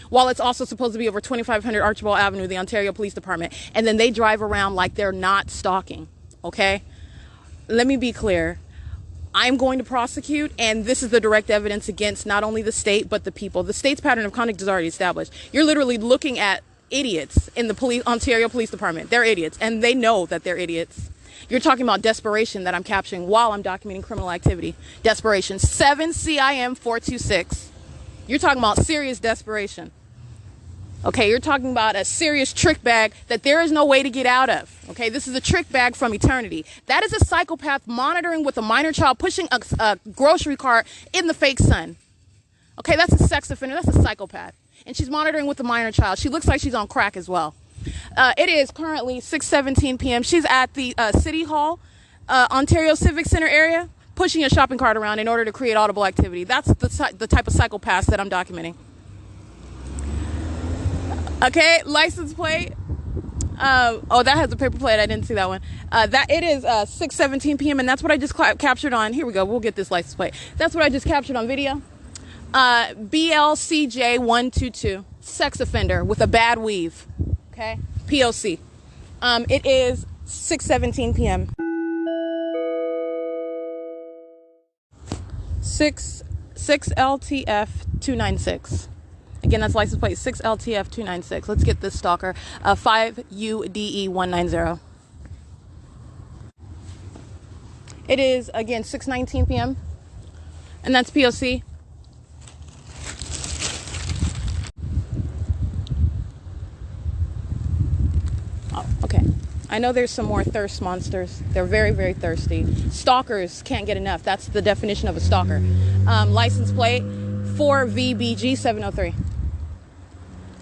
While it's also supposed to be over 2500 Archibald Avenue, the Ontario Police Department. And then they drive around like they're not stalking, okay? Let me be clear. I'm going to prosecute, and this is the direct evidence against not only the state, but the people. The state's pattern of conduct is already established. You're literally looking at idiots in the Ontario Police Department. They're idiots, and they know that they're idiots. You're talking about desperation that I'm capturing while I'm documenting criminal activity. Desperation. 7 CIM 426. You're talking about serious desperation. Okay, you're talking about a serious trick bag that there is no way to get out of. Okay, this is a trick bag from eternity. That is a psychopath monitoring with a minor child, pushing a grocery cart in the fake sun. Okay, that's a sex offender. That's a psychopath. And she's monitoring with a minor child. She looks like she's on crack as well. It is currently 6:17 p.m. She's at the City Hall, Ontario Civic Center area, pushing a shopping cart around in order to create audible activity. That's the type of psychopaths that I'm documenting. Okay, license plate. Oh, that has a paper plate. I didn't see that one. It is 6:17 p.m. and that's what I just captured on. Here we go. We'll get this license plate. That's what I just captured on video. BLCJ 122, sex offender with a bad weave. Okay, P.O.C. It is 6:17 p.m. 6 LTF 296. Again, that's license plate 6 LTF 296. Let's get this stalker. 5 UDE 190. It is again 6:19 p.m. and that's P.O.C. Oh, okay. I know there's some more thirst monsters. They're very, very thirsty. Stalkers can't get enough. That's the definition of a stalker. License plate 4VBG 703.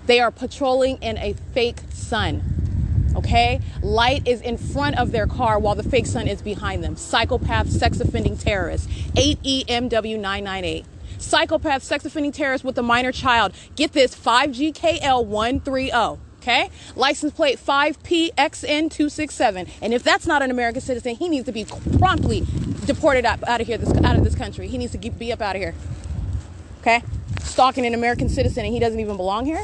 They are patrolling in a fake sun. Okay? Light is in front of their car while the fake sun is behind them. Psychopath, sex offending terrorist. 8EMW 998. Psychopath, sex offending terrorist with a minor child. Get this, 5GKL 130. Okay? License plate 5PXN 267. And if that's not an American citizen, he needs to be promptly deported out of this country. He needs to be up out of here. Okay? Stalking an American citizen and he doesn't even belong here?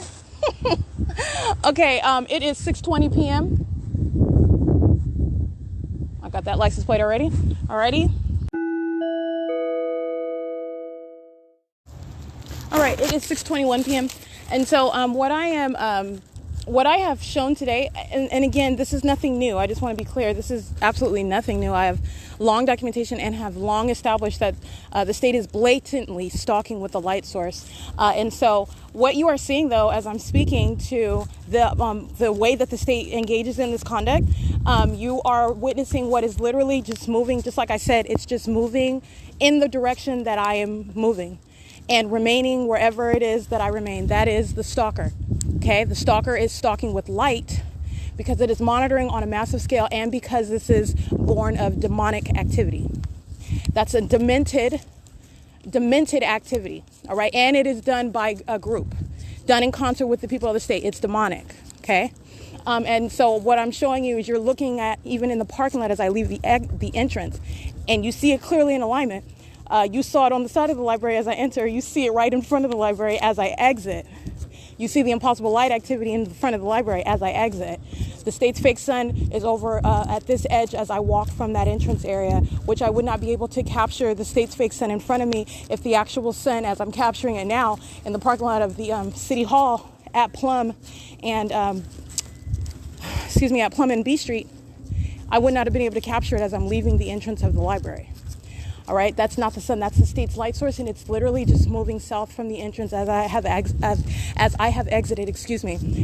Okay, it is 6:20 p.m. I got that license plate already. Alrighty. All right, it is 6:21 p.m. And so what I have shown today, and again, this is nothing new. I just want to be clear. This is absolutely nothing new. I have long documentation and have long established that the state is blatantly stalking with the light source. And so what you are seeing, though, as I'm speaking to the way that the state engages in this conduct, you are witnessing what is literally just moving. Just like I said, it's just moving in the direction that I am moving and remaining wherever it is that I remain. That is the stalker. Okay, the stalker is stalking with light because it is monitoring on a massive scale and because this is born of demonic activity. That's a demented activity, all right? And it is done by a group, done in concert with the people of the state. It's demonic, okay? And so what I'm showing you is you're looking at, even in the parking lot as I leave the entrance, and you see it clearly in alignment. You saw it on the side of the library as I enter. You see it right in front of the library as I exit. You see the impossible light activity in the front of the library as I exit. The state's fake sun is over at this edge as I walk from that entrance area, which I would not be able to capture the state's fake sun in front of me if the actual sun, as I'm capturing it now, in the parking lot of the City Hall at Plum and, at Plum and B Street, I would not have been able to capture it as I'm leaving the entrance of the library. All right, that's not the sun, that's the state's light source, and it's literally just moving south from the entrance as I have exited,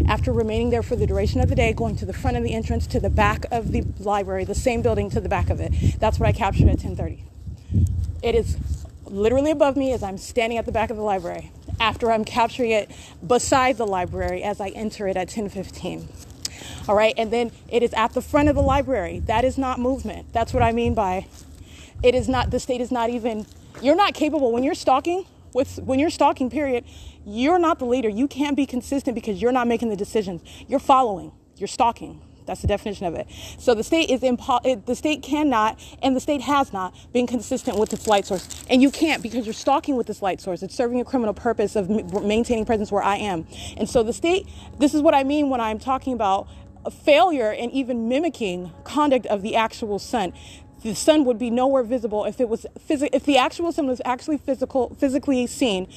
after remaining there for the duration of the day, going to the front of the entrance, to the back of the library, the same building to the back of it. That's what I captured at 10:30. It is literally above me as I'm standing at the back of the library, after I'm capturing it beside the library as I enter it at 10:15. All right, and then it is at the front of the library. That is not movement. That's what I mean by it is not, the state is not even, you're not capable when you're stalking, period, you're not the leader. You can't be consistent because you're not making the decisions. You're following, you're stalking. That's the definition of it. So the state the state cannot, and the state has not been consistent with its light source. And you can't, because you're stalking with this light source. It's serving a criminal purpose of maintaining presence where I am. And so the state, this is what I mean when I'm talking about a failure and even mimicking conduct of the actual sun. The sun would be nowhere visible if if the actual sun was actually physically seen,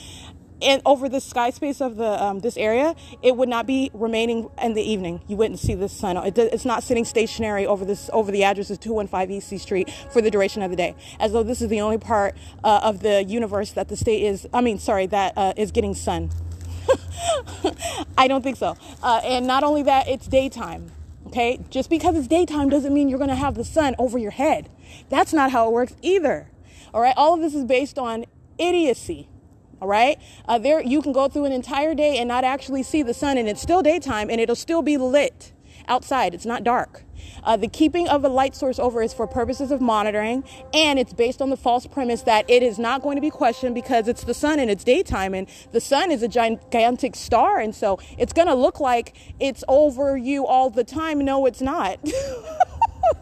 and over the sky space of the this area, it would not be remaining in the evening. You wouldn't see the sun. It's not sitting stationary over the address of 215 E.C. Street for the duration of the day, as though this is the only part of the universe that the state is. Is getting sun. I don't think so. And not only that, it's daytime. Okay, just because it's daytime doesn't mean you're going to have the sun over your head. That's not how it works either. All right, all of this is based on idiocy. All right, you can go through an entire day and not actually see the sun, and it's still daytime, and it'll still be lit outside. It's not dark. The keeping of a light source over is for purposes of monitoring, and it's based on the false premise that it is not going to be questioned because it's the sun and it's daytime, and the sun is a gigantic star, and so it's going to look like it's over you all the time. No, it's not.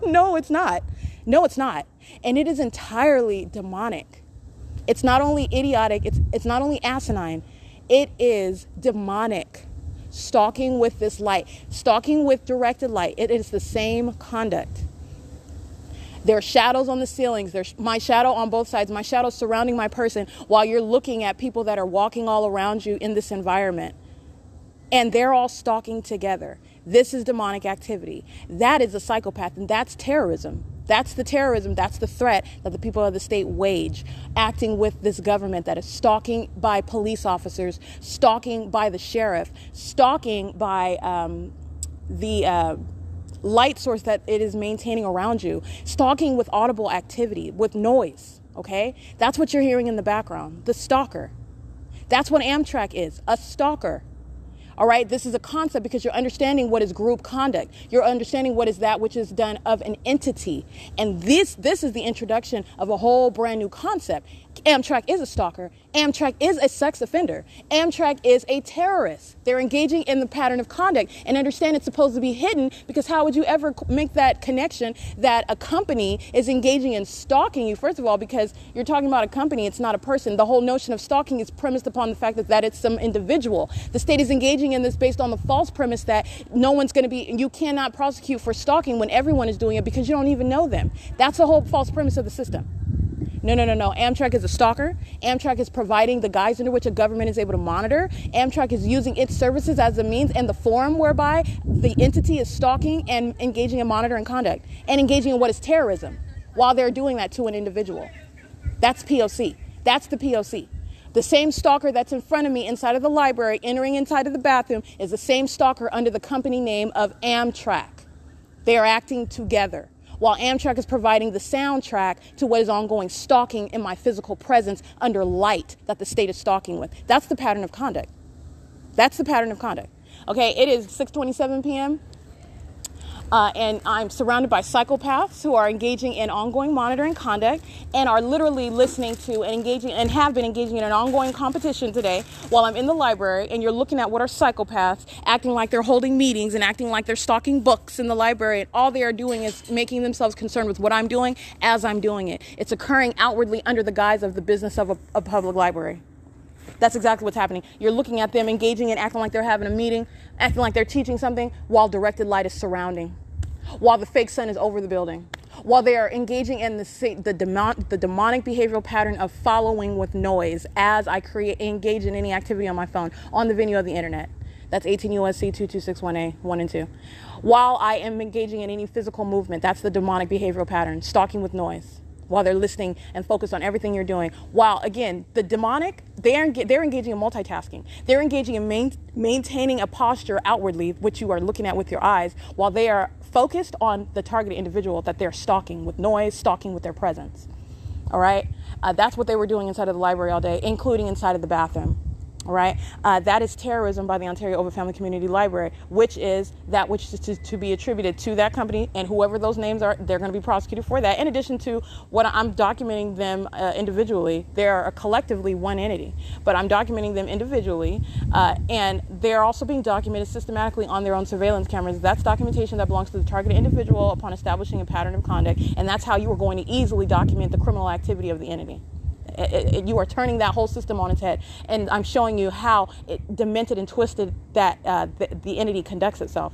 No, it's not. No, it's not. And it is entirely demonic. It's not only idiotic, it's not only asinine, it is demonic. Stalking with this light, stalking with directed light, it is the same conduct. There are shadows on the ceilings. There's my shadow on both sides, my shadow surrounding my person while you're looking at people that are walking all around you in this environment. And they're all stalking together. This is demonic activity. That is a psychopath, and that's terrorism. That's the terrorism, that's the threat that the people of the state wage, acting with this government that is stalking by police officers, stalking by the sheriff, stalking by the light source that it is maintaining around you, stalking with audible activity, with noise, okay? That's what you're hearing in the background, the stalker. That's what Amtrak is, a stalker. All right, this is a concept because you're understanding what is group conduct. You're understanding what is that which is done of an entity. And this is the introduction of a whole brand new concept. Amtrak is a stalker. Amtrak is a sex offender. Amtrak is a terrorist. They're engaging in the pattern of conduct, and understand it's supposed to be hidden, because how would you ever make that connection that a company is engaging in stalking you? First of all, because you're talking about a company, it's not a person. The whole notion of stalking is premised upon the fact that it's some individual. The state is engaging in this based on the false premise that you cannot prosecute for stalking when everyone is doing it because you don't even know them. That's the whole false premise of the system. No. Amtrak is a stalker. Amtrak is providing the guise under which a government is able to monitor. Amtrak is using its services as a means and the forum whereby the entity is stalking and engaging in monitoring conduct and engaging in what is terrorism while they're doing that to an individual. That's P.O.C. That's the P.O.C. The same stalker that's in front of me inside of the library, entering inside of the bathroom, is the same stalker under the company name of Amtrak. They are acting together, while Amtrak is providing the soundtrack to what is ongoing stalking in my physical presence under light that the state is stalking with. That's the pattern of conduct. That's the pattern of conduct. Okay, it is 6:27 p.m. And I'm surrounded by psychopaths who are engaging in ongoing monitoring conduct and are literally listening to and engaging and have been engaging in an ongoing competition today while I'm in the library. And you're looking at what are psychopaths acting like they're holding meetings and acting like they're stalking books in the library. And all they are doing is making themselves concerned with what I'm doing as I'm doing it. It's occurring outwardly under the guise of the business of a public library. That's exactly what's happening. You're looking at them engaging and acting like they're having a meeting, acting like they're teaching something while directed light is surrounding, while the fake sun is over the building, while they are engaging in the demonic behavioral pattern of following with noise as I engage in any activity on my phone, on the venue of the internet. That's 18 U.S.C. 2261A, 1 and 2. While I am engaging in any physical movement, that's the demonic behavioral pattern, stalking with noise, while they're listening and focused on everything you're doing. While, again, the demonic, they're engaging in multitasking. They're engaging in maintaining a posture outwardly, which you are looking at with your eyes, while they are focused on the targeted individual that they're stalking with noise, stalking with their presence. All right? That's what they were doing inside of the library all day, including inside of the bathroom. All right, that is terrorism by the Ontario Open Family Community Library, which is that which is to be attributed to that company, and whoever those names are, they're going to be prosecuted for that. In addition to what I'm documenting them individually, they are collectively one entity, but I'm documenting them individually, and they're also being documented systematically on their own surveillance cameras. That's documentation that belongs to the targeted individual upon establishing a pattern of conduct, and that's how you are going to easily document the criminal activity of the entity. You are turning that whole system on its head, and I'm showing you how demented and twisted that the entity conducts itself.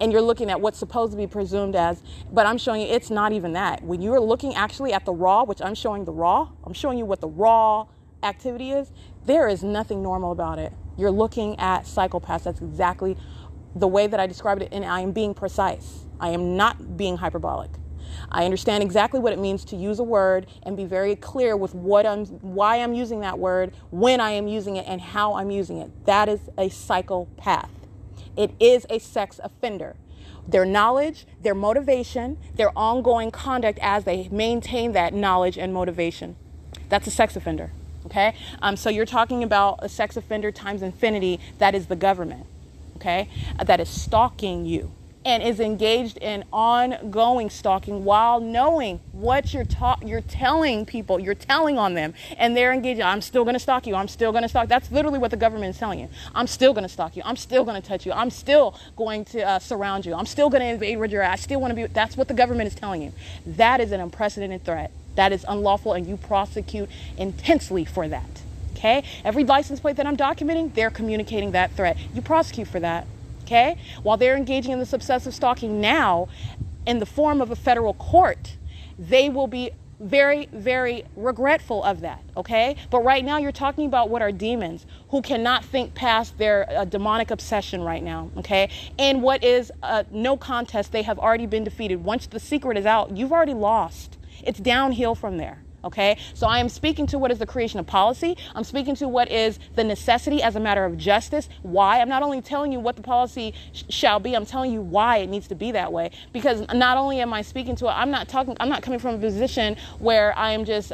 And you're looking at what's supposed to be presumed as, but I'm showing you it's not even that. When you're looking actually at the raw, which I'm showing the raw, I'm showing you what the raw activity is, there is nothing normal about it. You're looking at psychopaths. That's exactly the way that I described it, and I am being precise. I am not being hyperbolic. I understand exactly what it means to use a word and be very clear with why I'm using that word, when I am using it, and how I'm using it. That is a psychopath. It is a sex offender. Their knowledge, their motivation, their ongoing conduct as they maintain that knowledge and motivation. That's a sex offender. Okay? So you're talking about a sex offender times infinity. That is the government. Okay? That is stalking you and is engaged in ongoing stalking while knowing what you're telling people, you're telling on them, and they're engaging. I'm still going to stalk you. I'm still going to stalk. That's literally what the government is telling you. I'm still going to stalk you. I'm still going to touch you. I'm still going to surround you. I'm still going to invade where you're at. I still want to be. That's what the government is telling you. That is an unprecedented threat. That is unlawful, and you prosecute intensely for that. Okay? Every license plate that I'm documenting, they're communicating that threat. You prosecute for that. Okay? While they're engaging in this obsessive stalking now in the form of a federal court, they will be very, very regretful of that. Okay? But right now you're talking about what are demons who cannot think past their demonic obsession right now. Okay? And what is no contest, they have already been defeated. Once the secret is out, you've already lost. It's downhill from there. Okay, so I am speaking to what is the creation of policy. I'm speaking to what is the necessity as a matter of justice. Why? I'm not only telling you what the policy shall be, I'm telling you why it needs to be that way. Because not only am I speaking to it, I'm not coming from a position where I am just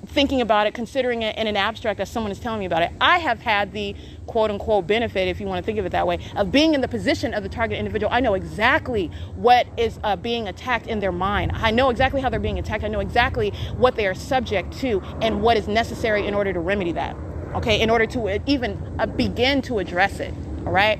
thinking about it, considering it in an abstract as someone is telling me about it. I have had the quote unquote benefit, if you want to think of it that way, of being in the position of the target individual. I know exactly what is being attacked in their mind. I know exactly how they're being attacked. I know exactly what they are subject to and what is necessary in order to remedy that. Okay, in order to even begin to address it. All right.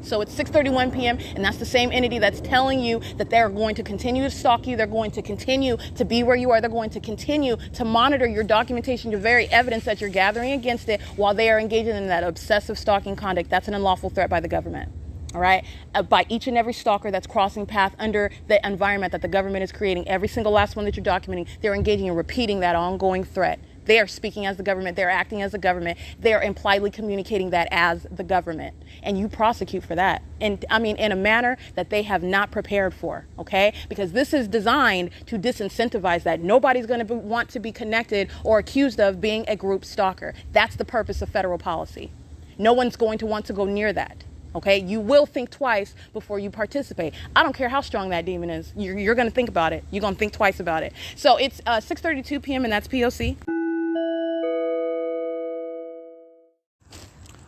So it's 6:31 p.m. and that's the same entity that's telling you that they're going to continue to stalk you. They're going to continue to be where you are. They're going to continue to monitor your documentation, your very evidence that you're gathering against it while they are engaging in that obsessive stalking conduct. That's an unlawful threat by the government. All right, by each and every stalker that's crossing path under the environment that the government is creating, every single last one that you're documenting, they're engaging in repeating that ongoing threat. They are speaking as the government. They're acting as the government. They are impliedly communicating that as the government. And you prosecute for that. And I mean, in a manner that they have not prepared for, okay? Because this is designed to disincentivize that. Nobody's going to want to be connected or accused of being a group stalker. That's the purpose of federal policy. No one's going to want to go near that. Okay, you will think twice before you participate. I don't care how strong that demon is. You're going to think about it. You're going to think twice about it. So it's 6:32 p.m. and that's P.O.C.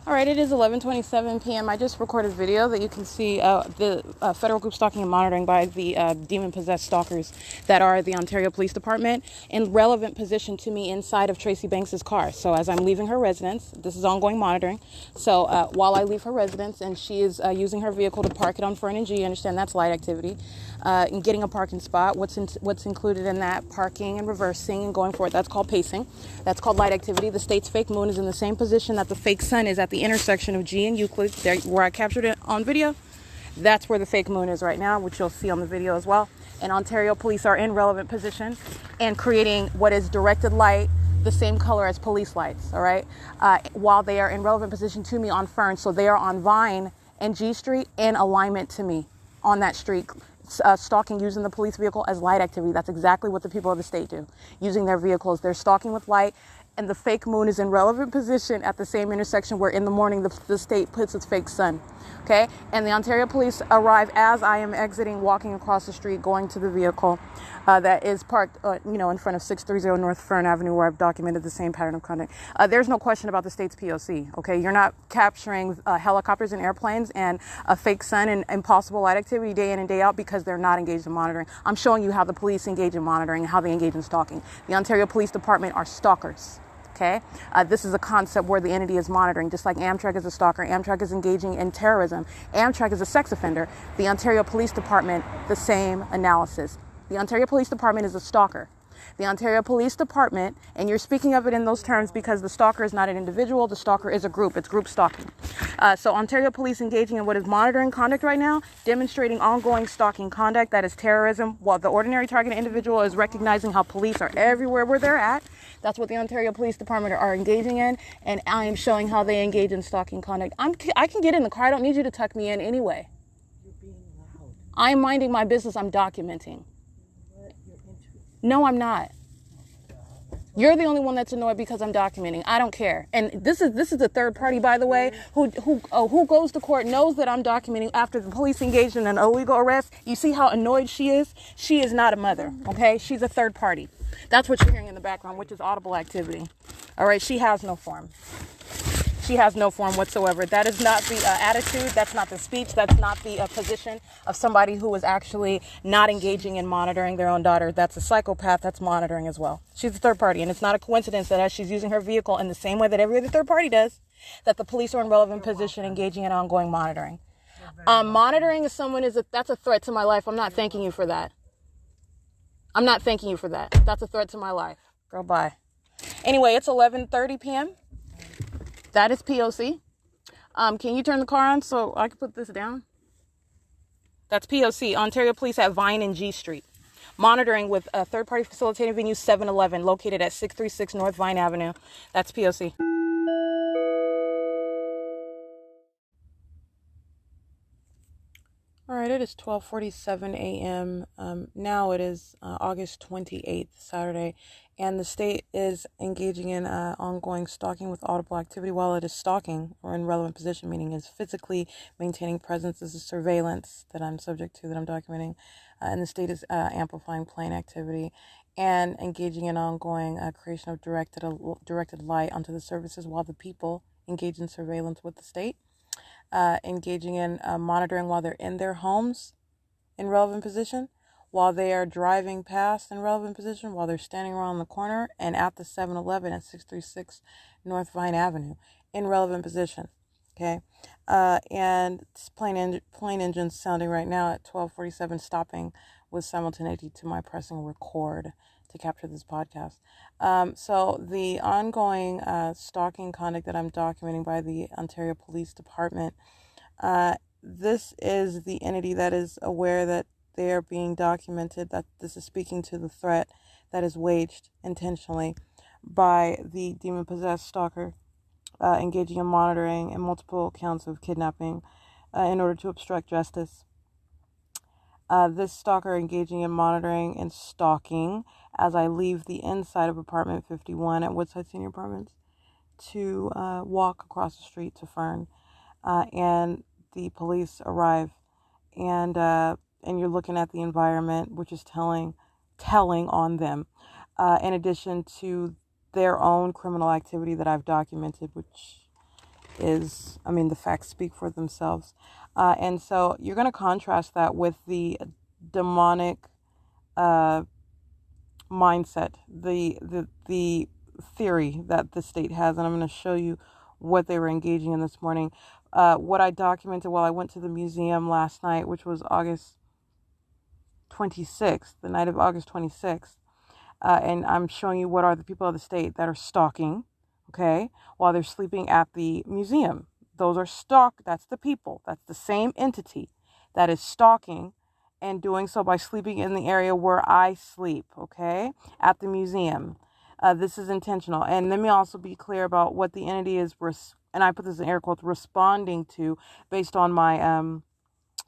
All right, it is 11:27 p.m. I just recorded a video that you can see the federal group stalking and monitoring by the demon-possessed stalkers that are the Ontario Police Department in relevant position to me inside of Tracy Banks's car. So as I'm leaving her residence, this is ongoing monitoring. So while I leave her residence and she is using her vehicle to park it on Fern and G, you understand that's light activity, and getting a parking spot, what's included in that, parking and reversing and going forward, that's called pacing. That's called light activity. The state's fake moon is in the same position that the fake sun is at the intersection of G and Euclid, there where I captured it on video. That's where the fake moon is right now, which you'll see on the video as well. And Ontario police are in relevant position and creating what is directed light, the same color as police lights, all right? While they are in relevant position to me on Fern, so they are on Vine and G Street in alignment to me on that street. Stalking using the police vehicle as light activity. That's exactly what the people of the state do. Using their vehicles, they're stalking with light, and the fake moon is in relevant position at the same intersection where in the morning the state puts its fake sun. Okay? And the Ontario police arrive as I am exiting, walking across the street, going to the vehicle that is parked, in front of 630 North Fern Avenue, where I've documented the same pattern of conduct. There's no question about the state's P.O.C. Okay? You're not capturing helicopters and airplanes and a fake sun and impossible light activity day in and day out because they're not engaged in monitoring. I'm showing you how the police engage in monitoring and how they engage in stalking. The Ontario Police Department are stalkers. Okay, this is a concept where the entity is monitoring, just like Amtrak is a stalker. Amtrak is engaging in terrorism. Amtrak is a sex offender. The Ontario Police Department, the same analysis. The Ontario Police Department is a stalker. The Ontario Police Department, and you're speaking of it in those terms because the stalker is not an individual, the stalker is a group. It's group stalking. So Ontario Police engaging in what is monitoring conduct right now, demonstrating ongoing stalking conduct that is terrorism, while the ordinary target individual is recognizing how police are everywhere where they're at. That's what the Ontario Police Department are engaging in, and I am showing how they engage in stalking conduct. I can get in the car. I don't need you to tuck me in anyway. You're being loud. I'm minding my business. I'm documenting. No, I'm not. You're the only one that's annoyed because I'm documenting. I don't care. And this is a third party, by the way, who goes to court, knows that I'm documenting after the police engaged in an illegal arrest. You see how annoyed she is? She is not a mother, okay? She's a third party. That's what you're hearing in the background, which is audible activity. All right, she has no form. She has no form whatsoever. That is not the attitude. That's not the speech. That's not the position of somebody who is actually not engaging in monitoring their own daughter. That's a psychopath. That's monitoring as well. She's a third party. And it's not a coincidence that as she's using her vehicle in the same way that every other third party does, that the police are in relevant position engaging in ongoing monitoring. Monitoring is that's a threat to my life. I'm not thanking you for that. I'm not thanking you for that. That's a threat to my life. Girl, bye. Anyway, it's 11:30 p.m. That is P.O.C. Can you turn the car on so I can put this down? That's P.O.C. Ontario Police at Vine and G Street. Monitoring with a third-party facilitating venue 7-Eleven located at 636 North Vine Avenue. That's P.O.C. All right, it is 12:47 a.m. Now it is August 28th, Saturday, and the state is engaging in ongoing stalking with audible activity while it is stalking, or in relevant position, meaning is physically maintaining presence. This is surveillance that I'm subject to, that I'm documenting, and the state is amplifying plain activity and engaging in ongoing creation of directed light onto the services while the people engage in surveillance with the state. Engaging in monitoring while they're in their homes in relevant position, while they are driving past in relevant position, while they're standing around the corner and at the 7-Eleven at 636 North Vine Avenue in relevant position. Okay, and it's plane engines sounding right now at 12:47, stopping with simultaneity to my pressing record to capture this podcast. So the ongoing stalking conduct that I'm documenting by the Ontario Police Department, this is the entity that is aware that they are being documented, that this is speaking to the threat that is waged intentionally by the demon-possessed stalker, engaging in monitoring and multiple counts of kidnapping in order to obstruct justice. This stalker engaging in monitoring and stalking as I leave the inside of apartment 51 at Woodside Senior Apartments to walk across the street to Fern, and the police arrive, and you're looking at the environment, which is telling on them, in addition to their own criminal activity that I've documented, which is, I mean, the facts speak for themselves. And so you're going to contrast that with the demonic mindset, the theory that the state has. And I'm going to show you what they were engaging in this morning. What I documented while I went to the museum last night, which was August 26th, the night of August 26th. And I'm showing you what are the people of the state that are stalking, okay, while they're sleeping at the museum. Those are that's the people. That's the same entity that is stalking and doing so by sleeping in the area where I sleep, okay, at the museum. This is intentional. And let me also be clear about what the entity is, and I put this in air quotes, responding to based on my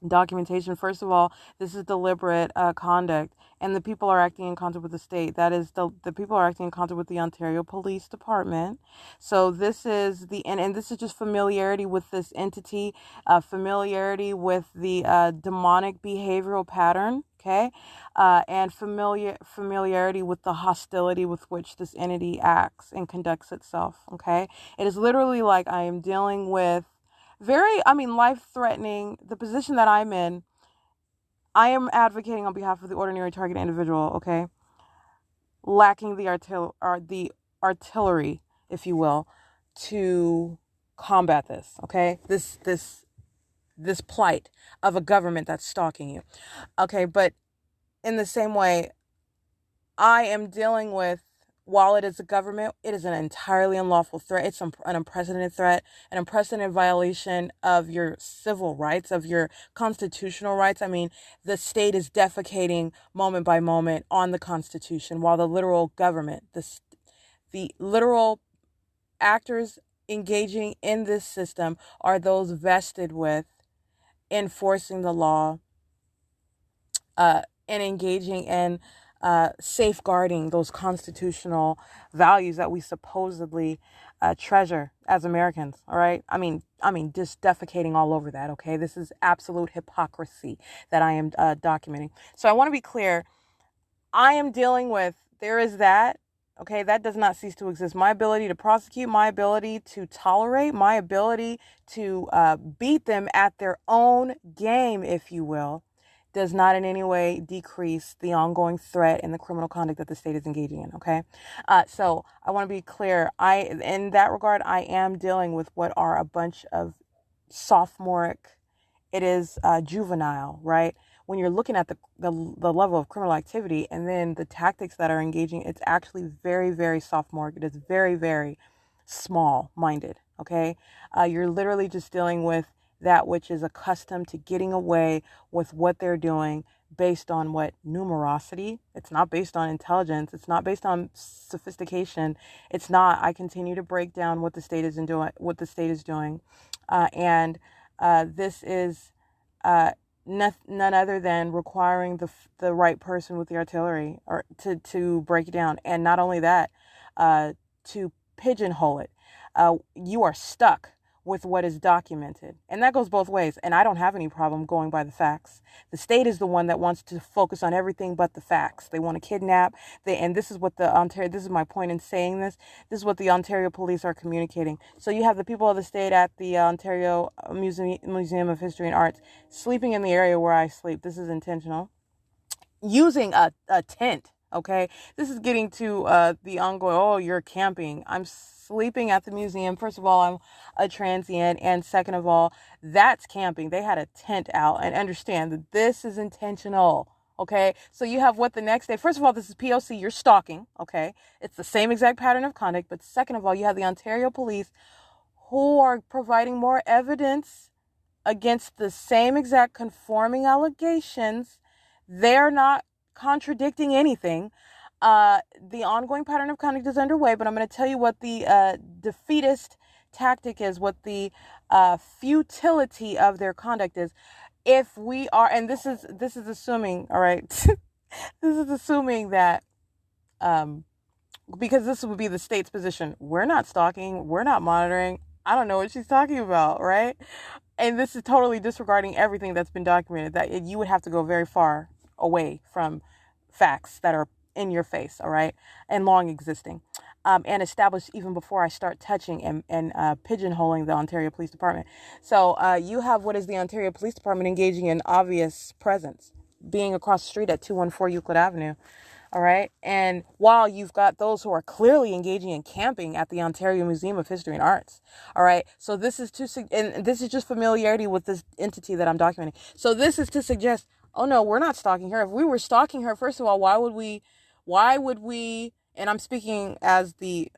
documentation. First of all, this is deliberate conduct, and the people are acting in concert with the state. That is, the people are acting in concert with the Ontario Police Department. So this is and this is just familiarity with this entity, familiarity with the demonic behavioral pattern, okay, and familiarity with the hostility with which this entity acts and conducts itself, okay. It is literally like I am dealing with life-threatening. The position that I'm in, I am advocating on behalf of the ordinary target individual, okay? Lacking the artillery, if you will, to combat this, okay? This plight of a government that's stalking you. Okay, but in the same way, I am dealing with, while it is a government, it is an entirely unlawful threat. It's an unprecedented threat, an unprecedented violation of your civil rights, of your constitutional rights. I mean, the state is defecating moment by moment on the Constitution, while the literal government, the literal actors engaging in this system are those vested with enforcing the law, and engaging in safeguarding those constitutional values that we supposedly treasure as Americans. All right. I mean, just defecating all over that. Okay. This is absolute hypocrisy that I am documenting. So I want to be clear. I am dealing with, there is that. Okay. That does not cease to exist. My ability to prosecute, my ability to tolerate, my ability to beat them at their own game, if you will, does not in any way decrease the ongoing threat and the criminal conduct that the state is engaging in, okay? So I want to be clear. In that regard, I am dealing with what are a bunch of sophomoric, it is juvenile, right? When you're looking at the level of criminal activity and then the tactics that are engaging, it's actually very, very sophomoric. It is very, very small-minded, okay? You're literally just dealing with that which is accustomed to getting away with what they're doing based on what? Numerosity. It's not based on intelligence. It's not based on sophistication. It's not. I continue to break down what the state is doing. And this is none other than requiring the right person with the artillery or to break it down. And not only that, to pigeonhole it. You are stuck with what is documented. And that goes both ways. And I don't have any problem going by the facts. The state is the one that wants to focus on everything but the facts. They want to kidnap. And this is what this is my point in saying this. This is what the Ontario police are communicating. So you have the people of the state at the Ontario Museum of History and Arts sleeping in the area where I sleep. This is intentional. Using a tent. Okay. This is getting to the ongoing, oh, you're camping. I'm sleeping at the museum. First of all, I'm a transient. And second of all, that's camping. They had a tent out, and understand that this is intentional. Okay. So you have what the next day, first of all, this is P.O.C. You're stalking. Okay. It's the same exact pattern of conduct. But second of all, you have the Ontario police who are providing more evidence against the same exact conforming allegations. They're not contradicting anything. The ongoing pattern of conduct is underway, but I'm going to tell you what the defeatist tactic is, what the futility of their conduct is. If we are, and this is assuming, all right, this is assuming that, because this would be the state's position. We're not stalking. We're not monitoring. I don't know what she's talking about, right? And this is totally disregarding everything that's been documented, that you would have to go very far away from facts that are in your face, all right, and long existing. and established even before I start touching and pigeonholing the Ontario Police Department. So you have what is the Ontario Police Department engaging in obvious presence, being across the street at 214 Euclid Avenue. All right. And while you've got those who are clearly engaging in camping at the Ontario Museum of History and Arts. All right. So this is and this is just familiarity with this entity that I'm documenting. So this is to suggest, oh no, we're not stalking her. If we were stalking her, first of all, why would we, and I'm speaking as the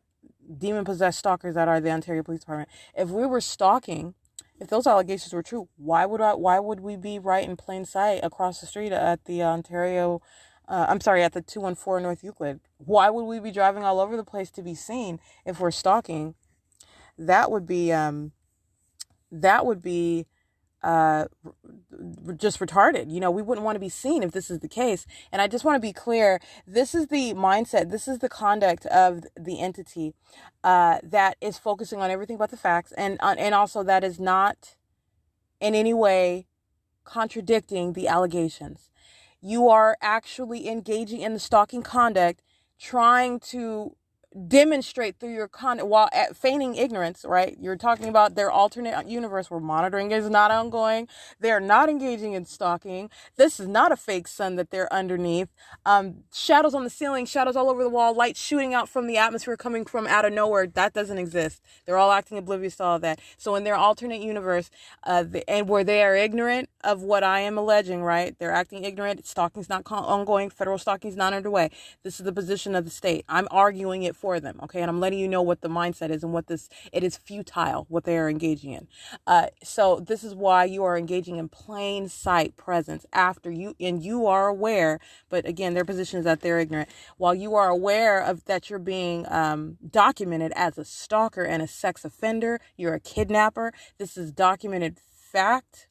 demon possessed stalkers that are the Ontario Police Department. If we were stalking, if those allegations were true, why would we be right in plain sight across the street at the Ontario at the 214 North Euclid? Why would we be driving all over the place to be seen if we're stalking? That would be just retarded. You know, we wouldn't want to be seen if this is the case. And I just want to be clear, this is the mindset, this is the conduct of the entity that is focusing on everything but the facts, and also that is not in any way contradicting the allegations. You are actually engaging in the stalking conduct, trying to demonstrate through your conduct while feigning ignorance, right? You're talking about their alternate universe where monitoring is not ongoing. They're not engaging in stalking. This is not a fake sun that they're underneath. Shadows on the ceiling, shadows all over the wall, light shooting out from the atmosphere coming from out of nowhere. That doesn't exist. They're all acting oblivious to all of that. So in their alternate universe, and where they are ignorant of what I am alleging, right? They're acting ignorant. Stalking's not ongoing. Federal stalking's not underway. This is the position of the state. I'm arguing it for them, okay? And I'm letting you know what the mindset is and it is futile, what they are engaging in. So this is why you are engaging in plain sight presence after you are aware, but again, their position is that they're ignorant. While you are aware of that you're being documented as a stalker and a sex offender, you're a kidnapper. This is documented fact.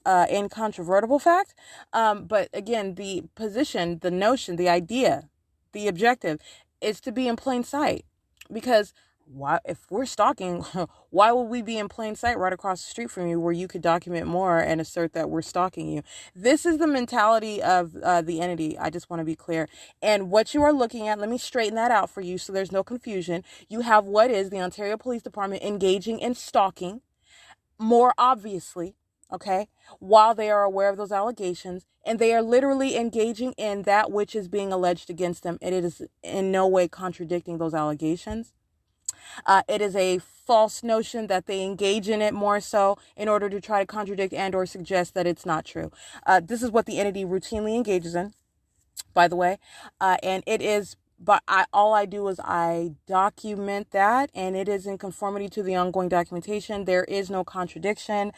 Incontrovertible fact. But again, the position, the notion, the idea, the objective is to be in plain sight. Because if we're stalking, why would we be in plain sight right across the street from you where you could document more and assert that we're stalking you? This is the mentality of the entity. I just want to be clear. And what you are looking at, let me straighten that out for you so there's no confusion. You have what is the Ontario Police Department engaging in stalking, more obviously, okay, while they are aware of those allegations, and they are literally engaging in that which is being alleged against them, and it is in no way contradicting those allegations. It is a false notion that they engage in it more so in order to try to contradict and or suggest that it's not true. This is what the entity routinely engages in, by the way, and it is. But all I do is I document that, and it is in conformity to the ongoing documentation. There is no contradiction.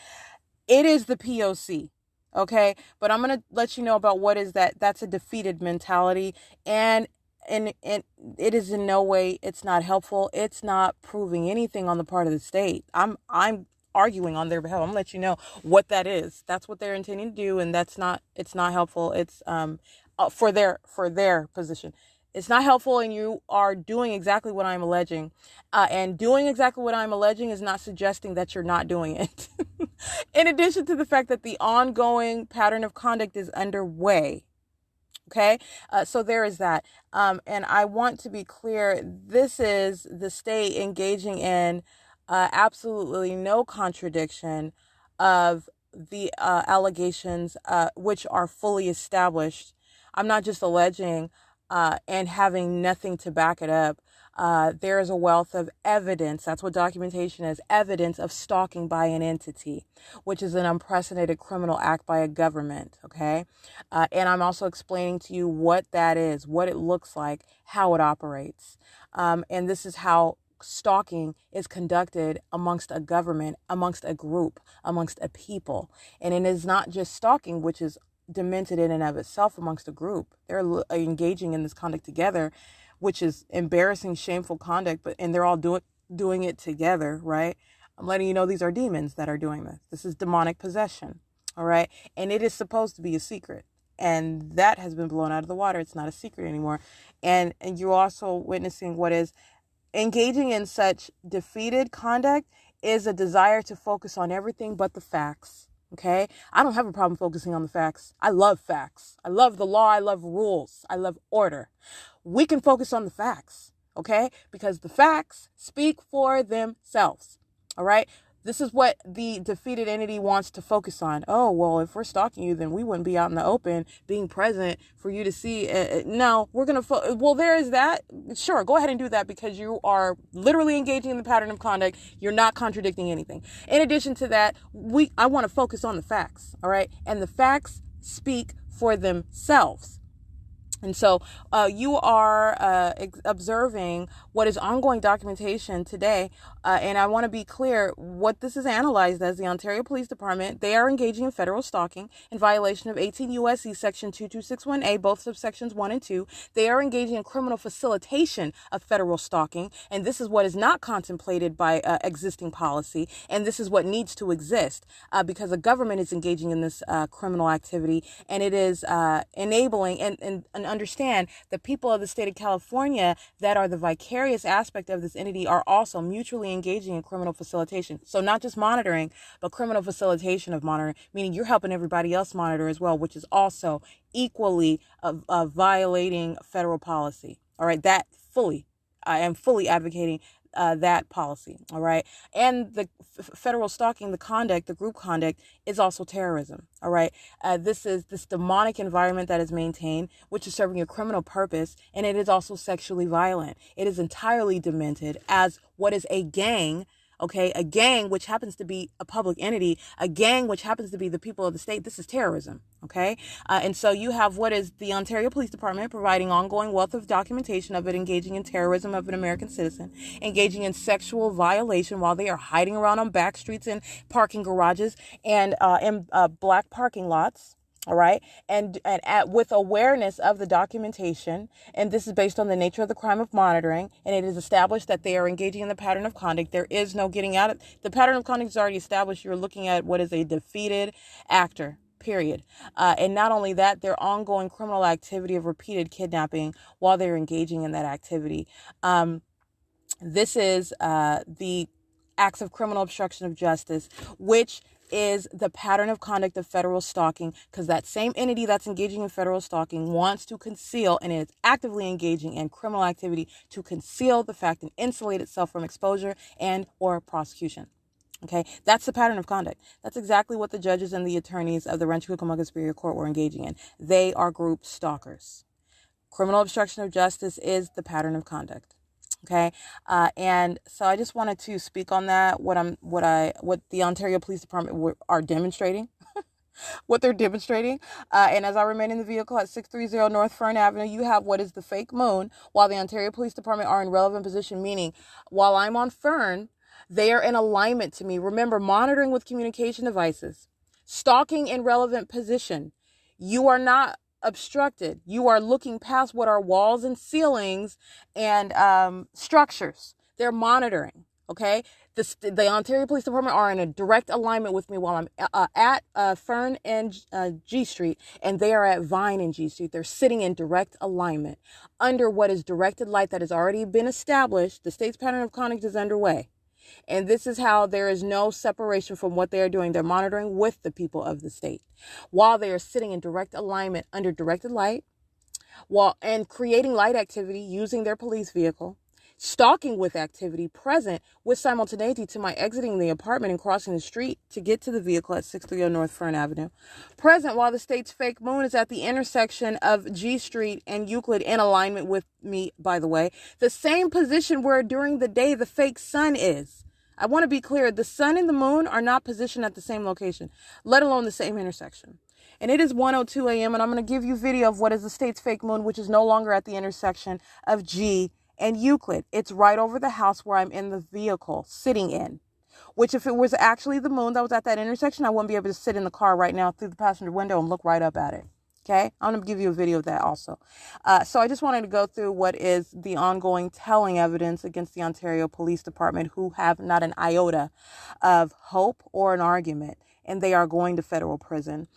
It is the P.O.C. Okay, but I'm gonna let you know about what is that. That's a defeated mentality, and it is in no way. It's not helpful. It's not proving anything on the part of the state. I'm arguing on their behalf. I'm gonna let you know what that is. That's what they're intending to do, and it's not helpful. It's for their position. It's not helpful, and you are doing exactly what I'm alleging. And doing exactly what I'm alleging is not suggesting that you're not doing it. In addition to the fact that the ongoing pattern of conduct is underway. Okay, so there is that. And I want to be clear, this is the state engaging in absolutely no contradiction of the allegations which are fully established. I'm not just alleging and having nothing to back it up. There is a wealth of evidence. That's what documentation is. Evidence of stalking by an entity, which is an unprecedented criminal act by a government. Okay. And I'm also explaining to you what that is, what it looks like, how it operates. And this is how stalking is conducted amongst a government, amongst a group, amongst a people. And it is not just stalking, which is demented in and of itself amongst a group. They're engaging in this conduct together, which is embarrassing, shameful conduct, and they're all doing it together, right? I'm letting you know these are demons that are doing this. This is demonic possession, all right? And it is supposed to be a secret, and that has been blown out of the water. It's not a secret anymore. And you're also witnessing what is engaging in such defeated conduct is a desire to focus on everything but the facts. Okay, I don't have a problem focusing on the facts. I love facts. I love the law. I love rules. I love order. We can focus on the facts. okay? Because the facts speak for themselves, all right? This is what the defeated entity wants to focus on. Oh, well, if we're stalking you, then we wouldn't be out in the open being present for you to see. No, we're going to, well, there is that. Sure, go ahead and do that because you are literally engaging in the pattern of conduct. You're not contradicting anything. In addition to that, I want to focus on the facts, all right? And the facts speak for themselves. And so you are observing what is ongoing documentation today. And I want to be clear, what this is analyzed as the Ontario Police Department, they are engaging in federal stalking in violation of 18 U.S.C. Section 2261A, both subsections 1 and 2. They are engaging in criminal facilitation of federal stalking. And this is what is not contemplated by existing policy. And this is what needs to exist because the government is engaging in this criminal activity. And it is enabling and understand the people of the state of California that are the vicarious aspect of this entity are also mutually engaging in criminal facilitation. So not just monitoring, but criminal facilitation of monitoring, meaning you're helping everybody else monitor as well, which is also equally violating federal policy. All right, I am fully advocating that policy. All right. And the federal stalking, the group conduct is also terrorism. All right. This is this demonic environment that is maintained, which is serving a criminal purpose. And it is also sexually violent. It is entirely demented as what is a gang. Okay, a gang, which happens to be a public entity, a gang, which happens to be the people of the state. This is terrorism. Okay. And so you have what is the Ontario Police Department providing ongoing wealth of documentation of it engaging in terrorism of an American citizen, engaging in sexual violation while they are hiding around on back streets and parking garages and in black parking lots. All right. And with awareness of the documentation, and this is based on the nature of the crime of monitoring, and it is established that they are engaging in the pattern of conduct. There is no getting out of the pattern of conduct is already established. You're looking at what is a defeated actor, period. And not only that, their ongoing criminal activity of repeated kidnapping while they're engaging in that activity. This is the acts of criminal obstruction of justice, which is the pattern of conduct of federal stalking, because that same entity that's engaging in federal stalking wants to conceal and is actively engaging in criminal activity to conceal the fact and insulate itself from exposure and or prosecution. Okay, that's the pattern of conduct. That's exactly what the judges and the attorneys of the Rancho Cucamonga Superior Court were engaging in. They are group stalkers. Criminal obstruction of justice is the pattern of conduct. Okay. And so I just wanted to speak on that, what the Ontario Police Department are demonstrating, what they're demonstrating. And as I remain in the vehicle at 630 North Fern Avenue, you have what is the fake moon, while the Ontario Police Department are in relevant position, meaning while I'm on Fern, they are in alignment to me. Remember, monitoring with communication devices, stalking in relevant position. You are not obstructed. You are looking past what are walls and ceilings and structures. They're monitoring. Okay. The Ontario Police Department are in a direct alignment with me while I'm at Fern and G Street, and they are at Vine and G Street. They're sitting in direct alignment under what is directed light that has already been established. The state's pattern of conduct is underway. And this is how there is no separation from what they are doing. They're monitoring with the people of the state while they are sitting in direct alignment under directed light and creating light activity using their police vehicle, stalking with activity present with simultaneity to my exiting the apartment and crossing the street to get to the vehicle at 630 North Fern Avenue. Present while the state's fake moon is at the intersection of G Street and Euclid in alignment with me, by the way. The same position where during the day the fake sun is. I want to be clear, the sun and the moon are not positioned at the same location, let alone the same intersection. And it is 1:02 a.m. and I'm going to give you video of what is the state's fake moon, which is no longer at the intersection of G and Euclid. It's right over the house where I'm in the vehicle sitting in, which if it was actually the moon that was at that intersection, I wouldn't be able to sit in the car right now through the passenger window and look right up at it. Okay, I'm going to give you a video of that also. So I just wanted to go through what is the ongoing telling evidence against the Ontario Police Department, who have not an iota of hope or an argument, and they are going to federal prison.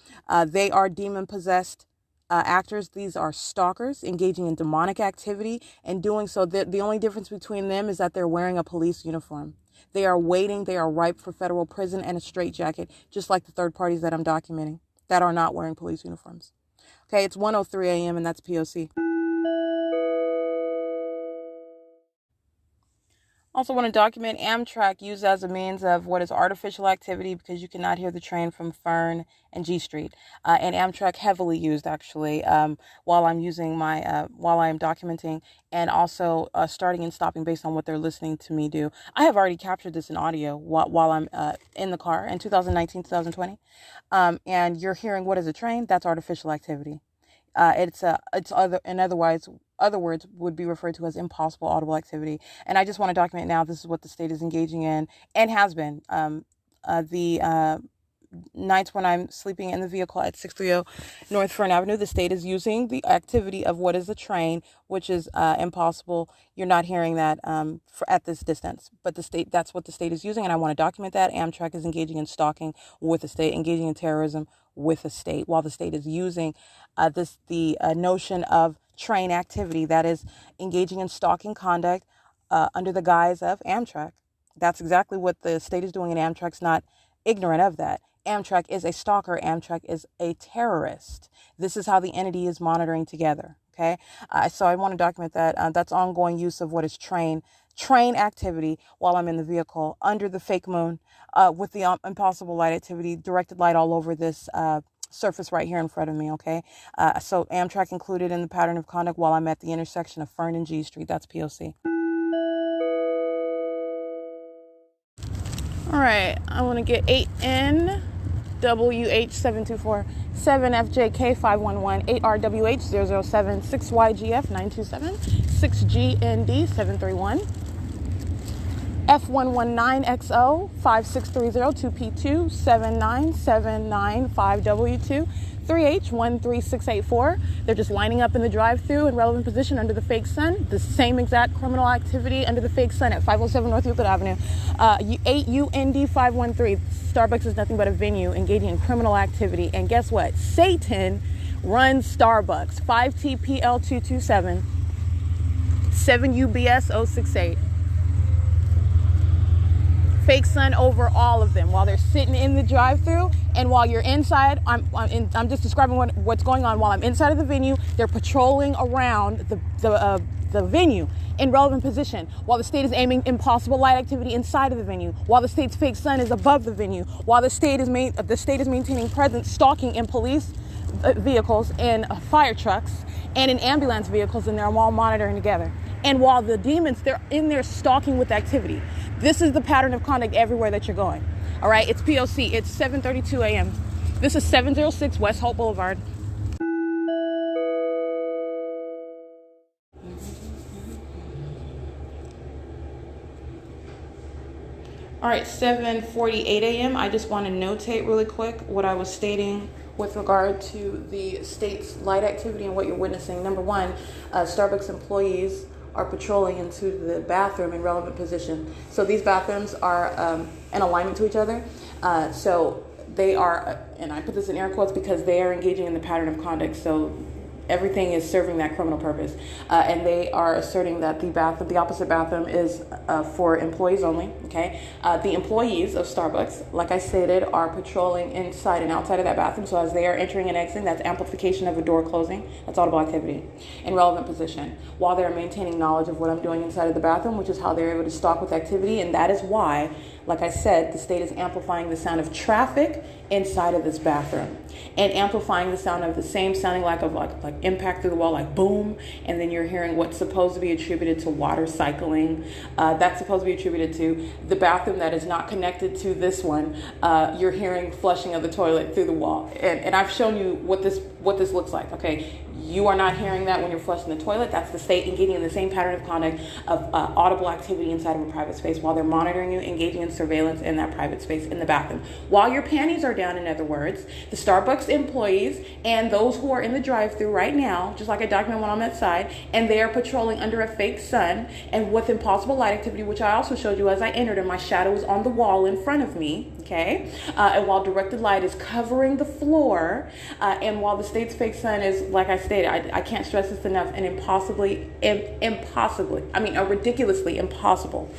They are demon-possessed actors. These are stalkers engaging in demonic activity and doing so. The only difference between them is that they're wearing a police uniform. They are waiting. They are ripe for federal prison and a straitjacket, just like the third parties that I'm documenting that are not wearing police uniforms. Okay, it's 1:03 a.m. and that's P.O.C. Also want to document Amtrak used as a means of what is artificial activity because you cannot hear the train from Fern and G Street. And Amtrak heavily used actually while I'm using my, while I'm documenting and also starting and stopping based on what they're listening to me do. I have already captured this in audio while I'm in the car in 2019, 2020. And you're hearing what is a train? That's artificial activity. It's other, in other words, would be referred to as impossible audible activity. And I just want to document now, this is what the state is engaging in and has been. The nights when I'm sleeping in the vehicle at 630 North Fern Avenue, the state is using the activity of what is a train, which is impossible. You're not hearing that at this distance, but the state, that's what the state is using. And I want to document that. Amtrak is engaging in stalking with the state, engaging in terrorism with the state, while the state is using the notion of train activity, that is engaging in stalking conduct under the guise of Amtrak. That's exactly what the state is doing, and Amtrak's not ignorant of that. Amtrak is a stalker. Amtrak is a terrorist. This is how the entity is monitoring together. Okay, so I want to document that. That's ongoing use of what is train activity while I'm in the vehicle under the fake moon with the impossible light activity, directed light all over this surface right here in front of me. Okay, so Amtrak included in the pattern of conduct while I'm at the intersection of Fern and G Street. That's P.O.C. All right, I want to get 8N WH724 7FJK 511 8RWH 007 6YGF 927 6GND 731 F119XO 5630 2P2 7979 5W2 3H13684. They're just lining up in the drive-thru in relevant position under the fake sun. The same exact criminal activity under the fake sun at 507 North Euclid Avenue. 8UND 513. Starbucks is nothing but a venue engaging in criminal activity. And guess what? Satan runs Starbucks. 5TPL227 7UBS 068. Fake sun over all of them while they're sitting in the drive-thru, and while you're inside, I'm just describing what's going on. While I'm inside of the venue, they're patrolling around the venue in relevant position, while the state is aiming impossible light activity inside of the venue, while the state's fake sun is above the venue, while the state is maintaining presence, stalking in police vehicles, in fire trucks, and in ambulance vehicles, and they're all monitoring together. And while the demons, they're in there stalking with activity. This is the pattern of conduct everywhere that you're going. All right, it's P.O.C. It's 7:32 a.m. This is 706 West Hope Boulevard. All right, 7:48 a.m. I just want to notate really quick what I was stating with regard to the state's light activity and what you're witnessing. Number one, Starbucks employees are patrolling into the bathroom in relevant position. So these bathrooms are in alignment to each other. So they are, and I put this in air quotes because they are engaging in the pattern of conduct. So everything is serving that criminal purpose. And they are asserting that the opposite bathroom is for employees only, okay? The employees of Starbucks, like I stated, are patrolling inside and outside of that bathroom. So as they are entering and exiting, that's amplification of a door closing. That's audible activity in relevant position. While they're maintaining knowledge of what I'm doing inside of the bathroom, which is how they're able to stalk with activity. And that is why, like I said, the state is amplifying the sound of traffic inside of this bathroom and amplifying the sound of the same sounding like impact through the wall, like boom, and then you're hearing what's supposed to be attributed to water cycling. That's supposed to be attributed to the bathroom that is not connected to this one. You're hearing flushing of the toilet through the wall, and I've shown you what this looks like. Okay, you are not hearing that when you're flushing the toilet. That's the state engaging in the same pattern of conduct of audible activity inside of a private space while they're monitoring you, engaging in surveillance in that private space in the bathroom. While your panties are down, in other words, the Starbucks employees and those who are in the drive-thru right now, just like I documented when I'm outside, and they are patrolling under a fake sun and with impossible light activity, which I also showed you as I entered, and my shadow was on the wall in front of me, okay? And while directed light is covering the floor, and while the state's fake sun is, like I stated, I can't stress this enough, an a ridiculously impossible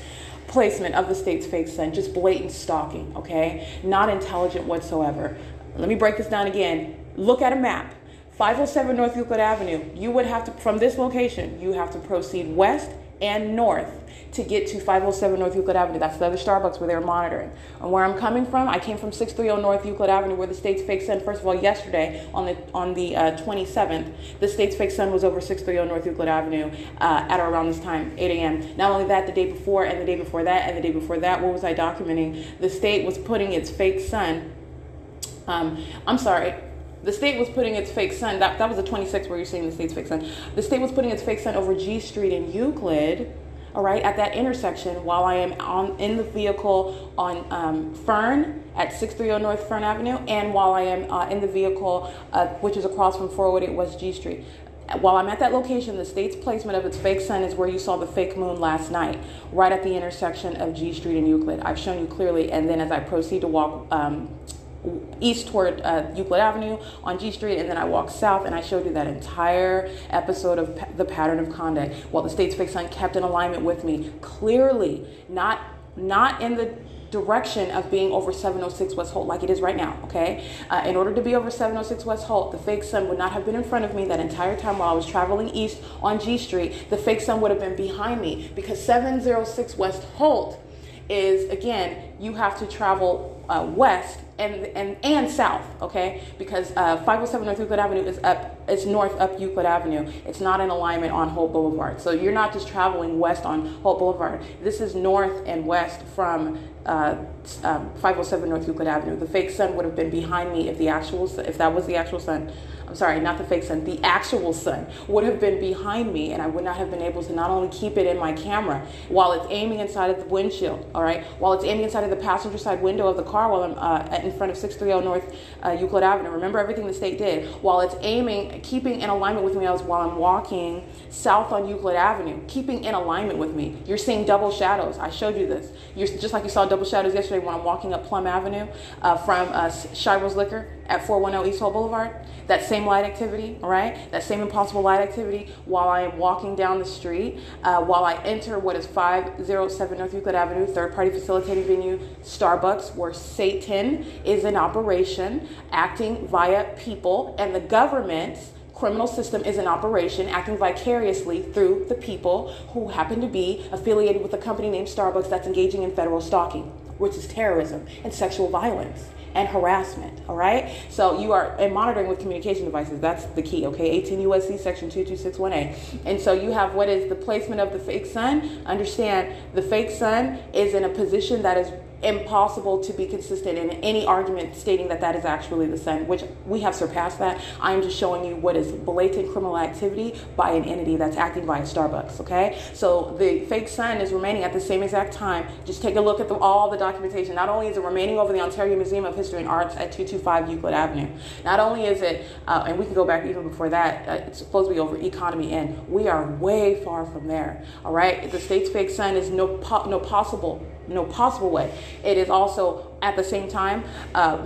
placement of the state's fake sun, just blatant stalking, okay? Not intelligent whatsoever. Let me break this down again. Look at a map. 507 North Euclid Avenue. You would have to, from this location, you have to proceed west, and north to get to 507 North Euclid Avenue. That's the other Starbucks where they were monitoring. And where I'm coming from, I came from 630 North Euclid Avenue, where the state's fake sun, first of all, yesterday on the 27th, the state's fake sun was over 630 North Euclid Avenue at or around this time, 8 a.m. Not only that, the day before and the day before that and the day before that, what was I documenting? The state was putting its fake sun, the state was putting its fake sun, that was the 26th where you're seeing the state's fake sun. The state was putting its fake sun over G Street in Euclid, all right, at that intersection, while I am in the vehicle on Fern at 630 North Fern Avenue, and while I am in the vehicle, which is across from 408 West G Street. While I'm at that location, the state's placement of its fake sun is where you saw the fake moon last night, right at the intersection of G Street and Euclid. I've shown you clearly, and then as I proceed to walk east toward Euclid Avenue on G Street, and then I walked south, and I showed you that entire episode of the pattern of conduct while the state's fake sun kept in alignment with me, clearly not in the direction of being over 706 West Holt like it is right now, okay? In order to be over 706 West Holt, the fake sun would not have been in front of me that entire time while I was traveling east on G Street. The fake sun would have been behind me, because 706 West Holt is, again, you have to travel west and south, okay? Because 507 North Euclid Avenue is north up Euclid Avenue. It's not in alignment on Holt Boulevard. So you're not just traveling west on Holt Boulevard. This is north and west from 507 North Euclid Avenue. The fake sun would have been behind me if that was the actual sun. I'm sorry, not the fake sun, the actual sun would have been behind me, and I would not have been able to not only keep it in my camera while it's aiming inside of the windshield, all right, while it's aiming inside of the passenger side window of the car while I'm in front of 630 North Euclid Avenue. Remember everything the state did. While it's aiming, keeping in alignment with me while I'm walking south on Euclid Avenue, keeping in alignment with me. You're seeing double shadows. I showed you this. You're just like you saw double shadows yesterday when I'm walking up Plum Avenue from Shiro's Liquor at 410 East Holt Boulevard. That same light activity, all right? That same impossible light activity while I am walking down the street, while I enter what is 507 North Euclid Avenue, third-party facilitating venue, Starbucks, where Satan is in operation, acting via people, and the government's criminal system is in operation, acting vicariously through the people who happen to be affiliated with a company named Starbucks that's engaging in federal stalking, which is terrorism and sexual violence and harassment, all right? So you are monitoring with communication devices. That's the key, okay? 18 U.S.C. section 2261A. And so you have what is the placement of the fake sun. Understand, the fake sun is in a position that is impossible to be consistent in any argument stating that that is actually the sun, which we have surpassed that. I am just showing you what is blatant criminal activity by an entity that's acting via Starbucks, okay? So the fake sun is remaining at the same exact time. Just take a look at all the documentation. Not only is it remaining over the Ontario Museum of History and Arts at 225 Euclid Avenue, not only is it, and we can go back even before that, it's supposed to be over Economy Inn. We are way far from there, all right? The state's fake sun is no possible way. It is also at the same time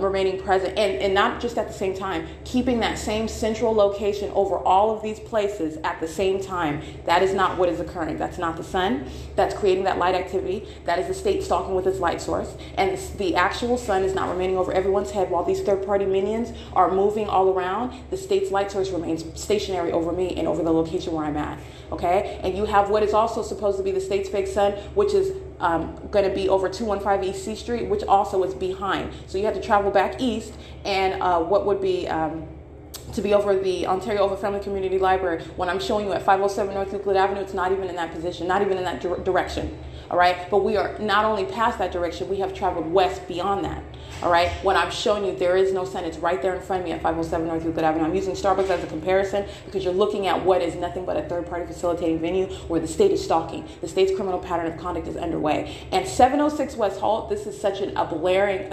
remaining present, and not just at the same time, keeping that same central location over all of these places at the same time. That is not what is occurring. That's not the sun that's creating that light activity. That is the state stalking with its light source, and the actual sun is not remaining over everyone's head while these third-party minions are moving all around. The state's light source remains stationary over me and over the location where I'm at, okay? And you have what is also supposed to be the state's fake sun, which is going to be over 215 East C Street, which also is behind. So you have to travel back east, and what would be to be over the Ontario Over Family Community Library. When I'm showing you at 507 North Euclid Avenue, it's not even in that position, not even in that direction, all right? But we are not only past that direction, we have traveled west beyond that, all right? When I'm showing you, there is no sun. It's right there in front of me at 507 North Euclid Avenue. I'm using Starbucks as a comparison because you're looking at what is nothing but a third-party facilitating venue where the state is stalking. The state's criminal pattern of conduct is underway. And 706 West Holt, this is such a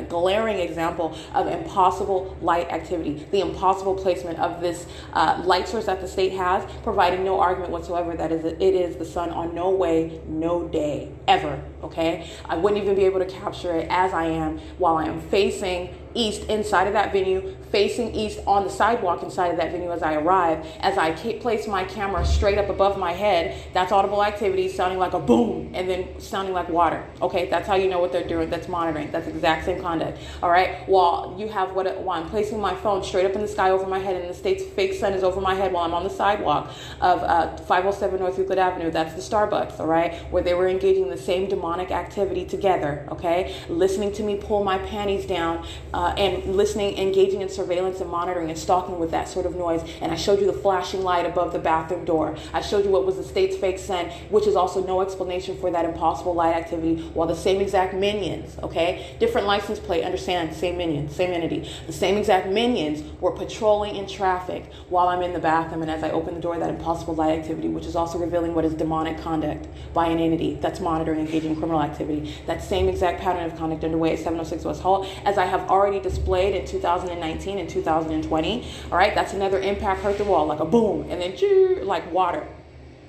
glaring example of impossible light activity, the impossible placement of this light source that the state has, providing no argument whatsoever that it is the sun on no way, no day, ever, okay? I wouldn't even be able to capture it as I am while I am facing east inside of that venue, facing east on the sidewalk inside of that venue as I arrive. As I place my camera straight up above my head, that's audible activity sounding like a boom and then sounding like water. Okay, that's how you know what they're doing. That's monitoring. That's exact same conduct. All right, while I'm placing my phone straight up in the sky over my head and the state's fake sun is over my head while I'm on the sidewalk of 507 North Euclid Avenue. That's the Starbucks, all right, where they were engaging in the same demonic activity together, okay, listening to me pull my panties down and listening, engaging in surveillance and monitoring and stalking with that sort of noise. And I showed you the flashing light above the bathroom door. I showed you what was the state's fake sun, which is also no explanation for that impossible light activity, while the same exact minions, okay, different license plate, understand, same minion, same entity, the same exact minions were patrolling in traffic while I'm in the bathroom, and as I open the door, that impossible light activity, which is also revealing what is demonic conduct by an entity that's monitoring, engaging in criminal activity. That same exact pattern of conduct underway at 706 West Hall, as I have already displayed in 2019 and 2020. All right, that's another impact hurt the wall like a boom, and then like water.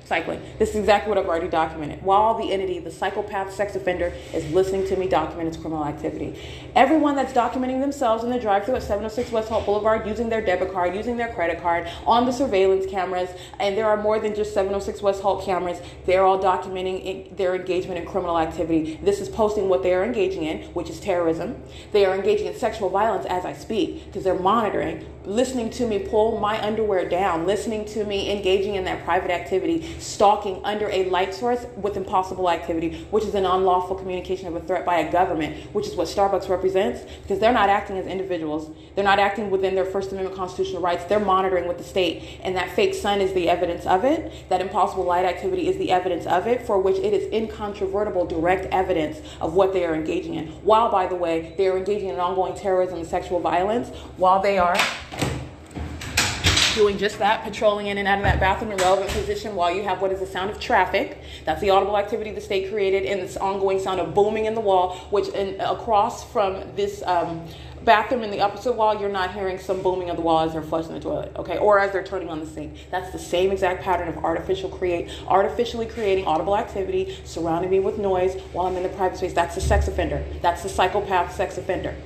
Cycling. This is exactly what I've already documented. While the entity, the psychopath sex offender, is listening to me document its criminal activity. Everyone that's documenting themselves in the drive-thru at 706 West Hall Boulevard using their debit card, using their credit card, on the surveillance cameras, and there are more than just 706 West Hall cameras, they're all documenting their engagement in criminal activity. This is posting what they are engaging in, which is terrorism. They are engaging in sexual violence as I speak, because they're monitoring, listening to me pull my underwear down, listening to me engaging in that private activity, stalking under a light source with impossible activity, which is an unlawful communication of a threat by a government, which is what Starbucks represents, because they're not acting as individuals. They're not acting within their First Amendment constitutional rights. They're monitoring with the state, and that fake sun is the evidence of it. That impossible light activity is the evidence of it, for which it is incontrovertible direct evidence of what they are engaging in. While, by the way, they are engaging in ongoing terrorism and sexual violence, while they are doing just that, patrolling in and out of that bathroom in relevant position while you have what is the sound of traffic. That's the audible activity the state created, and this ongoing sound of booming in the wall, which across from this bathroom in the opposite wall, you're not hearing some booming of the wall as they're flushing the toilet, okay, or as they're turning on the sink. That's the same exact pattern of artificially creating audible activity, surrounding me with noise while I'm in the private space. That's the sex offender. That's the psychopath sex offender.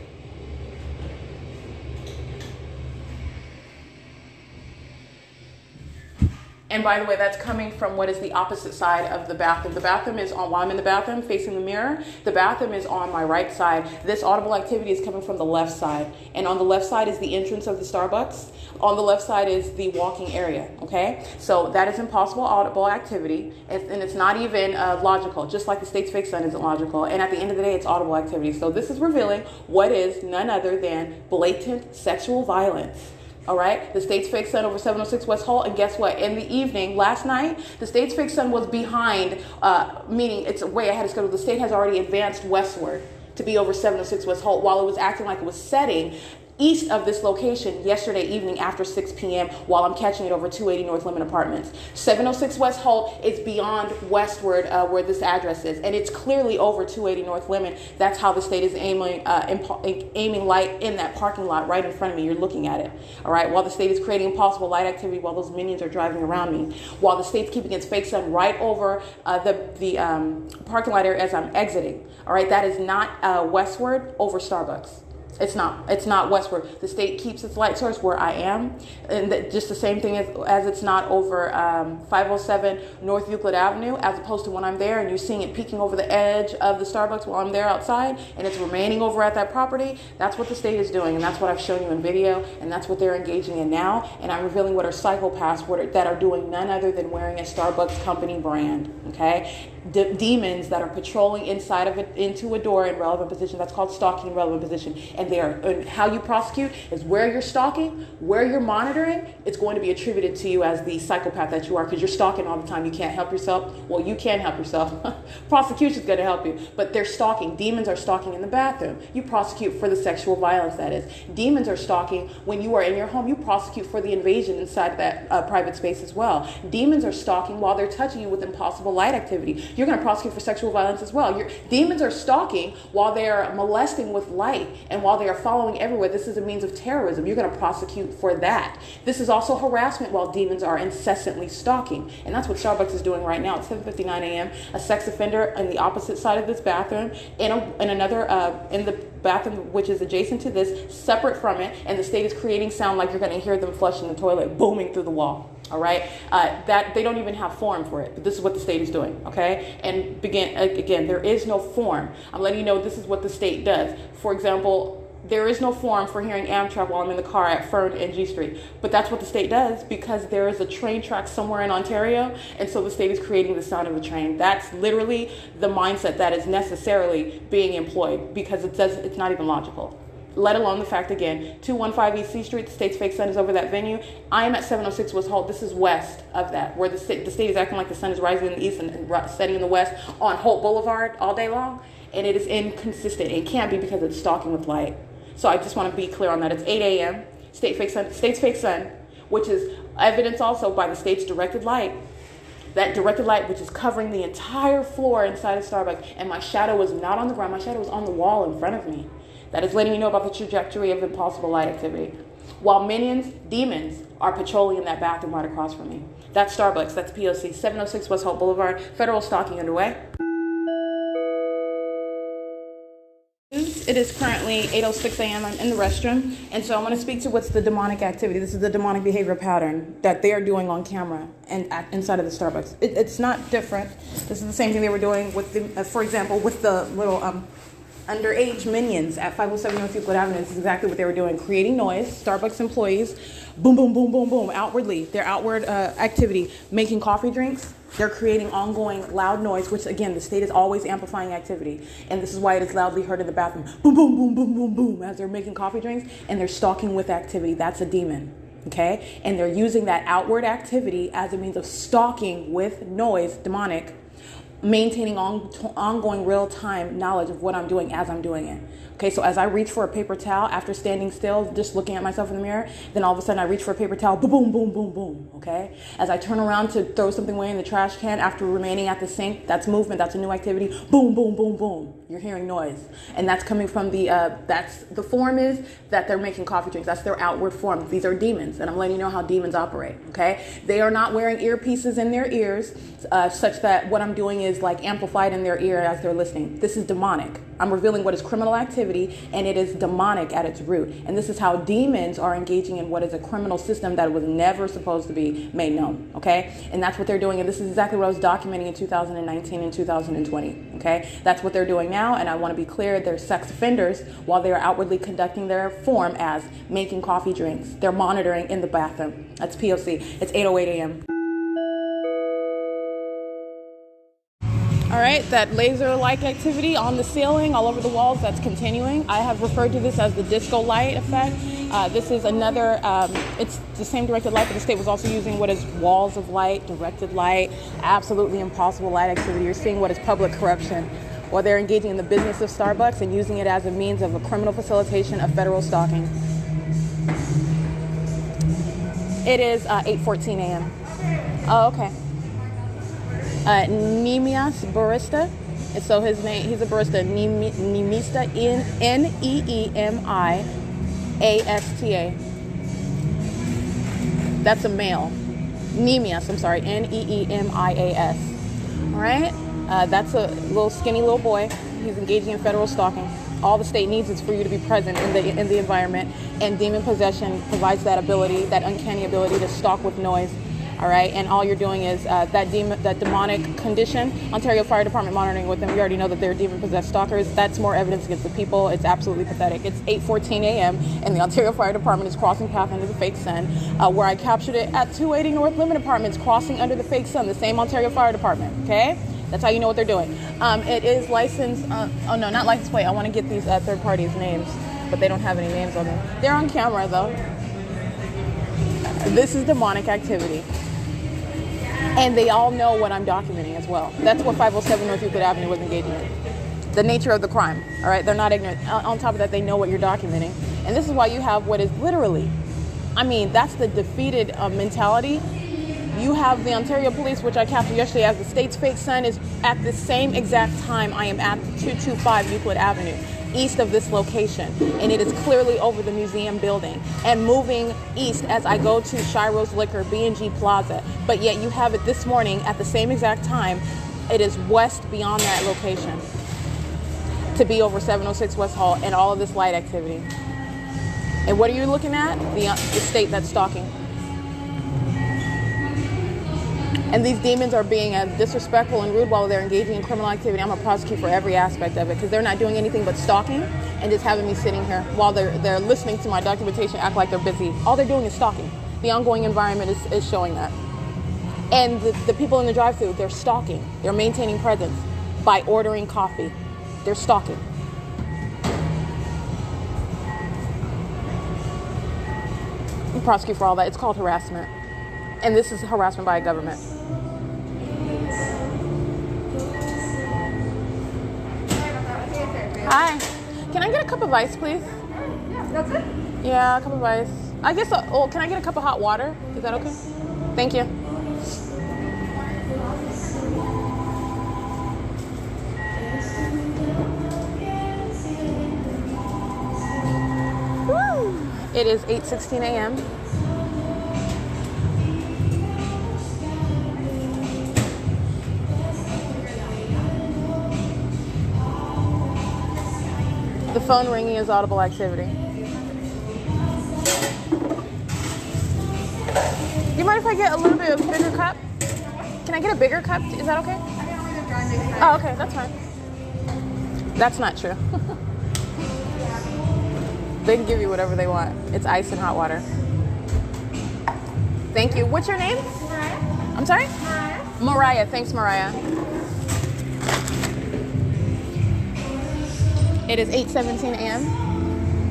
And by the way, that's coming from what is the opposite side of the bathroom. The bathroom is on, while I'm in the bathroom facing the mirror, the bathroom is on my right side. This audible activity is coming from the left side. And on the left side is the entrance of the Starbucks. On the left side is the walking area, okay? So that is impossible audible activity, and it's not even logical, just like the state's fake sun isn't logical. And at the end of the day, it's audible activity. So this is revealing what is none other than blatant sexual violence. All right, the state's fake sun over 706 West Hall, and guess what? In the evening, last night, the state's fake sun was behind, meaning it's way ahead of schedule. The state has already advanced westward to be over 706 West Hall, while it was acting like it was setting east of this location yesterday evening after 6 p.m. while I'm catching it over 280 North Lemon Apartments. 706 West Holt is beyond westward where this address is, and it's clearly over 280 North Lemon. That's how the state is aiming light in that parking lot right in front of me. You're looking at it, all right, while the state is creating impossible light activity while those minions are driving around me, while the state's keeping its fake sun right over the parking lot area as I'm exiting. All right, that is not westward over Starbucks. It's not westward. The state keeps its light source where I am, and just the same thing as it's not over 507 North Euclid Avenue, as opposed to when I'm there and you're seeing it peeking over the edge of the Starbucks while I'm there outside, and it's remaining over at that property. That's what the state is doing, and that's what I've shown you in video, and that's what they're engaging in now. And I'm revealing what are psychopaths that are doing none other than wearing a Starbucks company brand, okay? Demons that are patrolling inside of it into a door in relevant position. That's called stalking in relevant position. And how you prosecute is where you're stalking, where you're monitoring. It's going to be attributed to you as the psychopath that you are, because you're stalking all the time. You can't help yourself. Well, you can help yourself. Prosecution's going to help you, but they're stalking. Demons are stalking in the bathroom. You prosecute for the sexual violence, that is. Demons are stalking when you are in your home. You prosecute for the invasion inside that private space as well. Demons are stalking while they're touching you with impossible light activity. you're going to prosecute for sexual violence as well. Demons are stalking while they're molesting with light, and while they are following everywhere. This is a means of terrorism. You're going to prosecute for that. This is also harassment while demons are incessantly stalking, and that's what Starbucks is doing right now. At 7:59 a.m., a sex offender on the opposite side of this bathroom, in the bathroom which is adjacent to this, separate from it, and the state is creating sound like you're going to hear them flushing the toilet, booming through the wall. All right, that they don't even have form for it, but this is what the state is doing. Okay, and again, there is no form. I'm letting you know this is what the state does. For example, there is no form for hearing Amtrak while I'm in the car at Fern and G Street, but that's what the state does because there is a train track somewhere in Ontario, and so the state is creating the sound of the train. That's literally the mindset that is necessarily being employed because it's not even logical. Let alone the fact, again, 215 East C Street, the state's fake sun is over that venue. I am at 706 West Holt. This is west of that, where the state is acting like the sun is rising in the east and setting in the west on Holt Boulevard all day long. And it is inconsistent. It can't be because it's stalking with light. So I just want to be clear on that. It's 8 a.m., state's fake sun, which is evidence also by the state's directed light. That directed light, which is covering the entire floor inside of Starbucks. And my shadow was not on the ground. My shadow was on the wall in front of me. That is letting you know about the trajectory of impossible light activity. While demons, are patrolling in that bathroom right across from me. That's Starbucks, that's P.O.C, 706 West Holt Boulevard, federal stalking underway. It is currently 8:06 a.m. I'm in the restroom, and so I'm going to speak to what's the demonic activity. This is the demonic behavior pattern that they are doing on camera and inside of the Starbucks. It's not different. This is the same thing they were doing with for example, with the little underage minions at 507 North Euclid Avenue. This is exactly what they were doing, creating noise. Starbucks employees, boom, boom, boom, boom, boom, outwardly, their outward activity, making coffee drinks. They're creating ongoing loud noise, which again, the state is always amplifying activity. And this is why it is loudly heard in the bathroom. Boom, boom, boom, boom, boom, boom, as they're making coffee drinks and they're stalking with activity. That's a demon. Okay? And they're using that outward activity as a means of stalking with noise, demonic, maintaining ongoing real-time knowledge of what I'm doing as I'm doing it. Okay, so as I reach for a paper towel after standing still, just looking at myself in the mirror, then all of a sudden I reach for a paper towel, boom, boom, boom, boom, okay? As I turn around to throw something away in the trash can after remaining at the sink, that's movement, that's a new activity, boom, boom, boom, boom. You're hearing noise. And that's coming from the form is that they're making coffee drinks. That's their outward form. These are demons, and I'm letting you know how demons operate, okay? They are not wearing earpieces in their ears such that what I'm doing is like amplified in their ear as they're listening. This is demonic. I'm revealing what is criminal activity, and it is demonic at its root. And this is how demons are engaging in what is a criminal system that was never supposed to be made known, okay? And that's what they're doing, and this is exactly what I was documenting in 2019 and 2020, okay? That's what they're doing now, and I want to be clear, they're sex offenders while they are outwardly conducting their form as making coffee drinks. They're monitoring in the bathroom. That's P.O.C. It's 8:08 a.m. All right, that laser-like activity on the ceiling, all over the walls, that's continuing. I have referred to this as the disco light effect. This is another, it's the same directed light, but the state was also using what is walls of light, directed light, absolutely impossible light activity. You're seeing what is public corruption, while they're engaging in the business of Starbucks and using it as a means of a criminal facilitation of federal stalking. It is 8:14 a.m. Oh, okay. Nemias barista. And so his name, he's a barista, Nemista, Neemiasta. That's a male. Nemias, I'm sorry, Neemias. All right? That's a little skinny little boy. He's engaging in federal stalking. All the state needs is for you to be present in the environment, and demon possession provides that ability, that uncanny ability to stalk with noise. All right, and all you're doing is that demonic condition. Ontario Fire Department monitoring with them. We already know that they're demon-possessed stalkers. That's more evidence against the people. It's absolutely pathetic. It's 8:14 a.m. and the Ontario Fire Department is crossing path under the fake sun, where I captured it at 280 North Limit Apartments, crossing under the fake sun. The same Ontario Fire Department. Okay, that's how you know what they're doing. It is licensed. Oh no, not license plate. I want to get these third parties' names, but they don't have any names on them. They're on camera though. This is demonic activity. And they all know what I'm documenting as well. That's what 507 North Euclid Avenue was engaging in. The nature of the crime, all right? They're not ignorant. On top of that, they know what you're documenting. And this is why you have what is literally, I mean, that's the defeated mentality You have the Ontario Police, which I captured yesterday as the state's fake sun, is at the same exact time I am at 225 Euclid Avenue, east of this location, and it is clearly over the museum building and moving east as I go to Shiro's Liquor, B&G Plaza. But yet you have it this morning at the same exact time. It is west beyond that location to be over 706 West Hall and all of this light activity. And what are you looking at? The state that's stalking. And these demons are being disrespectful and rude while they're engaging in criminal activity. I'm going to prosecute for every aspect of it because they're not doing anything but stalking and just having me sitting here while they're listening to my documentation, act like they're busy. All they're doing is stalking. The ongoing environment is showing that. And the people in the drive-thru, they're stalking. They're maintaining presence by ordering coffee. They're stalking. You prosecute for all that. It's called harassment. And this is harassment by a government. Hi. Can I get a cup of ice, please? Yeah, that's it? Yeah, a cup of ice. I guess, can I get a cup of hot water? Is that okay? Thank you. Woo! It is 8:16 a.m. The phone ringing is audible activity. Do you mind if I get a little bit of a bigger cup? Can I get a bigger cup? Is that okay? Oh, okay, that's fine. That's not true. They can give you whatever they want. It's ice and hot water. Thank you. What's your name? Mariah. I'm sorry? Mariah. Mariah. Thanks, Mariah. It is 8:17 a.m.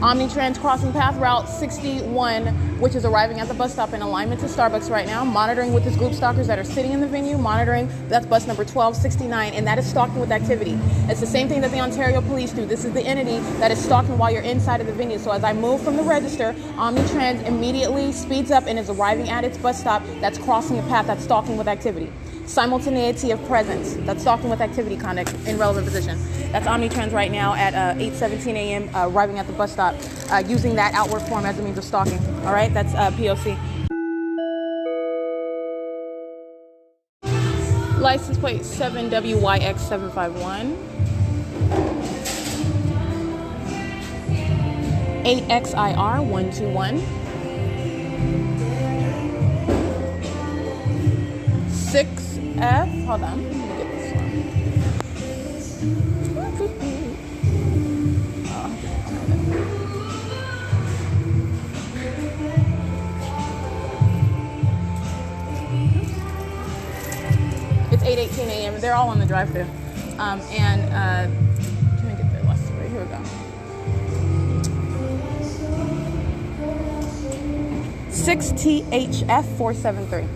Omnitrans crossing path route 61, which is arriving at the bus stop in alignment to Starbucks right now, monitoring with his group stalkers that are sitting in the venue, monitoring, that's bus number 1269, and that is stalking with activity. It's the same thing that the Ontario Police do. This is the entity that is stalking while you're inside of the venue. So as I move from the register, Omnitrans immediately speeds up and is arriving at its bus stop that's crossing a path that's stalking with activity. Simultaneity of presence, that's stalking with activity conduct in relevant position. That's Omnitrans right now at 8:17 a.m. Arriving at the bus stop using that outward form as a means of stalking. All right, that's P.O.C. License plate 7WYX751. 8XIR121. 6F, hold on, let me get this one. It's 8:18 a.m. They're all on the drive-thru. Can I get their last three? Here we go. 6THF473.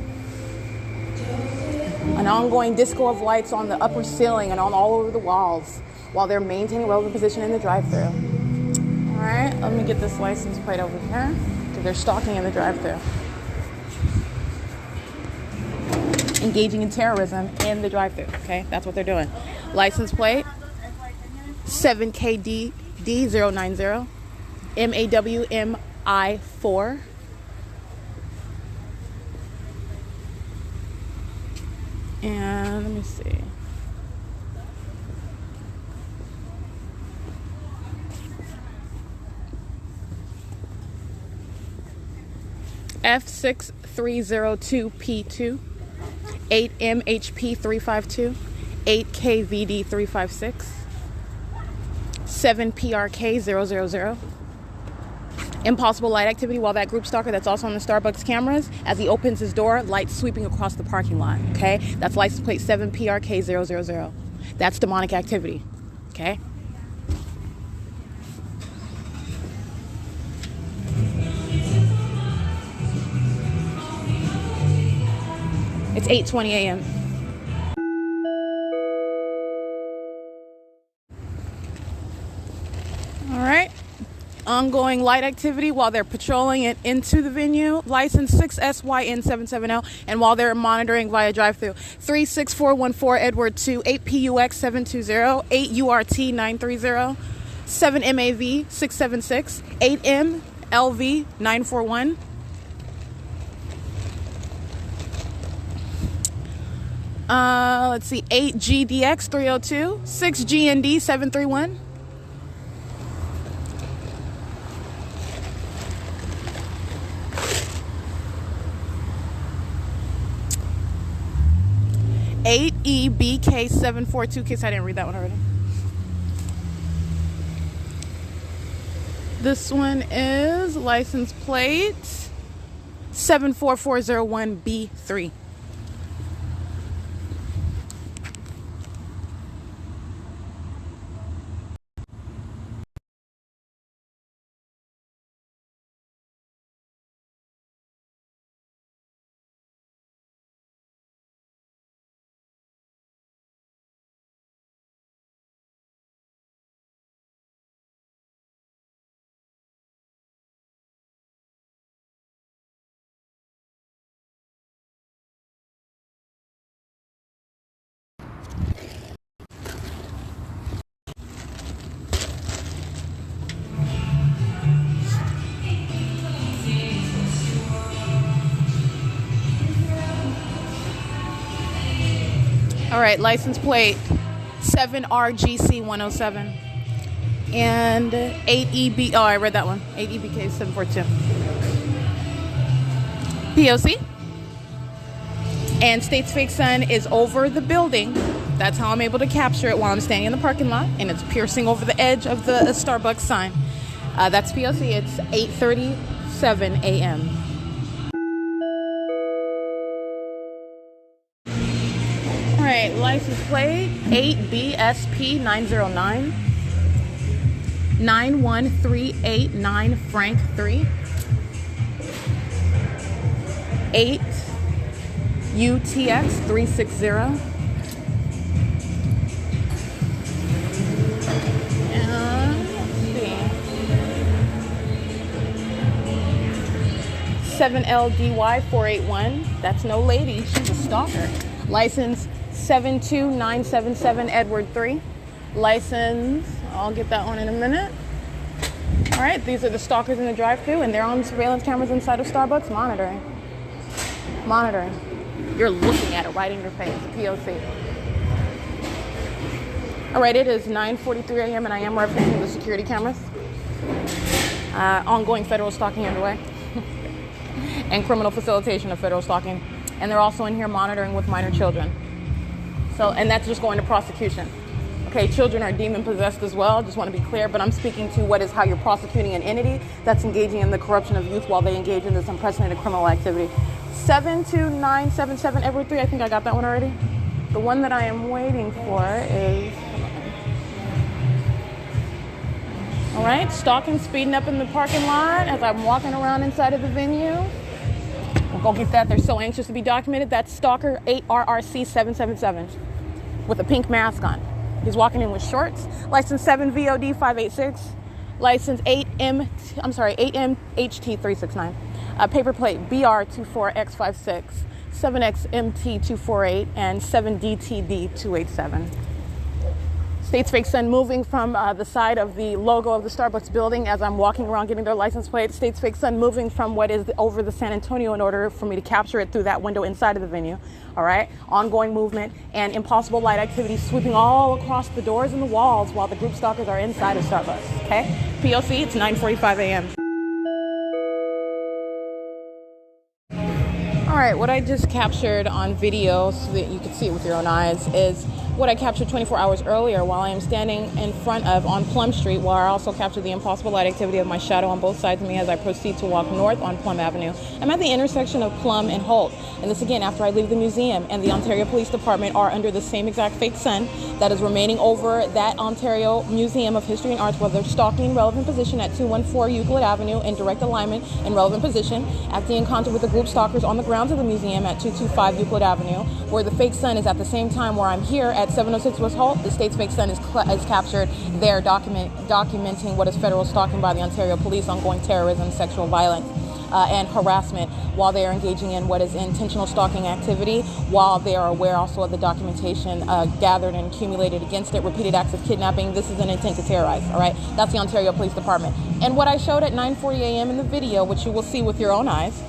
An ongoing disco of lights on the upper ceiling and on all over the walls while they're maintaining relevant position in the drive-thru. All right, let me get this license plate over here because they're stalking in the drive-thru. Engaging in terrorism in the drive-thru, okay? That's what they're doing. License plate 7KDD090 MAWMI4. And let me see. F6302P2, 8MHP352, 8KVD356, 7PRK000. Impossible light activity while that group stalker that's also on the Starbucks cameras, as he opens his door, lights sweeping across the parking lot, okay? That's license plate 7PRK000. That's demonic activity, okay? It's 8:20 a.m. All right. ongoing light activity while they're patrolling it into the venue. License 6SYN770, and while they're monitoring via drive-through. 36414 Edward 2, 8 PUX 720, 8 URT 930, 7 MAV 676, 8 MLV 941. Let's see, 8 GDX 302, 6 GND 731. Eight EBK 742. Case I didn't read that one already. This one is license plate 74401B3. All right, license plate 7RGC107 and 8EB. Oh, I read that one. 8EBK 742. P.O.C. And State's Fake Sun is over the building. That's how I'm able to capture it while I'm standing in the parking lot, and it's piercing over the edge of the Starbucks sign. That's P.O.C. It's 8:37 a.m. All right, license plate 8BSP909 91389 Frank 3 8 UTX 360 7LDY 481. That's no lady, she's a stalker. License 72977 Edward 3. License, I'll get that one in a minute. All right, these are the stalkers in the drive-thru, and they're on surveillance cameras inside of Starbucks monitoring. You're looking at it right in your face. P.O.C. All right, it is 9:43 a.m. and I am referencing the security cameras. Ongoing federal stalking underway. And criminal facilitation of federal stalking. And they're also in here monitoring with minor children. So, and that's just going to prosecution. Okay, children are demon possessed as well, just want to be clear, but I'm speaking to what is how you're prosecuting an entity that's engaging in the corruption of youth while they engage in this unprecedented criminal activity. 72977 Edward 3, I think I got that one already. The one that I am waiting for is, all right, stalking, speeding up in the parking lot as I'm walking around inside of the venue. We'll go get that. They're so anxious to be documented. That's Stalker 8RRC777 with a pink mask on. He's walking in with shorts. License 7VOD586. License 8MHT369. Paper plate BR24X56, 7XMT248, and 7DTD287. State's Fake Sun moving from the side of the logo of the Starbucks building as I'm walking around getting their license plate. State's Fake Sun moving from what is over the San Antonio in order for me to capture it through that window inside of the venue. All right, ongoing movement and impossible light activity sweeping all across the doors and the walls while the group stalkers are inside of Starbucks. Okay, P.O.C. It's 9:45 a.m. All right, what I just captured on video so that you can see it with your own eyes is what I captured 24 hours earlier while I am standing in front of on Plum Street, where I also captured the impossible light activity of my shadow on both sides of me as I proceed to walk north on Plum Avenue. I'm at the intersection of Plum and Holt, and this again after I leave the museum and the Ontario Police Department are under the same exact fake sun that is remaining over that Ontario Museum of History and Arts, where they're stalking in relevant position at 214 Euclid Avenue in direct alignment in relevant position, acting in concert with the group stalkers on the grounds of the museum at 225 Euclid Avenue, where the fake sun is at the same time where I'm here at at 706 West Holt, the state's fake son is captured there documenting what is federal stalking by the Ontario Police, ongoing terrorism, sexual violence, and harassment while they are engaging in what is intentional stalking activity, while they are aware also of the documentation gathered and accumulated against it, repeated acts of kidnapping. This is an intent to terrorize, all right? That's the Ontario Police Department. And what I showed at 9:40 a.m. in the video, which you will see with your own eyes,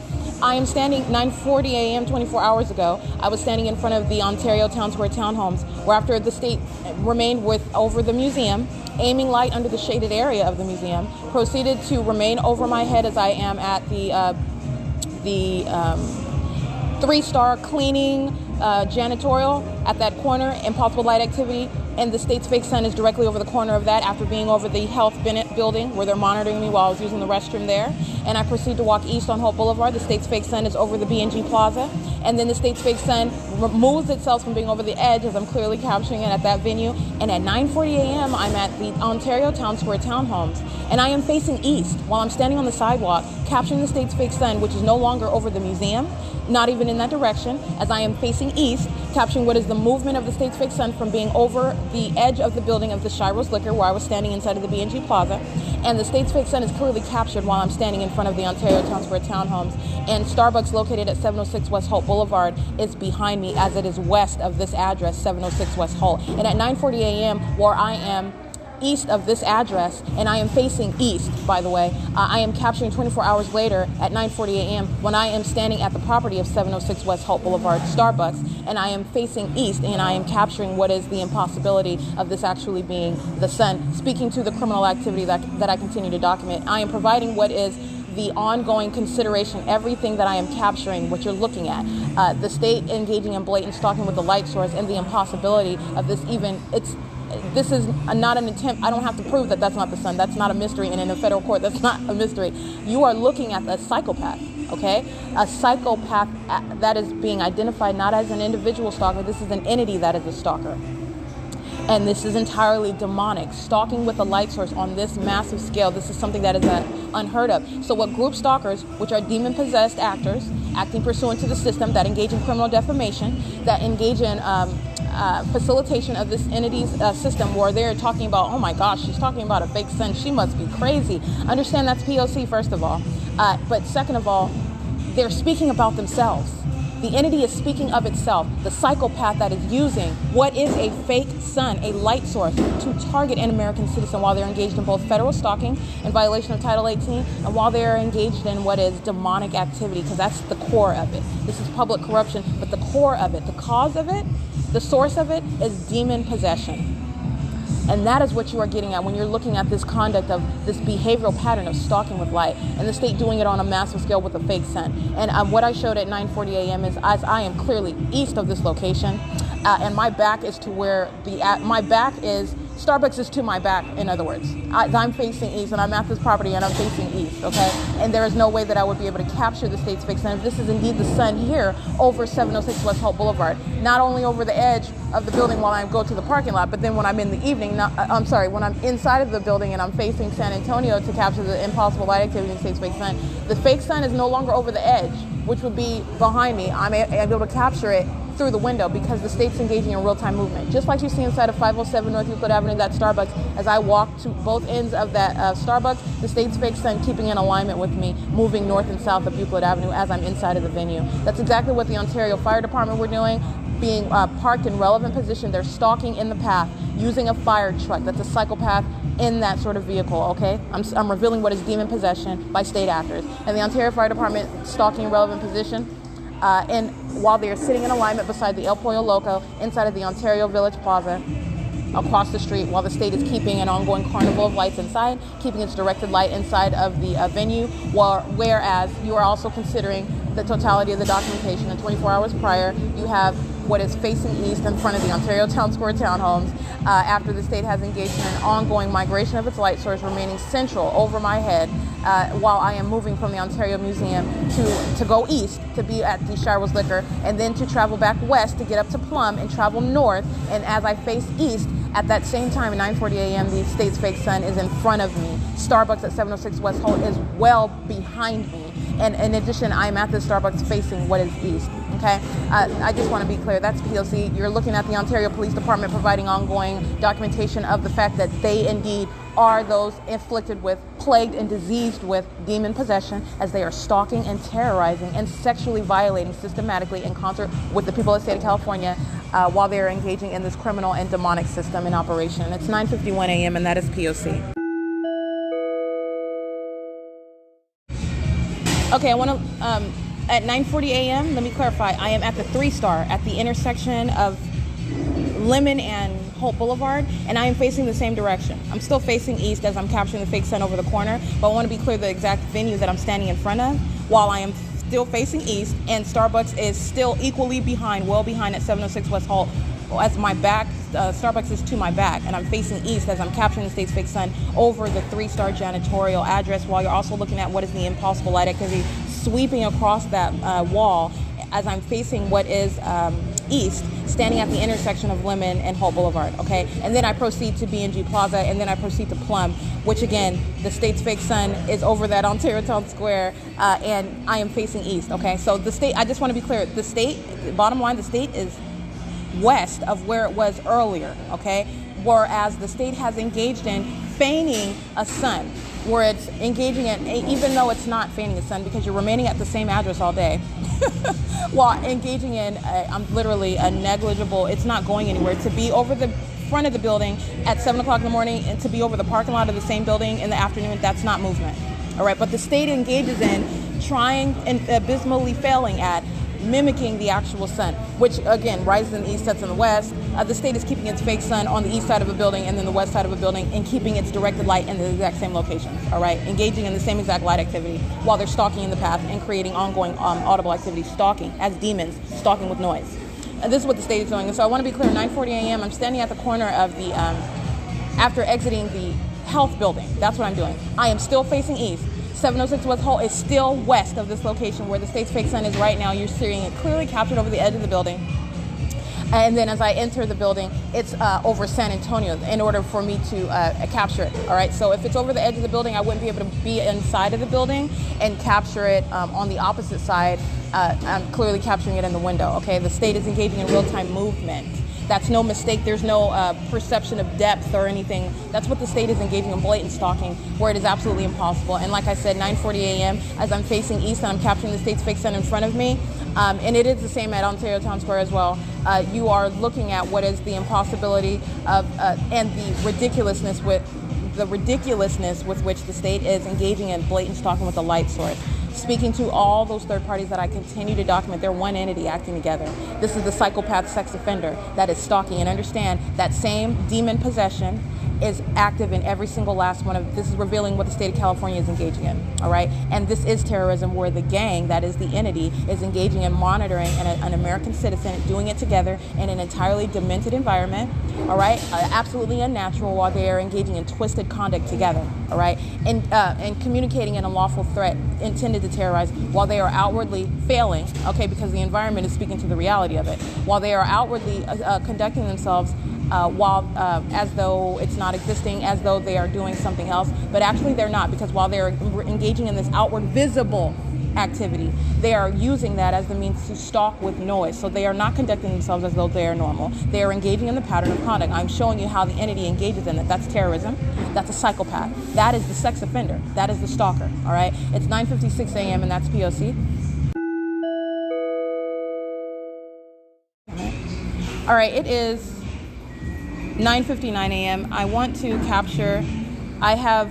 I am standing 9:40 a.m. 24 hours ago. I was standing in front of the Ontario Town Square townhomes, where after the state remained over the museum, aiming light under the shaded area of the museum, proceeded to remain over my head as I am at the 3-star cleaning janitorial at that corner, impossible light activity, and the state's fake son is directly over the corner of that after being over the Health Bennett building where they're monitoring me while I was using the restroom there. And I proceed to walk east on Hope Boulevard. The state's fake son is over the B&G Plaza. And then the state's fake son removes itself from being over the edge as I'm clearly capturing it at that venue. And at 9:40 a.m., I'm at the Ontario Town Square townhomes. And I am facing east while I'm standing on the sidewalk, capturing the state's fake son, which is no longer over the museum, not even in that direction, as I am facing east, capturing what is the movement of the state's fake son from being over the edge of the building of the S.I.I.S liquor, where I was standing inside of the B&G Plaza. And the state's fake son is clearly captured while I'm standing in front of the Ontario Town Square townhomes. And Starbucks, located at 706 West Holt Boulevard, is behind me as it is west of this address, 706 West Holt. And at 9:40 a.m., where I am east of this address, and I am facing east, by the way, I am capturing 24 hours later at 9:40 a.m. when I am standing at the property of 706 West Holt Boulevard Starbucks, and I am facing east, and I am capturing what is the impossibility of this actually being the son, speaking to the criminal activity that I continue to document. I am providing what is the ongoing consideration, everything that I am capturing, what you're looking at. The state engaging in blatant stalking with the light source and the impossibility of this this is not an attempt. I don't have to prove that that's not the son. That's not a mystery. And in a federal court, that's not a mystery. You are looking at a psychopath, okay? A psychopath that is being identified not as an individual stalker. This is an entity that is a stalker. And this is entirely demonic. Stalking with a light source on this massive scale, this is something that is unheard of. So what group stalkers, which are demon-possessed actors, acting pursuant to the system, that engage in criminal defamation, that engage in facilitation of this entity's system, where they're talking about, oh my gosh, she's talking about a fake son, she must be crazy. Understand that's P.O.C. first of all. But second of all, they're speaking about themselves. The entity is speaking of itself. The psychopath that is using what is a fake son, a light source, to target an American citizen while they're engaged in both federal stalking in violation of Title 18 and while they're engaged in what is demonic activity, because that's the core of it. This is public corruption, but the core of it, the cause of it, the source of it is demon possession. And that is what you are getting at when you're looking at this conduct of this behavioral pattern of stalking with light, and the state doing it on a massive scale with a fake son. And what I showed at 9:40 a.m. is as I am clearly east of this location, and my back is to where Starbucks is to my back, in other words. I'm facing east, and I'm at this property, and I'm facing east, okay? And there is no way that I would be able to capture the state's fake son if this is indeed the son here over 706 West Holt Boulevard. Not only over the edge of the building while I go to the parking lot, but then when I'm in the evening, when I'm inside of the building and I'm facing San Antonio to capture the impossible light activity of the state's fake son, the fake son is no longer over the edge, which would be behind me. I'm able to capture it through the window because the state's engaging in real-time movement. Just like you see inside of 507 North Euclid Avenue, that Starbucks, as I walk to both ends of that Starbucks, the state's fake son keeping in alignment with me, moving north and south of Euclid Avenue as I'm inside of the venue. That's exactly what the Ontario Fire Department were doing, being parked in relevant position. They're stalking in the path, using a fire truck. That's a psychopath in that sort of vehicle, okay? I'm revealing what is demon possession by state actors. And the Ontario Fire Department stalking in relevant position, and while they are sitting in alignment beside the El Pollo Loco inside of the Ontario Village Plaza across the street, while the state is keeping an ongoing carnival of lights inside, keeping its directed light inside of the venue, whereas you are also considering the totality of the documentation. And 24 hours prior, you have what is facing east in front of the Ontario Town Square townhomes, after the state has engaged in an ongoing migration of its light source, remaining central over my head, while I am moving from the Ontario Museum to go east to be at the S.I.I.S liquor, and then to travel back west to get up to Plum and travel north. And as I face east, at that same time, at 9:40 a.m., the state's fake son is in front of me. Starbucks at 706 West Holt is well behind me. And in addition, I'm at the Starbucks facing what is east. Okay, I just want to be clear, that's P.O.C. You're looking at the Ontario Police Department providing ongoing documentation of the fact that they indeed are those afflicted with, plagued and diseased with demon possession, as they are stalking and terrorizing and sexually violating systematically in concert with the people of the state of California while they are engaging in this criminal and demonic system in operation. It's 9:51 a.m. and that is P.O.C. Okay, I want to, at 9:40 a.m., let me clarify, I am at the 3-star at the intersection of Lemon and Holt Boulevard, and I am facing the same direction. I'm still facing east as I'm capturing the fake sun over the corner, but I want to be clear the exact venue that I'm standing in front of while I am still facing east, and Starbucks is still equally behind, well behind at 706 West Holt. As my back, Starbucks is to my back, and I'm facing east as I'm capturing the state's fake sun over the 3-star janitorial address, while you're also looking at what is the impossible light activity sweeping across that wall as I'm facing what is east, standing at the intersection of Lemon and Holt Boulevard, okay? And then I proceed to B&G Plaza, and then I proceed to Plum, which again, the state's fake sun is over that Ontario Town Square, and I am facing east, okay? So the state, I just want to be clear, the state, bottom line, the state is west of where it was earlier, okay? Whereas the state has engaged in feigning a sun, where it's engaging in, even though it's not feigning a sun because you're remaining at the same address all day, while engaging in, literally a negligible, it's not going anywhere, to be over the front of the building at 7 o'clock in the morning and to be over the parking lot of the same building in the afternoon, that's not movement, all right? But the state engages in trying and abysmally failing at mimicking the actual sun, which again rises in the east, sets in the west. The state is keeping its fake sun on the east side of a building and then the west side of a building, and keeping its directed light in the exact same locations, all right? Engaging in the same exact light activity while they're stalking in the path and creating ongoing audible activity, stalking as demons, stalking with noise. And this is what the state is doing. And so I want to be clear, 9:40 a.m., I'm standing at the corner of the, after exiting the health building, that's what I'm doing. I am still facing east. 706 West Holt is still west of this location where the state's fake sun is right now. You're seeing it clearly captured over the edge of the building. And then as I enter the building, it's over San Antonio in order for me to capture it, all right? So if it's over the edge of the building, I wouldn't be able to be inside of the building and capture it on the opposite side. I'm clearly capturing it in the window, okay? The state is engaging in real-time movement. That's no mistake. There's no perception of depth or anything. That's what the state is engaging in, blatant stalking, where it is absolutely impossible. And like I said, 9:40 a.m. as I'm facing east and I'm capturing the state's fake sun in front of me, and it is the same at Ontario Town Square as well. You are looking at what is the impossibility of and the ridiculousness with which the state is engaging in blatant stalking with a light source. Speaking to all those third parties that I continue to document, they're one entity acting together. This is the psychopath sex offender that is stalking, and understand that same demon possession is active in every single last one of, this is revealing what the state of California is engaging in, all right? And this is terrorism, where the gang, that is the entity, is engaging in monitoring an American citizen, doing it together in an entirely demented environment, all right? Absolutely unnatural, while they are engaging in twisted conduct together, all right? And communicating an unlawful threat intended to terrorize, while they are outwardly failing, okay, because the environment is speaking to the reality of it, while they are outwardly conducting themselves as though it's not existing, as though they are doing something else, but actually they're not, because while they're engaging in this outward visible activity, they are using that as the means to stalk with noise. So they are not conducting themselves as though they are normal. They are engaging in the pattern of conduct. I'm showing you how the entity engages in it. That's terrorism. That's a psychopath. That is the sex offender. That is the stalker, all right? It's 9:56 a.m. and that's P.O.C. All right, it is 9:59 a.m. I want to capture, I have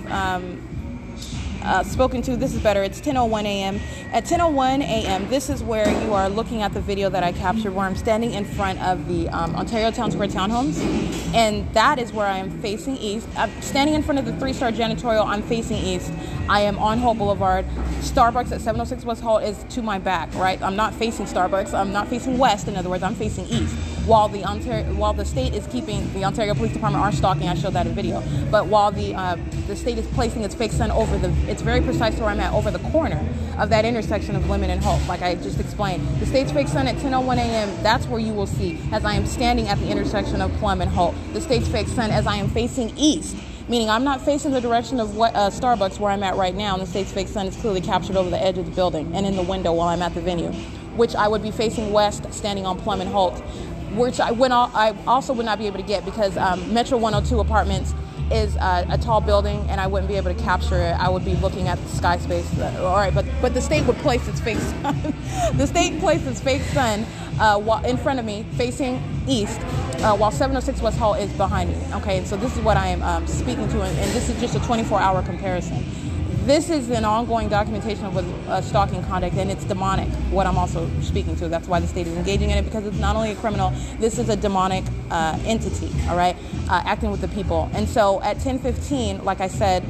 spoken to, this is better, it's 10:01 a.m. At 10:01 a.m., this is where you are looking at the video that I captured, where I'm standing in front of the Ontario Town Square townhomes, and that is where I am facing east. I'm standing in front of the 3-star janitorial, I'm facing east. I am on Holt Boulevard. Starbucks at 706 West Holt is to my back, right? I'm not facing Starbucks, I'm not facing west, in other words, I'm facing east. While the state is keeping, the Ontario Police Department are stalking, I showed that in video, but while the state is placing its fake sun over it's very precise where I'm at, over the corner of that intersection of Lemon and Holt, like I just explained. The state's fake sun at 10:01 a.m., that's where you will see, as I am standing at the intersection of Plum and Holt, the state's fake sun as I am facing east, meaning I'm not facing the direction of what Starbucks, where I'm at right now, and the state's fake sun is clearly captured over the edge of the building and in the window while I'm at the venue. which I would be facing west, standing on Plum and Holt, which I also would not be able to get because Metro 102 Apartments is a tall building, and I wouldn't be able to capture it. I would be looking at the sky space. All right, but the state would place its fake sun. The state placed its fake sun in front of me, facing east, while 706 West Hall is behind me. Okay, and so this is what I am speaking to, and this is just a 24-hour comparison. This is an ongoing documentation of stalking conduct, and it's demonic, what I'm also speaking to. That's why the state is engaging in it, because it's not only a criminal, this is a demonic entity, all right, acting with the people. And so at 10:15, like I said,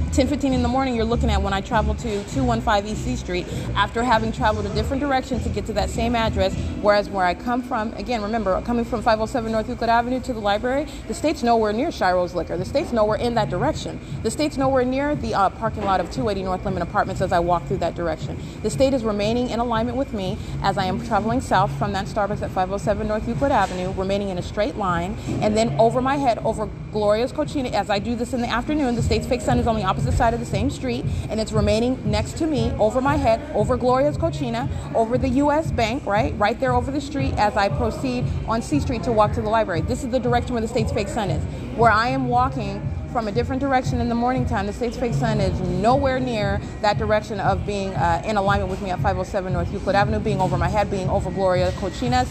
10:15 in the morning, you're looking at when I travel to 215 EC Street after having traveled a different direction to get to that same address, whereas where I come from, again, remember, coming from 507 North Euclid Avenue to the library, the state's nowhere near Shiro's Liquor. The state's nowhere in that direction. The state's nowhere near the parking lot of 280 North Lemon Apartments as I walk through that direction. The state is remaining in alignment with me as I am traveling south from that Starbucks at 507 North Euclid Avenue, remaining in a straight line, and then over my head, over Gloria's Cochina, as I do this in the afternoon, the state's fake sun is on the opposite side of the same street, and it's remaining next to me, over my head, over Gloria's Cochina, over the U.S. Bank, right there over the street as I proceed on C Street to walk to the library. This is the direction where the state's fake sun is. Where I am walking from a different direction in the morning time, the state's fake sun is nowhere near that direction of being in alignment with me at 507 North Euclid Avenue, being over my head, being over Gloria Cochina's.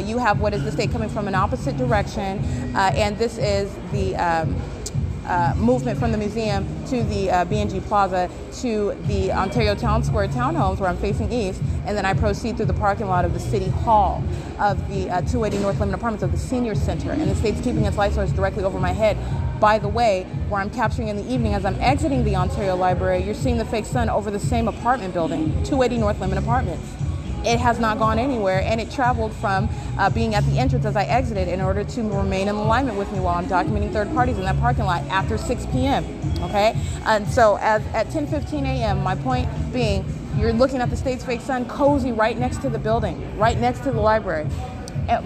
You have what is the state coming from an opposite direction, and this is the movement from the museum to the B&G Plaza to the Ontario Town Square townhomes where I'm facing east, and then I proceed through the parking lot of the City Hall of the 280 North Lemon Apartments of the Senior Center, and the state's keeping its light source directly over my head. By the way, where I'm capturing in the evening as I'm exiting the Ontario Library, you're seeing the fake sun over the same apartment building, 280 North Lemon Apartments. It has not gone anywhere, and it traveled from being at the entrance as I exited in order to remain in alignment with me while I'm documenting third parties in that parking lot after 6 p.m., okay? And so at 10:15 a.m., my point being, you're looking at the state's fake sun cozy right next to the building, right next to the library.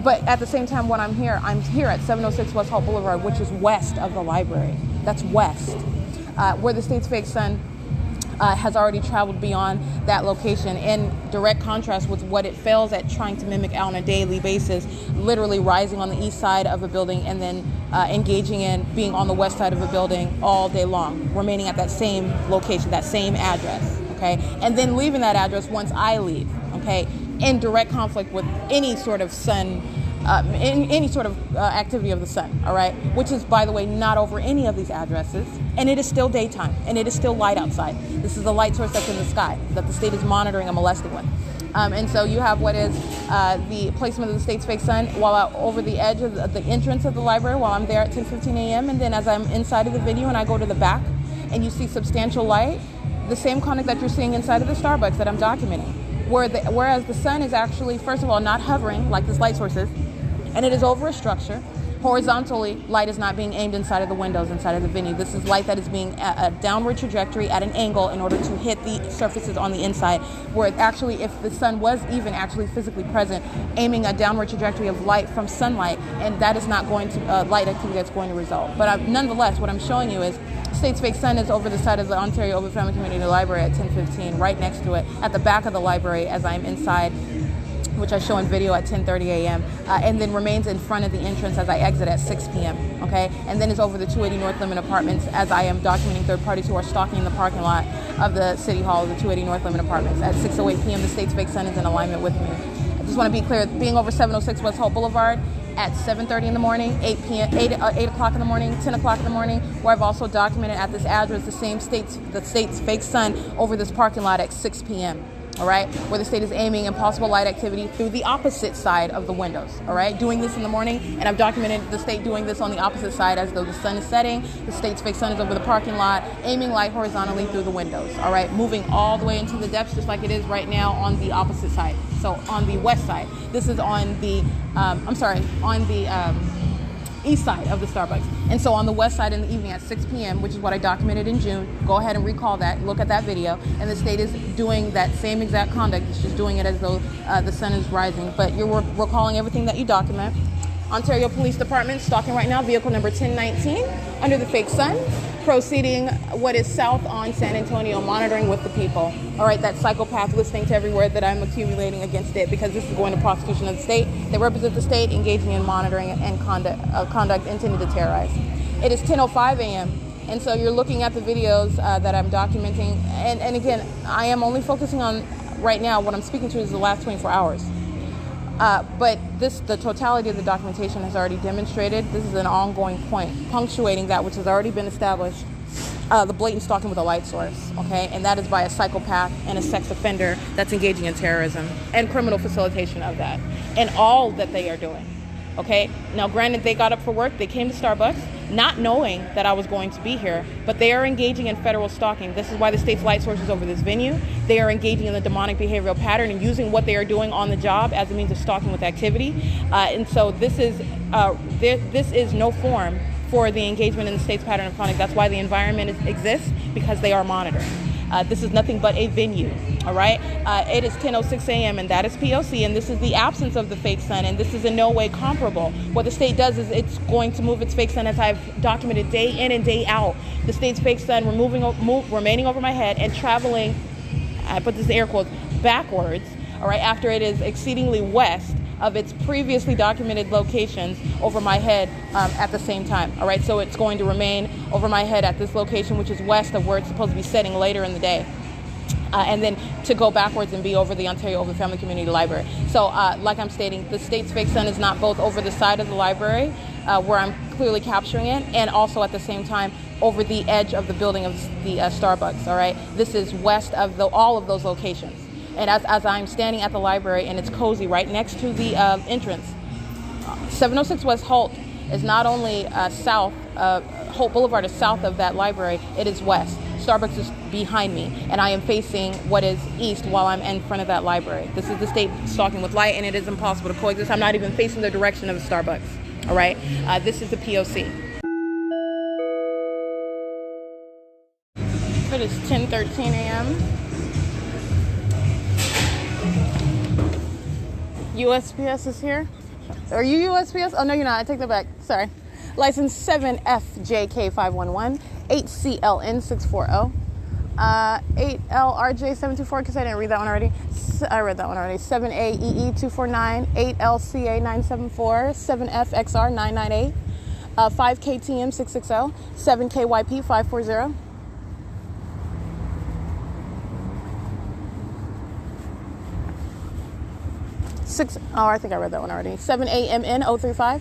But at the same time, when I'm here at 706 West Hall Boulevard, which is west of the library. That's west, where the state's fake sun has already traveled beyond that location, in direct contrast with what it fails at trying to mimic on a daily basis, literally rising on the east side of a building and then engaging in being on the west side of a building all day long, remaining at that same location, that same address, okay? And then leaving that address once I leave, okay? In direct conflict with any sort of sun, any sort of activity of the sun, all right? Which is, by the way, not over any of these addresses, and it is still daytime, and it is still light outside. This is a light source that's in the sky, that the state is monitoring a molested one. And so you have what is the placement of the state's fake sun while over the edge of the entrance of the library while I'm there at 10:15 a.m. And then as I'm inside of the video and I go to the back and you see substantial light, the same conduct that you're seeing inside of the Starbucks that I'm documenting. Whereas the sun is actually, first of all, not hovering like this light source is, and it is over a structure. Horizontally, light is not being aimed inside of the windows, inside of the venue. This is light that is being a downward trajectory at an angle in order to hit the surfaces on the inside, where actually, if the sun was even actually physically present, aiming a downward trajectory of light from sunlight, and that is not going to, light activity that's going to result. But nonetheless, what I'm showing you is state's fake sun is over the side of the Ontario Open Family Community Library at 10:15, right next to it, at the back of the library as I'm inside, which I show in video at 10:30 a.m., and then remains in front of the entrance as I exit at 6 p.m., okay? And then is over the 280 North Lemon Apartments as I am documenting third parties who are stalking the parking lot of the City Hall of the 280 North Lemon Apartments. At 6:08 p.m., the state's fake sun is in alignment with me. I just want to be clear, being over 706 West Hall Boulevard at 7:30 in the morning, 8 o'clock in the morning, 10 o'clock in the morning, where I've also documented at this address the state's fake sun over this parking lot at 6 p.m., all right, where the state is aiming impossible light activity through the opposite side of the windows, all right, doing this in the morning, and I've documented the state doing this on the opposite side as though the sun is setting, the state's fake sun is over the parking lot, aiming light horizontally through the windows, all right, moving all the way into the depths just like it is right now on the opposite side, so on the west side. This is on the, east side of the Starbucks. And so on the west side in the evening at 6 p.m., which is what I documented in June, go ahead and recall that, look at that video, and the state is doing that same exact conduct. It's just doing it as though the sun is rising. But you're recalling everything that you document. Ontario Police Department, stalking right now, vehicle number 1019, under the fake sun, proceeding what is south on San Antonio, monitoring with the people. All right, that psychopath listening to every word that I'm accumulating against it, because this is going to prosecution of the state. They represent the state, engaging in monitoring and conduct intended to terrorize. It is 10:05 a.m., and so you're looking at the videos that I'm documenting. And again, I am only focusing on, right now, what I'm speaking to is the last 24 hours. But the totality of the documentation has already demonstrated. This is an ongoing point, punctuating that which has already been established, the blatant stalking with a light source, okay? And that is by a psychopath and a sex offender that's engaging in terrorism and criminal facilitation of that, and all that they are doing, okay? Now, granted, they got up for work, they came to Starbucks, not knowing that I was going to be here, but they are engaging in federal stalking. This is why the state's light source is over this venue. They are engaging in the demonic behavioral pattern and using what they are doing on the job as a means of stalking with activity. And so this is no form for the engagement in the state's pattern of conduct. That's why the environment exists, because they are monitoring. This is nothing but a venue, all right? It is 10:06 a.m. and that is P.O.C. and this is the absence of the fake sun, and this is in no way comparable. What the state does is it's going to move its fake sun, as I've documented day in and day out. The state's fake sun remaining over my head and traveling, I put this in air quotes, backwards, all right, after it is exceedingly west of its previously documented locations over my head at the same time, all right? So it's going to remain over my head at this location, which is west of where it's supposed to be setting later in the day. And then to go backwards and be over the Ontario Over Family Community Library. So like I'm stating, the state's fake sun is not both over the side of the library, where I'm clearly capturing it, and also at the same time over the edge of the building of the Starbucks, all right? This is west of all of those locations. And as I'm standing at the library, and it's cozy right next to the entrance, 706 West Holt is not only south, Holt Boulevard is south of that library, it is west. Starbucks is behind me, and I am facing what is east while I'm in front of that library. This is the state stalking with light, and it is impossible to coexist. I'm not even facing the direction of the Starbucks, all right? This is the P.O.C. It is 10:13 a.m. USPS is here. Are you USPS? Oh, no, you're not. I take that back. Sorry. License 7FJK511, 8CLN640, 8LRJ724, because I didn't read that one already. I read that one already. 7AEE249, 8LCA974, 7FXR998, 5KTM660, 7KYP540. I think I read that one already. 7AMN035.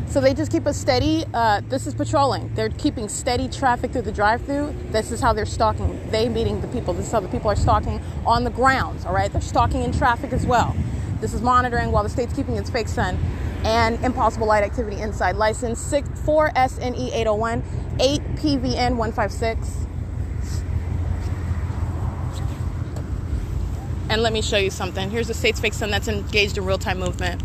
So they just keep a steady, this is patrolling. They're keeping steady traffic through the drive-thru. This is how they're stalking. They meeting the people. This is how the people are stalking on the grounds, all right? They're stalking in traffic as well. This is monitoring while the state's keeping its fake sun and impossible light activity inside. License 4SNE801, 8PVN156. And let me show you something. Here's the state's fake sun that's engaged in real-time movement.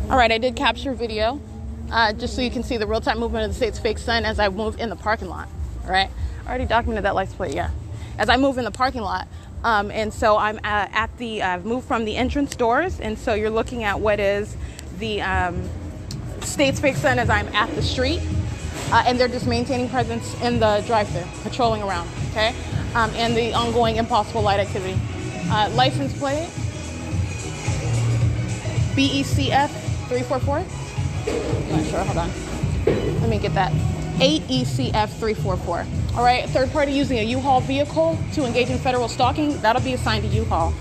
All right, I did capture video, just so you can see the real-time movement of the state's fake sun as I move in the parking lot, all right? I already documented that license plate, yeah. As I move in the parking lot, and so I'm I've moved from the entrance doors, and so you're looking at what is the state's fake sun as I'm at the street, and they're just maintaining presence in the drive-thru, patrolling around, okay? And the ongoing impossible light activity. License plate, BECF 344? I'm not sure, hold on. Let me get that. 8ECF 344. All right, third party using a U-Haul vehicle to engage in federal stalking, that'll be assigned to U-Haul.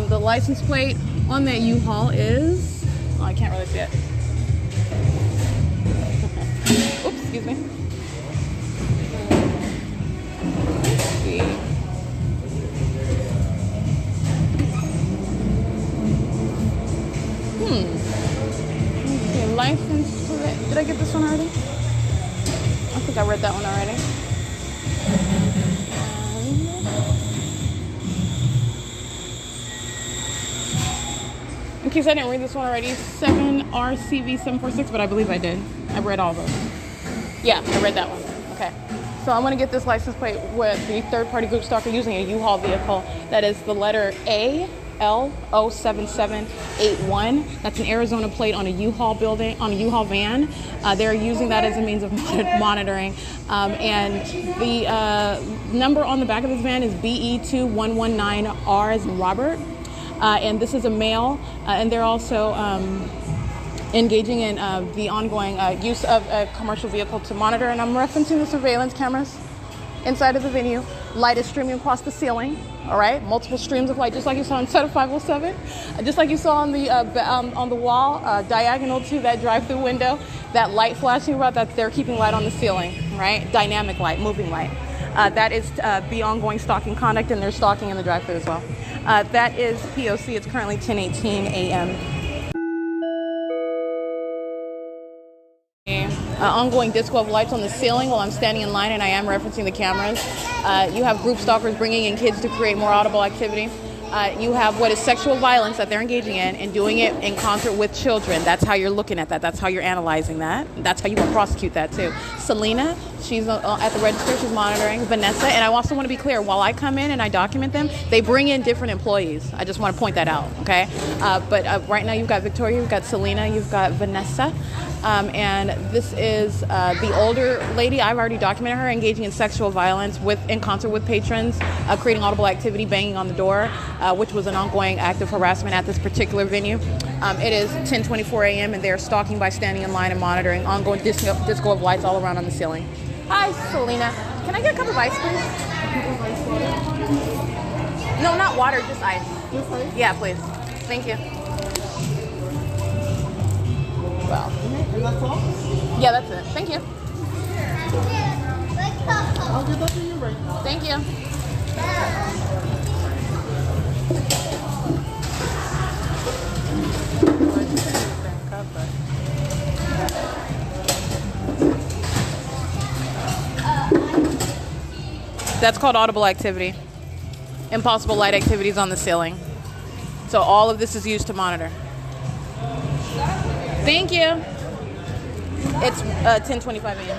The license plate on that U-Haul is, oh, I can't really see it. Oops, excuse me. Let's see. Okay, license plate. Did I get this one already? I think I read that one already. In case I didn't read this one already, 7RCV746, but I believe I did. I read all those. Yeah, I read that one. Okay. So I'm going to get this license plate with the third-party group stalker using a U-Haul vehicle. That is the letter AL07781. That's an Arizona plate on a U-Haul building, on a U-Haul van. They're using that as a means of monitoring. And the number on the back of this van is BE2119R as in Robert. And this is a male, and they're also engaging in the ongoing use of a commercial vehicle to monitor. And I'm referencing the surveillance cameras inside of the venue. Light is streaming across the ceiling. All right, multiple streams of light, just like you saw inside of 507, just like you saw on the wall, diagonal to that drive-through window. That light flashing about that, they're keeping light on the ceiling. Right, dynamic light, moving light. That is the ongoing stalking conduct, and they're stalking in the drive-through as well. That is P.O.C. It's currently 10:18 a.m. Ongoing disco of lights on the ceiling while I'm standing in line, and I am referencing the cameras. You have group stalkers bringing in kids to create more audible activity. You have what is sexual violence that they're engaging in and doing it in concert with children. That's how you're looking at that. That's how you're analyzing that. That's how you want to prosecute that too. Selena, she's at the register. She's monitoring. Vanessa, and I also want to be clear, while I come in and I document them, they bring in different employees. I just want to point that out, okay? But right now you've got Victoria, you've got Selena, you've got Vanessa. And this is the older lady. I've already documented her engaging in sexual violence in concert with patrons, creating audible activity, banging on the door, which was an ongoing act of harassment at this particular venue. It is 10:24 a.m. and they're stalking by standing in line and monitoring, ongoing disco of lights all around on the ceiling. Hi, Selena. Can I get a cup of ice, please? No, not water, just ice. Just ice? Yeah, please. Thank you. Well. And that's all? Yeah, that's it. Thank you. I'll give that to you right now. Thank you. That's called audible activity. Impossible light activities on the ceiling. So all of this is used to monitor. Thank you. It's 10:25 a.m.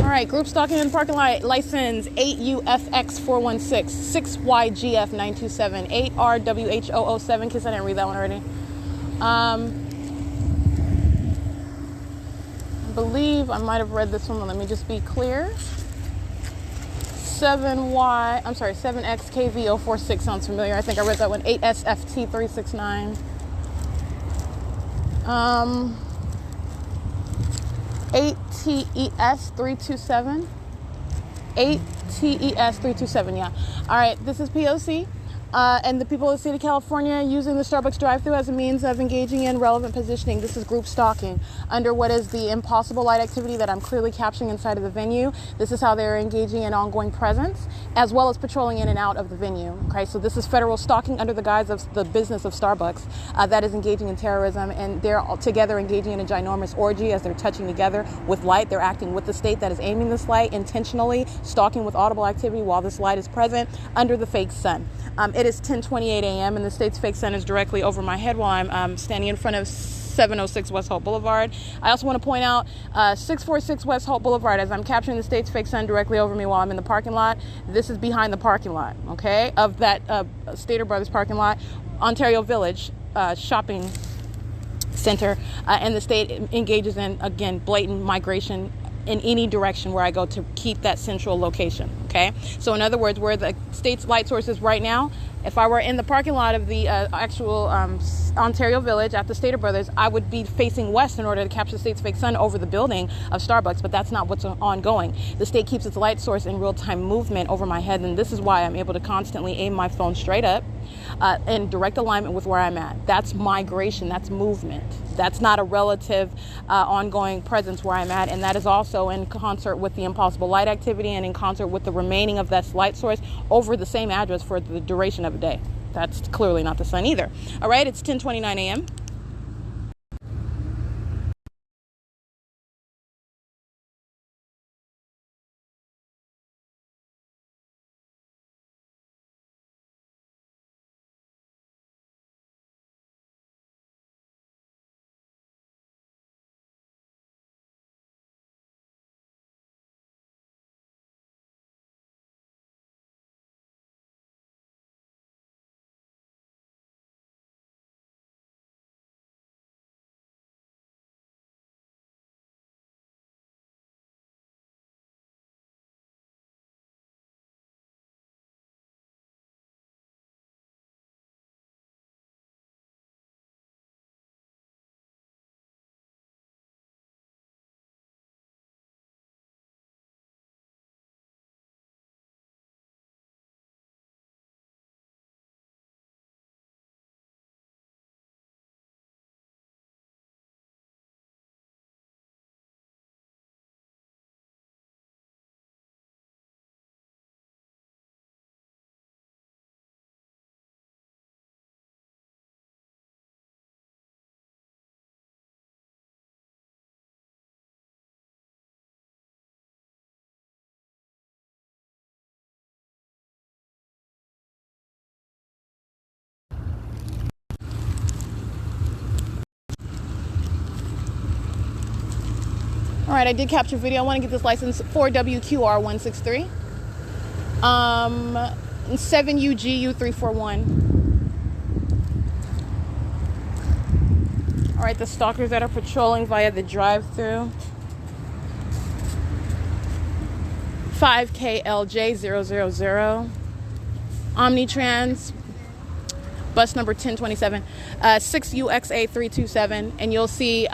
All right, group stalking in the parking lot, license 8UFX416, 6YGF927, 8RWH007, because I didn't read that one already. I believe I might have read this one. Let me just be clear. 7XKV046 sounds familiar. I think I read that one. 8SFT369. 8TES327. 8TES327, yeah. All right, this is P.O.C. And the people of the state of California using the Starbucks drive-thru as a means of engaging in relevant positioning. This is group stalking under what is the impossible light activity that I'm clearly capturing inside of the venue. This is how they're engaging in ongoing presence, as well as patrolling in and out of the venue. Okay, so this is federal stalking under the guise of the business of Starbucks that is engaging in terrorism, and they're all together engaging in a ginormous orgy as they're touching together with light. They're acting with the state that is aiming this light, intentionally stalking with audible activity while this light is present under the fake sun. It is 10:28 a.m. and the state's fake sun is directly over my head while I'm standing in front of 706 West Holt Boulevard. I also want to point out 646 West Holt Boulevard as I'm capturing the state's fake sun directly over me while I'm in the parking lot. This is behind the parking lot, okay, of that Stater Brothers parking lot, Ontario Village shopping center, and the state engages in, again, blatant migration in any direction where I go to keep that central location, okay? So in other words, where the state's light source is right now, if I were in the parking lot of the actual Ontario Village at the Stater Brothers, I would be facing west in order to capture the state's fake sun over the building of Starbucks, but that's not what's ongoing. The state keeps its light source in real-time movement over my head, and this is why I'm able to constantly aim my phone straight up in direct alignment with where I'm at. That's migration, that's movement. That's not a relative ongoing presence where I'm at, and that is also in concert with the impossible light activity and in concert with the remaining of that light source over the same address for the duration of a day. That's clearly not the sun either. All right, it's 10:29 a.m. All right, I did capture video. I want to get this license for WQR163. 7UGU341. All right, the stalkers that are patrolling via the drive-through. 5KLJ000. Omnitrans, bus number 1027. 6UXA327. And you'll see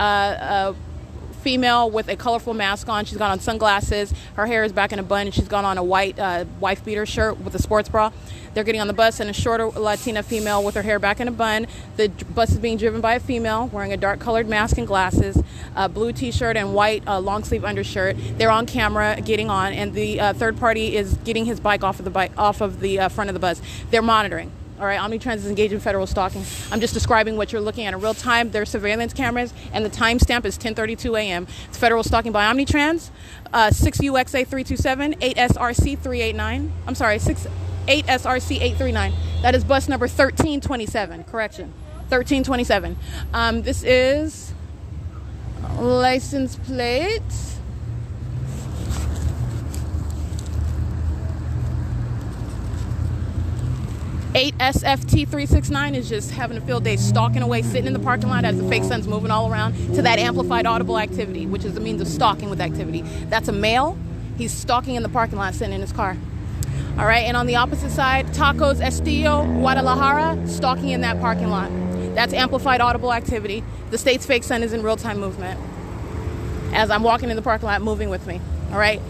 female with a colorful mask on. She's got on sunglasses. Her hair is back in a bun, and she's got on a white wife beater shirt with a sports bra. They're getting on the bus, and a shorter Latina female with her hair back in a bun. The bus is being driven by a female wearing a dark colored mask and glasses, a blue t-shirt and white long sleeve undershirt. They're on camera getting on, and the third party is getting his bike off of the front of the bus. They're monitoring. All right, Omnitrans is engaged in federal stalking. I'm just describing what you're looking at in real time. There's surveillance cameras, and the timestamp is 10:32 a.m. It's federal stalking by Omnitrans. 6UXA327, 8SRC389. I'm sorry, 8SRC839. That is bus number 1327. Correction, 1327. This is license plate. 8SFT369 is just having a field day, stalking away, sitting in the parking lot as the fake sun's moving all around to that amplified audible activity, which is the means of stalking with activity. That's a male. He's stalking in the parking lot, sitting in his car. All right, and on the opposite side, Tacos Estilo, Guadalajara, stalking in that parking lot. That's amplified audible activity. The state's fake sun is in real-time movement as I'm walking in the parking lot, moving with me. All right.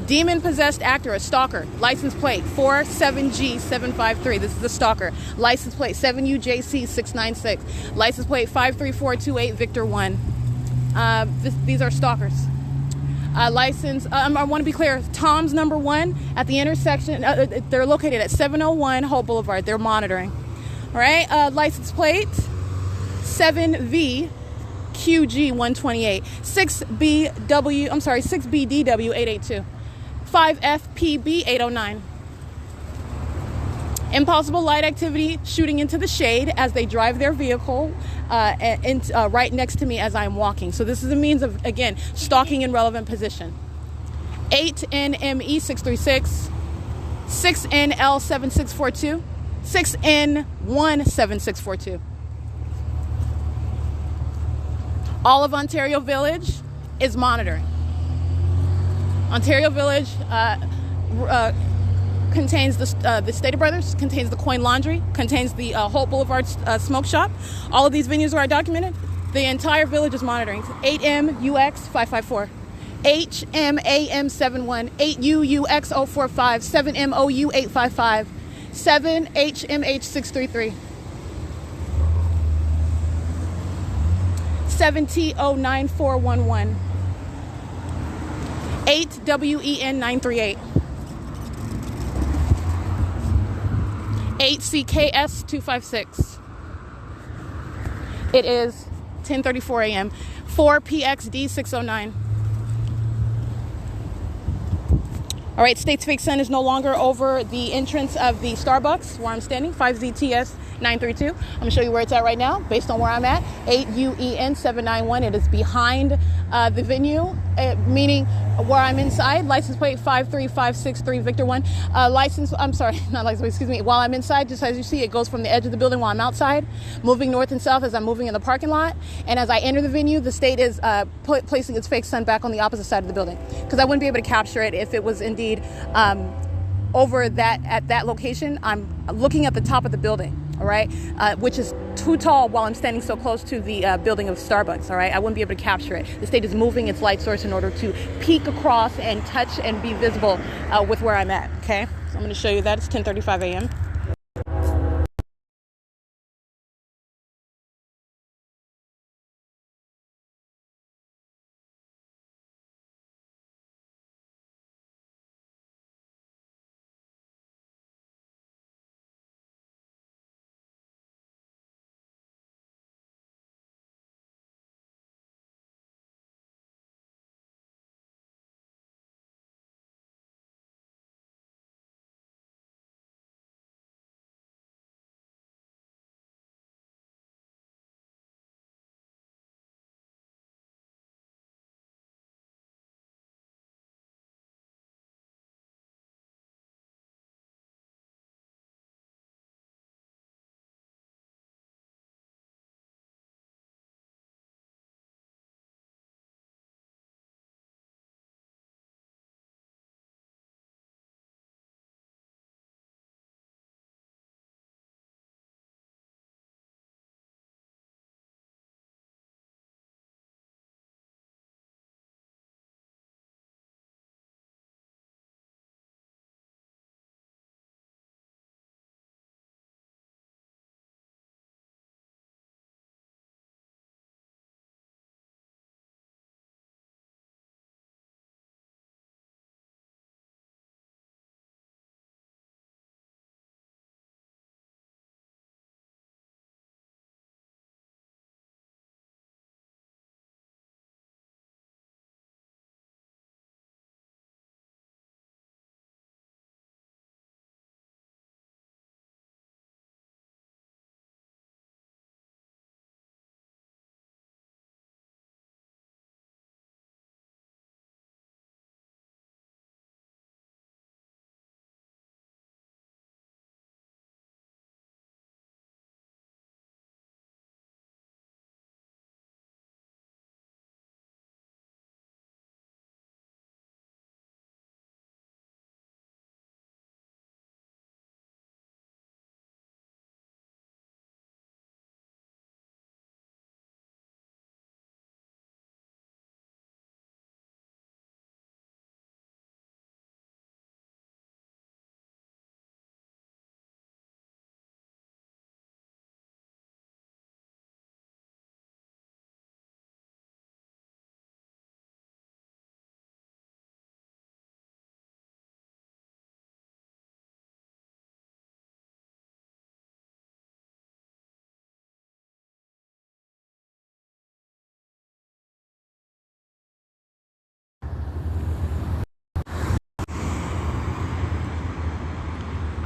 Demon-possessed actor, a stalker. License plate 47G753. This is the stalker. License plate 7UJC696. License plate 53428 Victor 1. These are stalkers. License. I want to be clear. Tom's number 1 at the intersection. They're located at 701 Hope Boulevard. They're monitoring. All right. License plate 7V. QG128, 6BDW882, 5FPB809. Impossible light activity shooting into the shade as they drive their vehicle right next to me as I'm walking. So this is a means of, again, stalking in relevant position. 8NME636, 6NL7642, 6N17642. All of Ontario Village is monitoring. Ontario Village contains the Stater Brothers, contains the Coin Laundry, contains the Holt Boulevard Smoke Shop. All of these venues are documented. The entire village is monitoring. 8M UX 554, HMAM 71, 8UUX 045, 7MOU 855, 7HMH 633, 7TO9411, 8WEN 938, 8CKS 256. It is 10:34 a.m. 4PXD 609. All right, State's Fake Sun is no longer over the entrance of the Starbucks where I'm standing, 5ZTS 932. I'm gonna show you where it's at right now, based on where I'm at, 8UN 791. It is behind the venue, meaning where I'm inside. License plate 53563 Victor 1. While I'm inside, just as you see, it goes from the edge of the building while I'm outside, moving north and south as I'm moving in the parking lot. And as I enter the venue, the state is placing its fake sun back on the opposite side of the building, because I wouldn't be able to capture it if it was indeed over that at that location. I'm looking at the top of the building, all right, which is too tall while I'm standing so close to the building of Starbucks, all right? I wouldn't be able to capture it. The state is moving its light source in order to peek across and touch and be visible with where I'm at, okay? So I'm going to show you that. It's 10:35 a.m.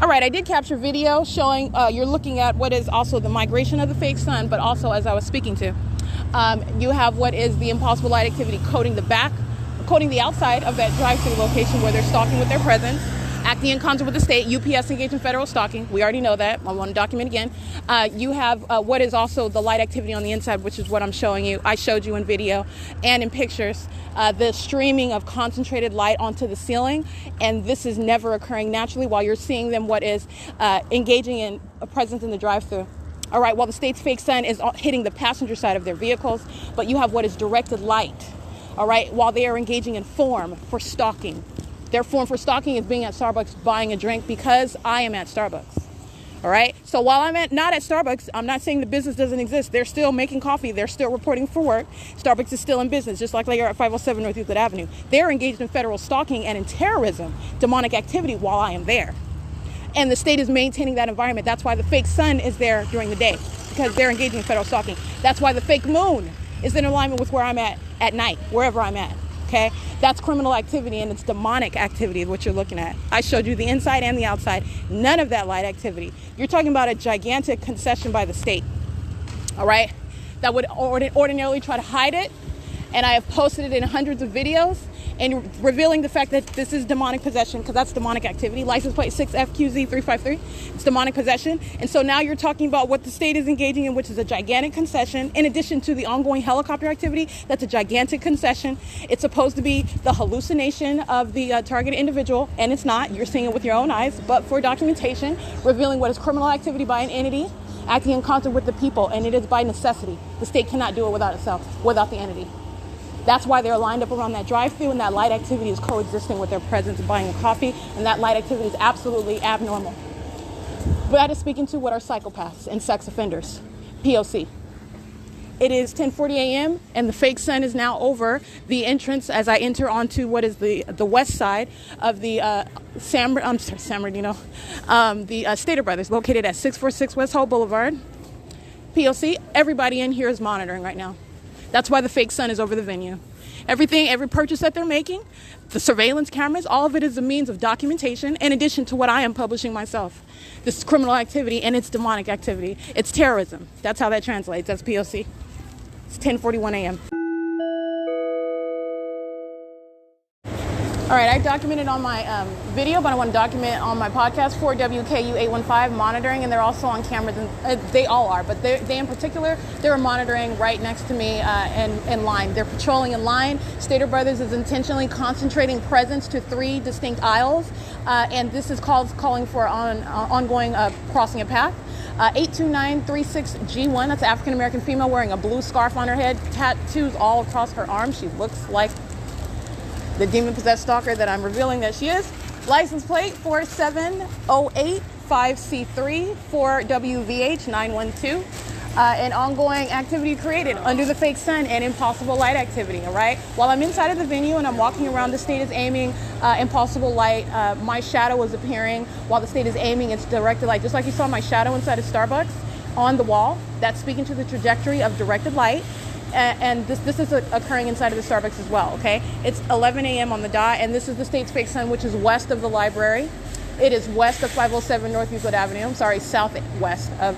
All right, I did capture video showing you're looking at what is also the migration of the fake sun, but also, as I was speaking to, you have what is the impossible light activity coating the outside of that drive-through location where they're stalking with their presence. acting in concert with the state. UPS engaged in federal stalking. We already know that. I want to document again. You have what is also the light activity on the inside, which is what I'm showing you. I showed you in video and in pictures. The streaming of concentrated light onto the ceiling, and this is never occurring naturally while you're seeing them what is engaging in a presence in the drive-thru. All right, while the state's fake sun is hitting the passenger side of their vehicles, but you have what is directed light, all right, while they are engaging in form for stalking. Their form for stalking is being at Starbucks buying a drink because I am at Starbucks. All right. So while I'm not at Starbucks, I'm not saying the business doesn't exist. They're still making coffee. They're still reporting for work. Starbucks is still in business, just like they are at 507 North Euclid Avenue. They're engaged in federal stalking and in terrorism, demonic activity while I am there. And the state is maintaining that environment. That's why the fake sun is there during the day, because they're engaging in federal stalking. That's why the fake moon is in alignment with where I'm at night, wherever I'm at. Okay, that's criminal activity, and it's demonic activity, what you're looking at. I showed you the inside and the outside. None of that light activity. You're talking about a gigantic concession by the state, all right, that would ordinarily try to hide it. And I have posted it in hundreds of videos and revealing the fact that this is demonic possession, because that's demonic activity. License plate 6FQZ353. It's demonic possession. And so now you're talking about what the state is engaging in, which is a gigantic concession, in addition to the ongoing helicopter activity. That's a gigantic concession. It's supposed to be the hallucination of the targeted individual, and it's not. You're seeing it with your own eyes, but for documentation, revealing what is criminal activity by an entity acting in concert with the people, and it is by necessity. The state cannot do it without itself, without the entity. That's why they're lined up around that drive-thru, and that light activity is coexisting with their presence buying a coffee, and that light activity is absolutely abnormal. But that is speaking to what are psychopaths and sex offenders, P.O.C. It is 10:40 a.m. and the fake sun is now over the entrance as I enter onto what is the west side of the Stater Brothers, located at 646 West Hope Boulevard. P.O.C. Everybody in here is monitoring right now. That's why the fake sun is over the venue. Everything, every purchase that they're making, the surveillance cameras, all of it is a means of documentation in addition to what I am publishing myself. This is criminal activity and it's demonic activity. It's terrorism. That's how that translates. That's P.O.C. It's 10:41 a.m. All right, I documented on my video, but I want to document on my podcast for WKU 815 monitoring, and they're also on cameras, and they all are, but they in particular, they're monitoring right next to me in line. They're patrolling in line. Stater Brothers is intentionally concentrating presence to 3 distinct aisles, and this is calling for ongoing crossing a path. 82936G1, that's an African-American female wearing a blue scarf on her head, tattoos all across her arm. She looks like the demon-possessed stalker that I'm revealing that she is. License plate 47085C3 for WVH 912. And ongoing activity created under the fake sun and impossible light activity, all right? While I'm inside of the venue and I'm walking around, the state is aiming impossible light. My shadow is appearing while the state is aiming its directed light. Just like you saw my shadow inside of Starbucks on the wall, that's speaking to the trajectory of directed light. And this is occurring inside of the Starbucks as well, okay? It's 11 a.m. on the dot, and this is the state's fake sun, which is west of the library. It is west of 507 North Euclid Avenue. I'm sorry, southwest of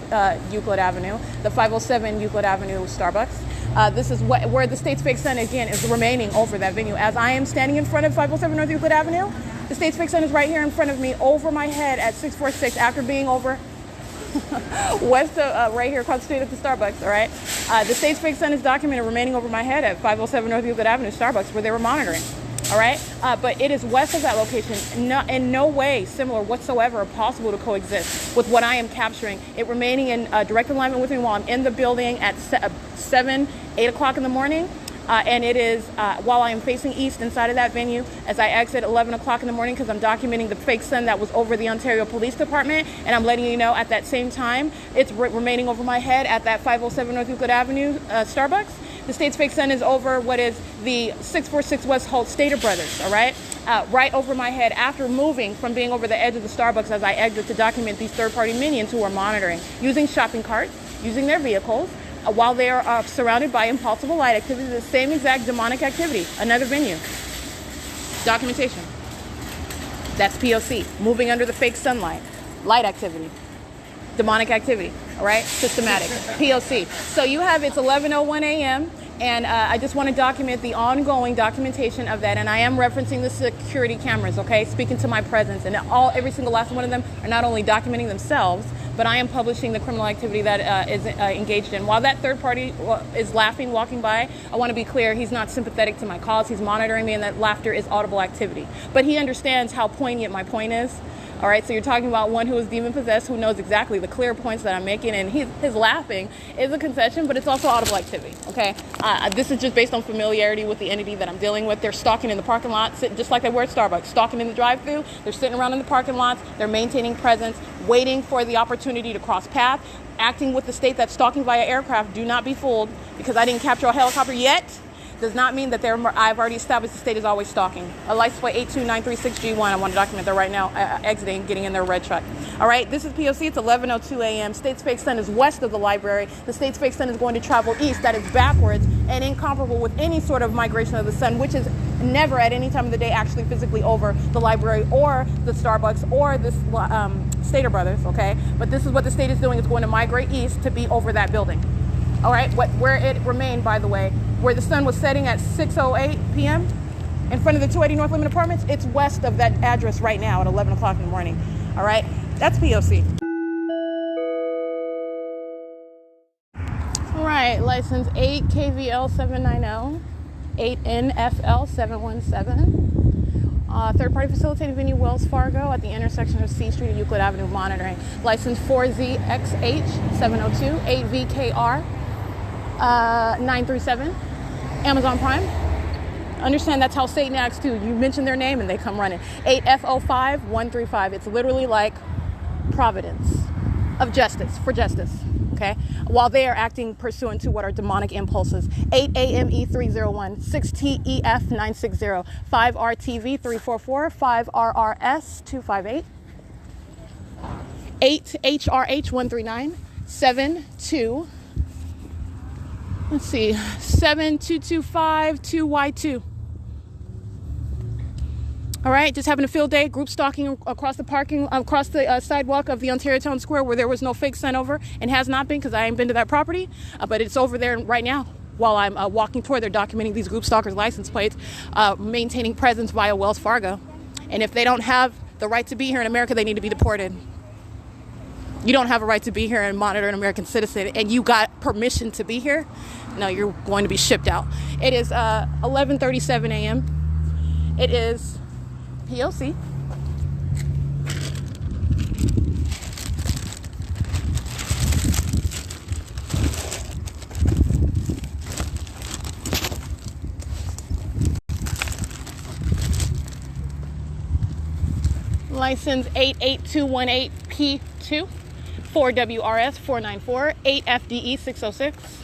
Euclid Avenue, the 507 Euclid Avenue Starbucks. This is where the state's fake sun, again, is remaining over that venue. As I am standing in front of 507 North Euclid Avenue, the state's fake sun is right here in front of me, over my head at 646, after being over west of right here across the street at the Starbucks, all right? The state's fake sun is documented remaining over my head at 507 North Euclid Avenue Starbucks, where they were monitoring, all right? But it is west of that location, in no way similar whatsoever or possible to coexist with what I am capturing. It remaining in direct alignment with me while I'm in the building at 8 o'clock in the morning. And it is while I am facing east inside of that venue as I exit 11 o'clock in the morning, because I'm documenting the fake sun that was over the Ontario Police Department, and I'm letting you know at that same time it's remaining over my head at that 507 North Euclid Avenue Starbucks. The state's fake sun is over what is the 646 West Holt Stater Brothers, all right? Right over my head after moving from being over the edge of the Starbucks as I exit to document these third-party minions who are monitoring, using shopping carts, using their vehicles, while they are surrounded by impossible light activity, the same exact demonic activity, another venue. Documentation. That's P.O.C. Moving under the fake sunlight. Light activity. Demonic activity. All right? Systematic. P.O.C. So you have, it's 11:01 a.m. And I just want to document the ongoing documentation of that. And I am referencing the security cameras, okay, speaking to my presence. And every single last one of them are not only documenting themselves, but I am publishing the criminal activity that is engaged in. While that third party is laughing, walking by, I want to be clear, he's not sympathetic to my cause. He's monitoring me, and that laughter is audible activity. But he understands how poignant my point is. All right, so you're talking about one who is demon-possessed, who knows exactly the clear points that I'm making, and his laughing is a concession, but it's also audible activity, okay? This is just based on familiarity with the entity that I'm dealing with. They're stalking in the parking lot, sitting just like they were at Starbucks, stalking in the drive-thru. They're sitting around in the parking lots. They're maintaining presence, waiting for the opportunity to cross path, acting with the state that's stalking via aircraft. Do not be fooled, because I didn't capture a helicopter yet. Does not mean that I've already established the state is always stalking. A license plate 82936G1. I want to document that right now, exiting, getting in their red truck. All right, this is P.O.C. It's 11:02 a.m. State's fake sun is west of the library. The state's fake sun is going to travel east. That is backwards and incomparable with any sort of migration of the sun, which is never at any time of the day actually physically over the library or the Starbucks or this Stater Brothers, okay? But this is what the state is doing. It's going to migrate east to be over that building. All right, where it remained, by the way, where the sun was setting at 6:08 p.m. in front of the 280 North Lemon Apartments, it's west of that address right now at 11 o'clock in the morning. All right, that's P.O.C. All right, license 8 KVL 790, 8 NFL 717. Third-party facilitated venue Wells Fargo at the intersection of C Street and Euclid Avenue monitoring. License 4ZXH 702, 8VKR 937. Amazon Prime. Understand that's how Satan acts too. You mention their name and they come running. 8F05135. It's literally like Providence of justice, for justice, okay? While they are acting pursuant to what are demonic impulses. 8AME301, 6TEF960, 5RTV344, 5RRS258, 8HRH139, 72. Let's see, 72252Y2. All right, just having a field day, group stalking across the sidewalk of the Ontario Town Square where there was no fake sign over and has not been because I ain't been to that property, but it's over there right now while I'm walking toward. They're documenting these group stalkers' license plates, maintaining presence via Wells Fargo. And if they don't have the right to be here in America, they need to be deported. You don't have a right to be here and monitor an American citizen, and you got permission to be here? No, you're going to be shipped out. It is 11:37 a.m. It is P.O.C. License 88218P2, 4WRS 494, 8FDE 606.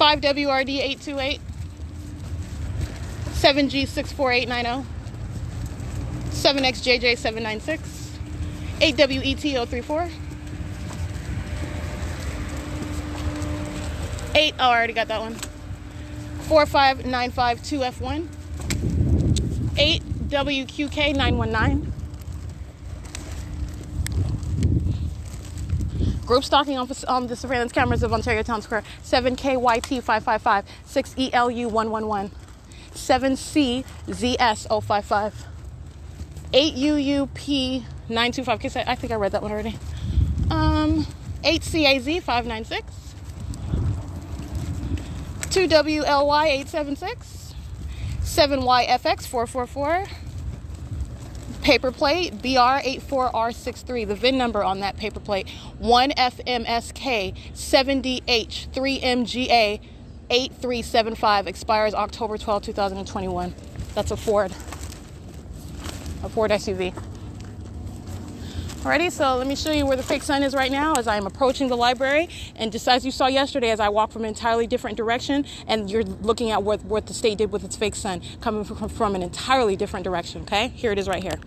Five WRD 828, 7G 64890, 7XJJ 796, 8WET 034, 8. Oh, I already got that one. 45952F1, 8WQK 919. Group stalking on the surveillance cameras of Ontario Town Square. 7KYT 555, 6ELU 111, 7CZS 055, 8UUP 925. I think I read that one already. 8CAZ 596, 2WLY 876, 7YFX 444. Paper plate BR84R63. The VIN number on that paper plate 1FMSK 70H3MGA 8375. Expires October 12, 2021. That's a Ford SUV. Alrighty, so let me show you where the fake sun is right now as I am approaching the library. And just as you saw yesterday, as I walk from an entirely different direction, and you're looking at what the state did with its fake sun, coming from an entirely different direction, okay? Here it is right here.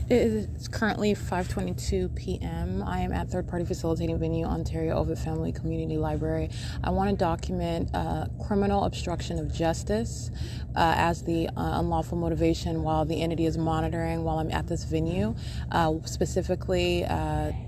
It is currently 5:22 p.m. I am at third-party facilitating venue, Ontario Ovitt Family Community Library. I want to document criminal obstruction of justice as the unlawful motivation while the entity is monitoring while I'm at this venue. Specifically,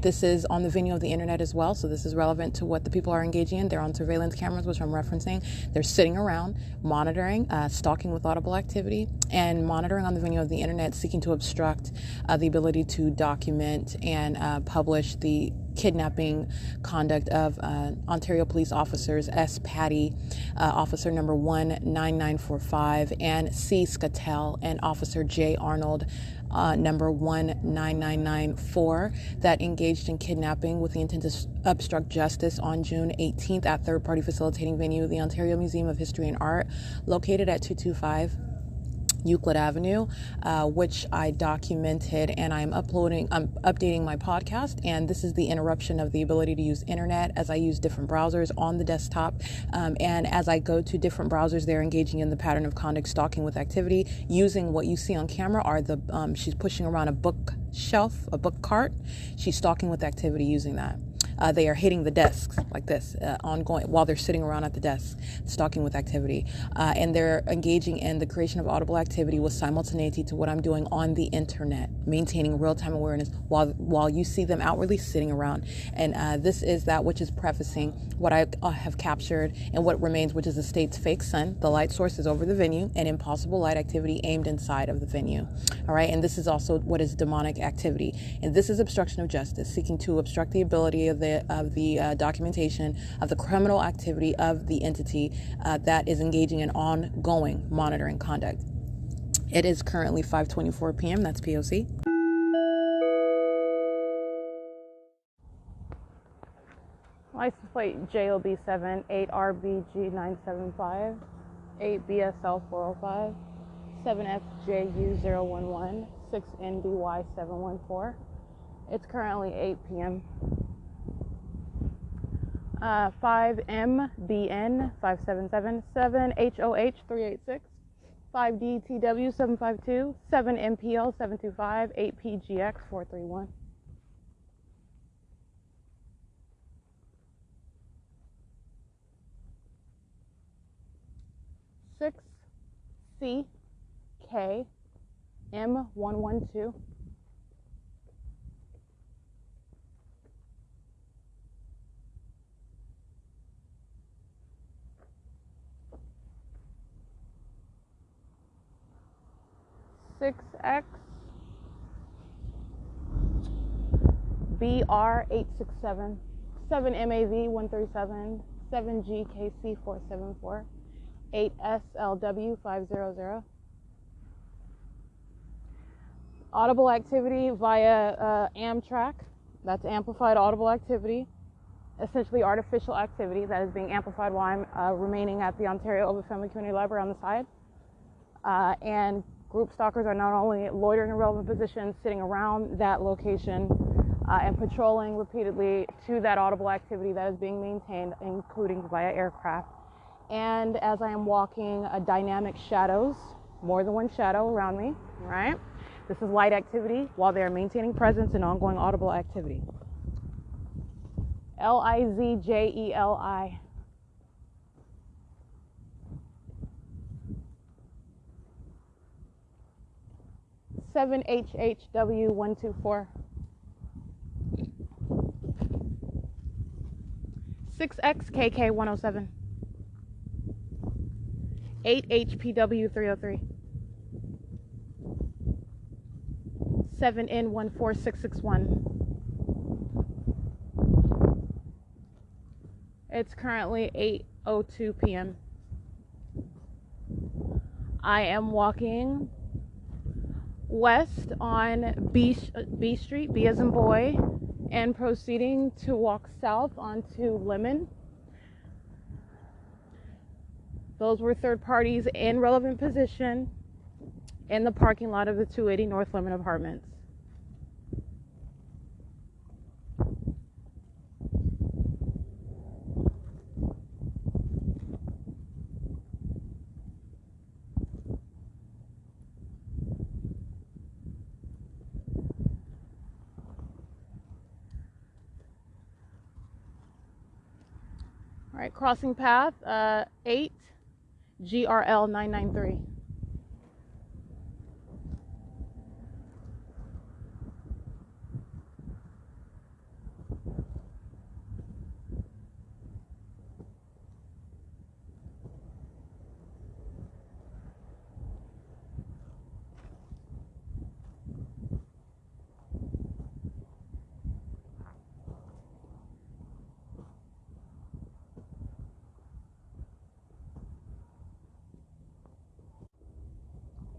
this is on the venue of the internet as well, so this is relevant to what the people are engaging in. They're on surveillance cameras, which I'm referencing. They're sitting around, monitoring, stalking with audible activity, and monitoring on the venue of the internet, seeking to obstruct the ability to document and publish the kidnapping conduct of Ontario police officers S. Patty, officer number 19945, and C. Scatel, and officer J. Arnold, number 19994, that engaged in kidnapping with the intent to obstruct justice on June 18th at third-party facilitating venue, the Ontario Museum of History and Art, located at 225 Euclid Avenue, which I documented, and I'm updating my podcast. And this is the interruption of the ability to use internet as I use different browsers on the desktop. And as I go to different browsers, they're engaging in the pattern of conduct, stalking with activity, using what you see on camera are the, she's pushing around a bookshelf, a book cart. She's stalking with activity using that. They are hitting the desks like this, ongoing, while they're sitting around at the desk, stalking with activity. And they're engaging in the creation of audible activity with simultaneity to what I'm doing on the internet, maintaining real-time awareness while you see them outwardly sitting around. And this is that which is prefacing what I have captured and what remains, which is the state's fake sun. The light source is over the venue, and impossible light activity aimed inside of the venue. All right, and this is also what is demonic activity. And this is obstruction of justice, seeking to obstruct the ability of the documentation of the criminal activity of the entity that is engaging in ongoing monitoring conduct. It is currently 5:24 p.m. That's P.O.C. License plate JOB7 8RBG975 8BSL405 7FJU011 6NBY714. It's currently 8 p.m. 5MBN 577 7HOH 386 5DTW 752 7MPL 725 8PGX 431. Six CK M112 6X BR867 7MAV 137 7GKC 474 8SLW 500. Audible activity via Amtrak. That's amplified audible activity, essentially artificial activity that is being amplified while I'm remaining at the Ontario Ovitt Family Community Library on the side. And group stalkers are not only loitering in relevant positions, sitting around that location and patrolling repeatedly to that audible activity that is being maintained, including via aircraft. And as I am walking, dynamic shadows, more than one shadow around me, right? This is light activity while they are maintaining presence and ongoing audible activity. LIZJELI. Seven HHW 124. 6XKK 107. 8 HPW 303. 7N 14661. It's currently 8:02 p.m. I am walking west on B Street, B as in boy, and proceeding to walk south onto Lemon. Those were third parties in relevant position in the parking lot of the 280 North Lemon Apartments. All right, crossing path 8 GRL 993.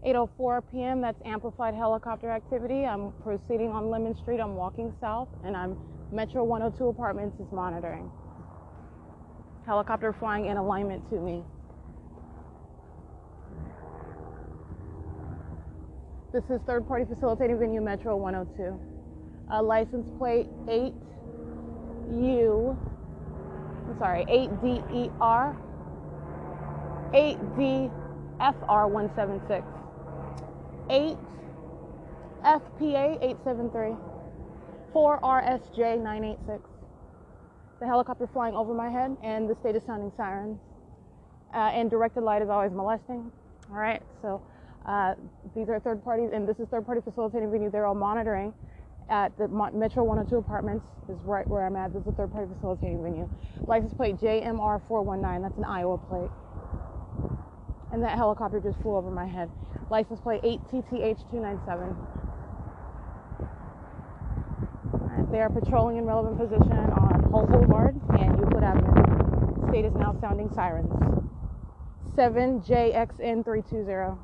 (8:04 p.m.) That's amplified helicopter activity. I'm proceeding on Lemon Street. I'm walking south, and I'm Metro 102 Apartments is monitoring. Helicopter flying in alignment to me. This is third-party facilitating venue Metro 102. License plate 8DER 8DFR176. 8 FPA 873, 4 RSJ 986. The helicopter flying over my head, and the state is sounding sirens. And directed light is always molesting. All right, so these are third parties, and this is third party facilitating venue. They're all monitoring at the Metro 102 Apartments is right where I'm at. This is a third party facilitating venue. License plate JMR 419. That's an Iowa plate. And that helicopter just flew over my head. License plate 8TTH297. Right, they are patrolling in relevant position on Holt Boulevard and Euclid Avenue. State is now sounding sirens. 7JXN320.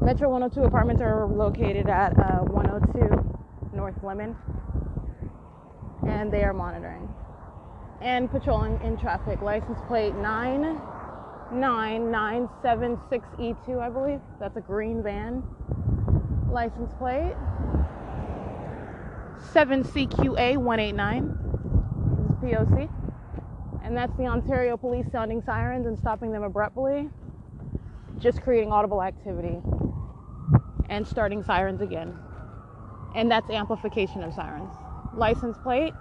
Metro 102 Apartments are located at 102 North Lemon, and they are monitoring and patrolling in traffic. License plate 99976E2, I believe. That's a green van. License plate 7CQA189. This is P.O.C. And that's the Ontario police sounding sirens and stopping them abruptly, just creating audible activity and starting sirens again. And that's amplification of sirens. License plate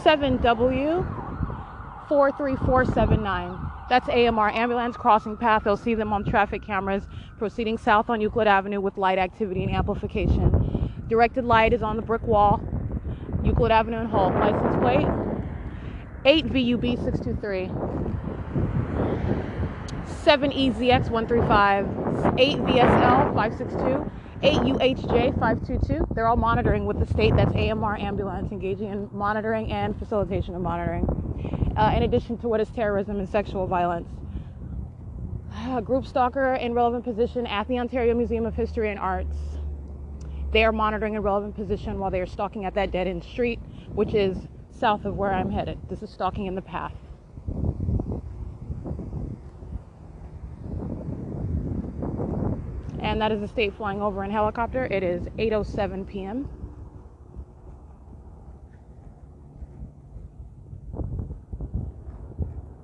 7W43479. That's AMR ambulance crossing path. They'll see them on traffic cameras proceeding south on Euclid Avenue with light activity and amplification. Directed light is on the brick wall, Euclid Avenue and Holt. License plate 8VUB623. 7EZX135, 8VSL562, 8UHJ522. They're all monitoring with the state. That's AMR ambulance, engaging in monitoring and facilitation of monitoring. In addition to what is terrorism and sexual violence. Group stalker in relevant position at the Ontario Museum of History and Arts. They are monitoring in relevant position while they are stalking at that dead-end street, which is south of where I'm headed. This is stalking in the path. And that is the state flying over in helicopter. It is 8:07 p.m.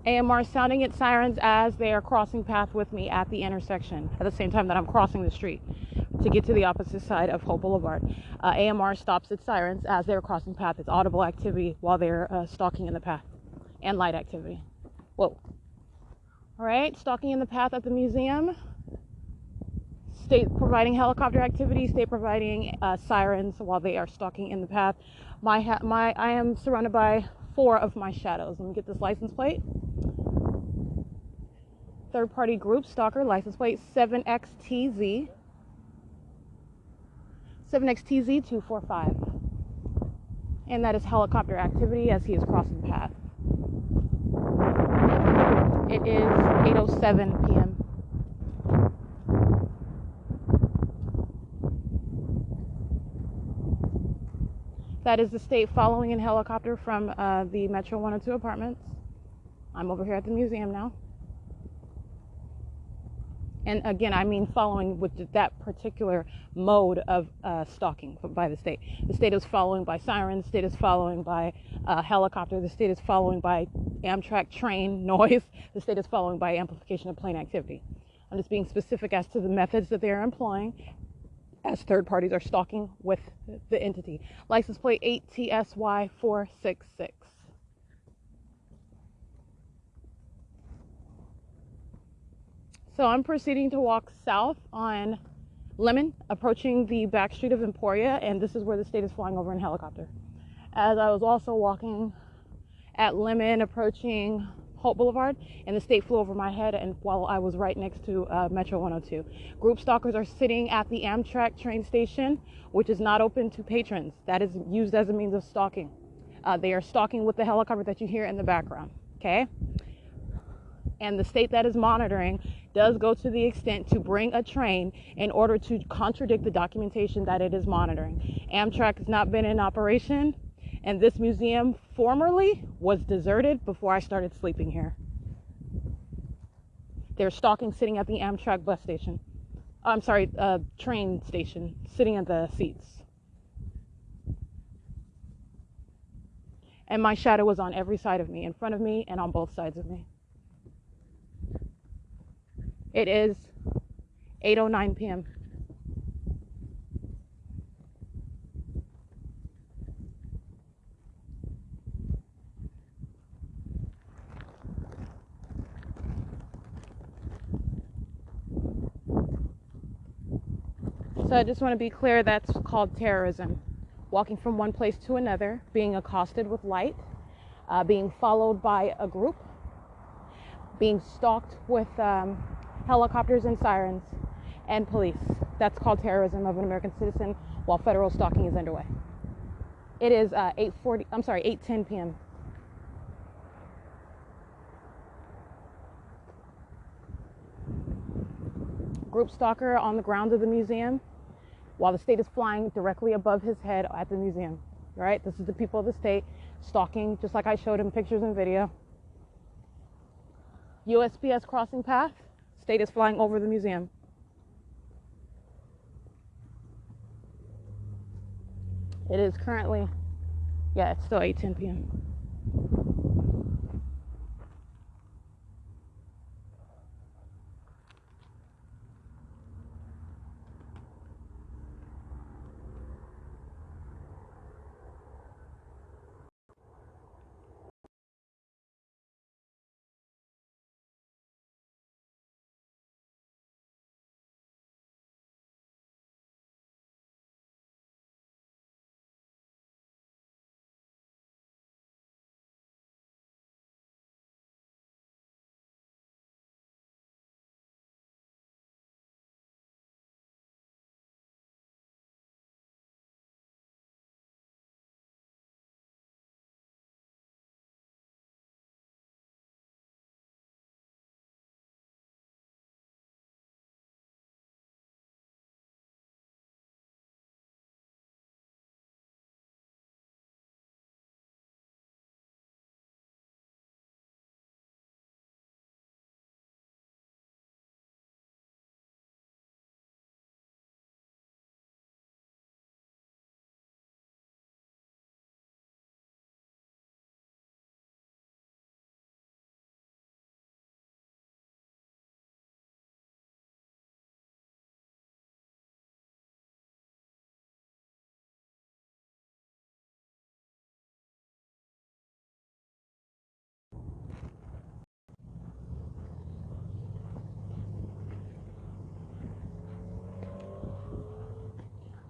AMR sounding its sirens as they are crossing path with me at the intersection at the same time that I'm crossing the street to get to the opposite side of Hope Boulevard. AMR stops its sirens as they're crossing path. It's audible activity while they're stalking in the path and light activity. Whoa. All right, stalking in the path at the museum. State providing helicopter activity, state providing sirens while they are stalking in the path. I am surrounded by 4 of my shadows. Let me get this license plate. Third party group stalker, license plate 7XTZ 245. And that is helicopter activity as he is crossing the path. It is 8:07 p.m. That is the state following in helicopter from the Metro 102 Apartments. I'm over here at the museum now. And again, I mean following with that particular mode of stalking by the state. The state is following by sirens. The state is following by helicopter. The state is following by Amtrak train noise. The state is following by amplification of plane activity. I'm just being specific as to the methods that they are employing as third parties are stalking with the entity. License plate 8TSY466. So I'm proceeding to walk south on Lemon, approaching the back street of Emporia, and this is where the state is flying over in helicopter. As I was also walking at Lemon, approaching Holt Boulevard, and the state flew over my head, and while I was right next to Metro 102. Group stalkers are sitting at the Amtrak train station, which is not open to patrons. That is used as a means of stalking. They are stalking with the helicopter that you hear in the background, okay? And the state that is monitoring does go to the extent to bring a train in order to contradict the documentation that it is monitoring. Amtrak has not been in operation, and this museum formerly was deserted before I started sleeping here. They're stalking sitting at the Amtrak bus station. I'm sorry, train station, sitting at the seats. And my shadow was on every side of me, in front of me and on both sides of me. It is 8:09 p.m. So I just want to be clear, that's called terrorism. Walking from one place to another, being accosted with light, being followed by a group, being stalked with helicopters and sirens and police. That's called terrorism of an American citizen while federal stalking is underway. It is 8:10 p.m. Group stalker on the grounds of the museum while the state is flying directly above his head at the museum. All right, this is the people of the state stalking, just like I showed him pictures and video. USPS crossing path, state is flying over the museum. It is currently, it's still 8:10 p.m.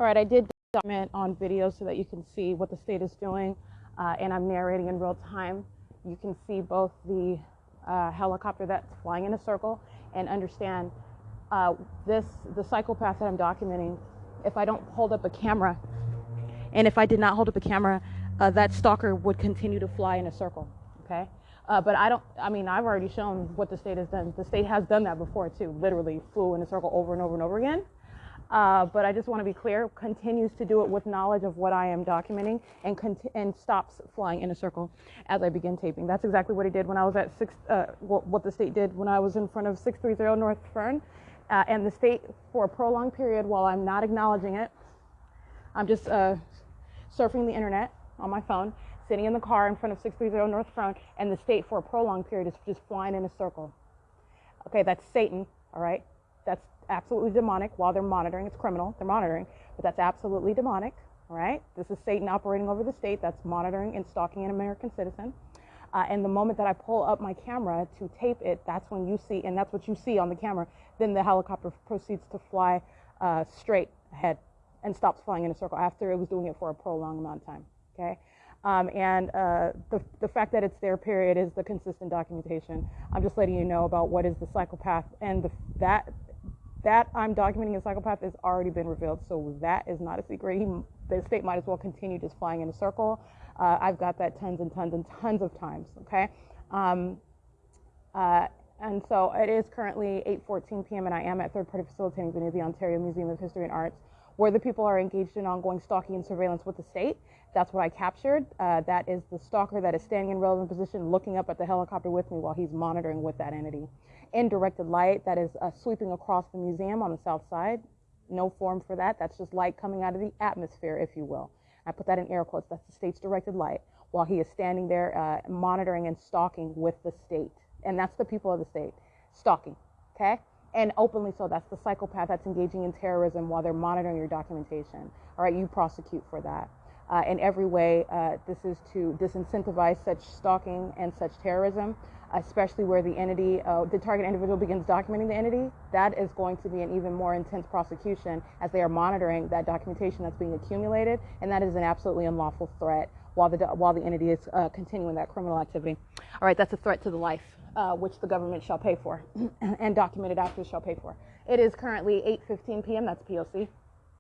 All right, I did document on video so that you can see what the state is doing, and I'm narrating in real time. You can see both the helicopter that's flying in a circle and understand the psychopath that I'm documenting. If I don't hold up a camera, and if I did not hold up a camera, that stalker would continue to fly in a circle, okay? But I've already shown what the state has done. The state has done that before too, literally flew in a circle over and over and over again. But I just want to be clear, continues to do it with knowledge of what I am documenting and stops flying in a circle as I begin taping. That's exactly what he did when I was at what the state did when I was in front of 630 North Fern. And the state, for a prolonged period, while I'm not acknowledging it, I'm just surfing the internet on my phone, sitting in the car in front of 630 North Fern, and the state for a prolonged period is just flying in a circle. Okay, that's Satan, all right? That's absolutely demonic while they're monitoring. It's criminal. They're monitoring, but that's absolutely demonic. All right. This is Satan operating over the state that's monitoring and stalking an American citizen. And the moment that I pull up my camera to tape it, that's when you see, and that's what you see on the camera. Then the helicopter proceeds to fly straight ahead and stops flying in a circle after it was doing it for a prolonged amount of time. Okay. The fact that it's there, period, is the consistent documentation. I'm just letting you know about what is the psychopath, and that I'm documenting a psychopath has already been revealed, so that is not a secret. The state might as well continue just flying in a circle. I've got that tons and tons and tons of times, okay? And so it is currently 8:14 p.m. and I am at third-party facilitating venue, the Ontario Museum of History and Arts, where the people are engaged in ongoing stalking and surveillance with the state. That's what I captured. That is the stalker that is standing in relevant position looking up at the helicopter with me while he's monitoring with that entity. In directed light, that is sweeping across the museum on the south side. No form for that. That's just light coming out of the atmosphere, if you will. I put that in air quotes. That's the state's directed light while he is standing there monitoring and stalking with the state. And that's the people of the state stalking, okay? And openly so. That's the psychopath that's engaging in terrorism while they're monitoring your documentation. All right, you prosecute for that. In every way, this is to disincentivize such stalking and such terrorism, especially where the entity, the target individual begins documenting the entity. That is going to be an even more intense prosecution as they are monitoring that documentation that's being accumulated, and that is an absolutely unlawful threat while the entity is continuing that criminal activity. All right, that's a threat to the life, which the government shall pay for, and documented actors shall pay for. It is currently 8:15 p.m. That's P.O.C.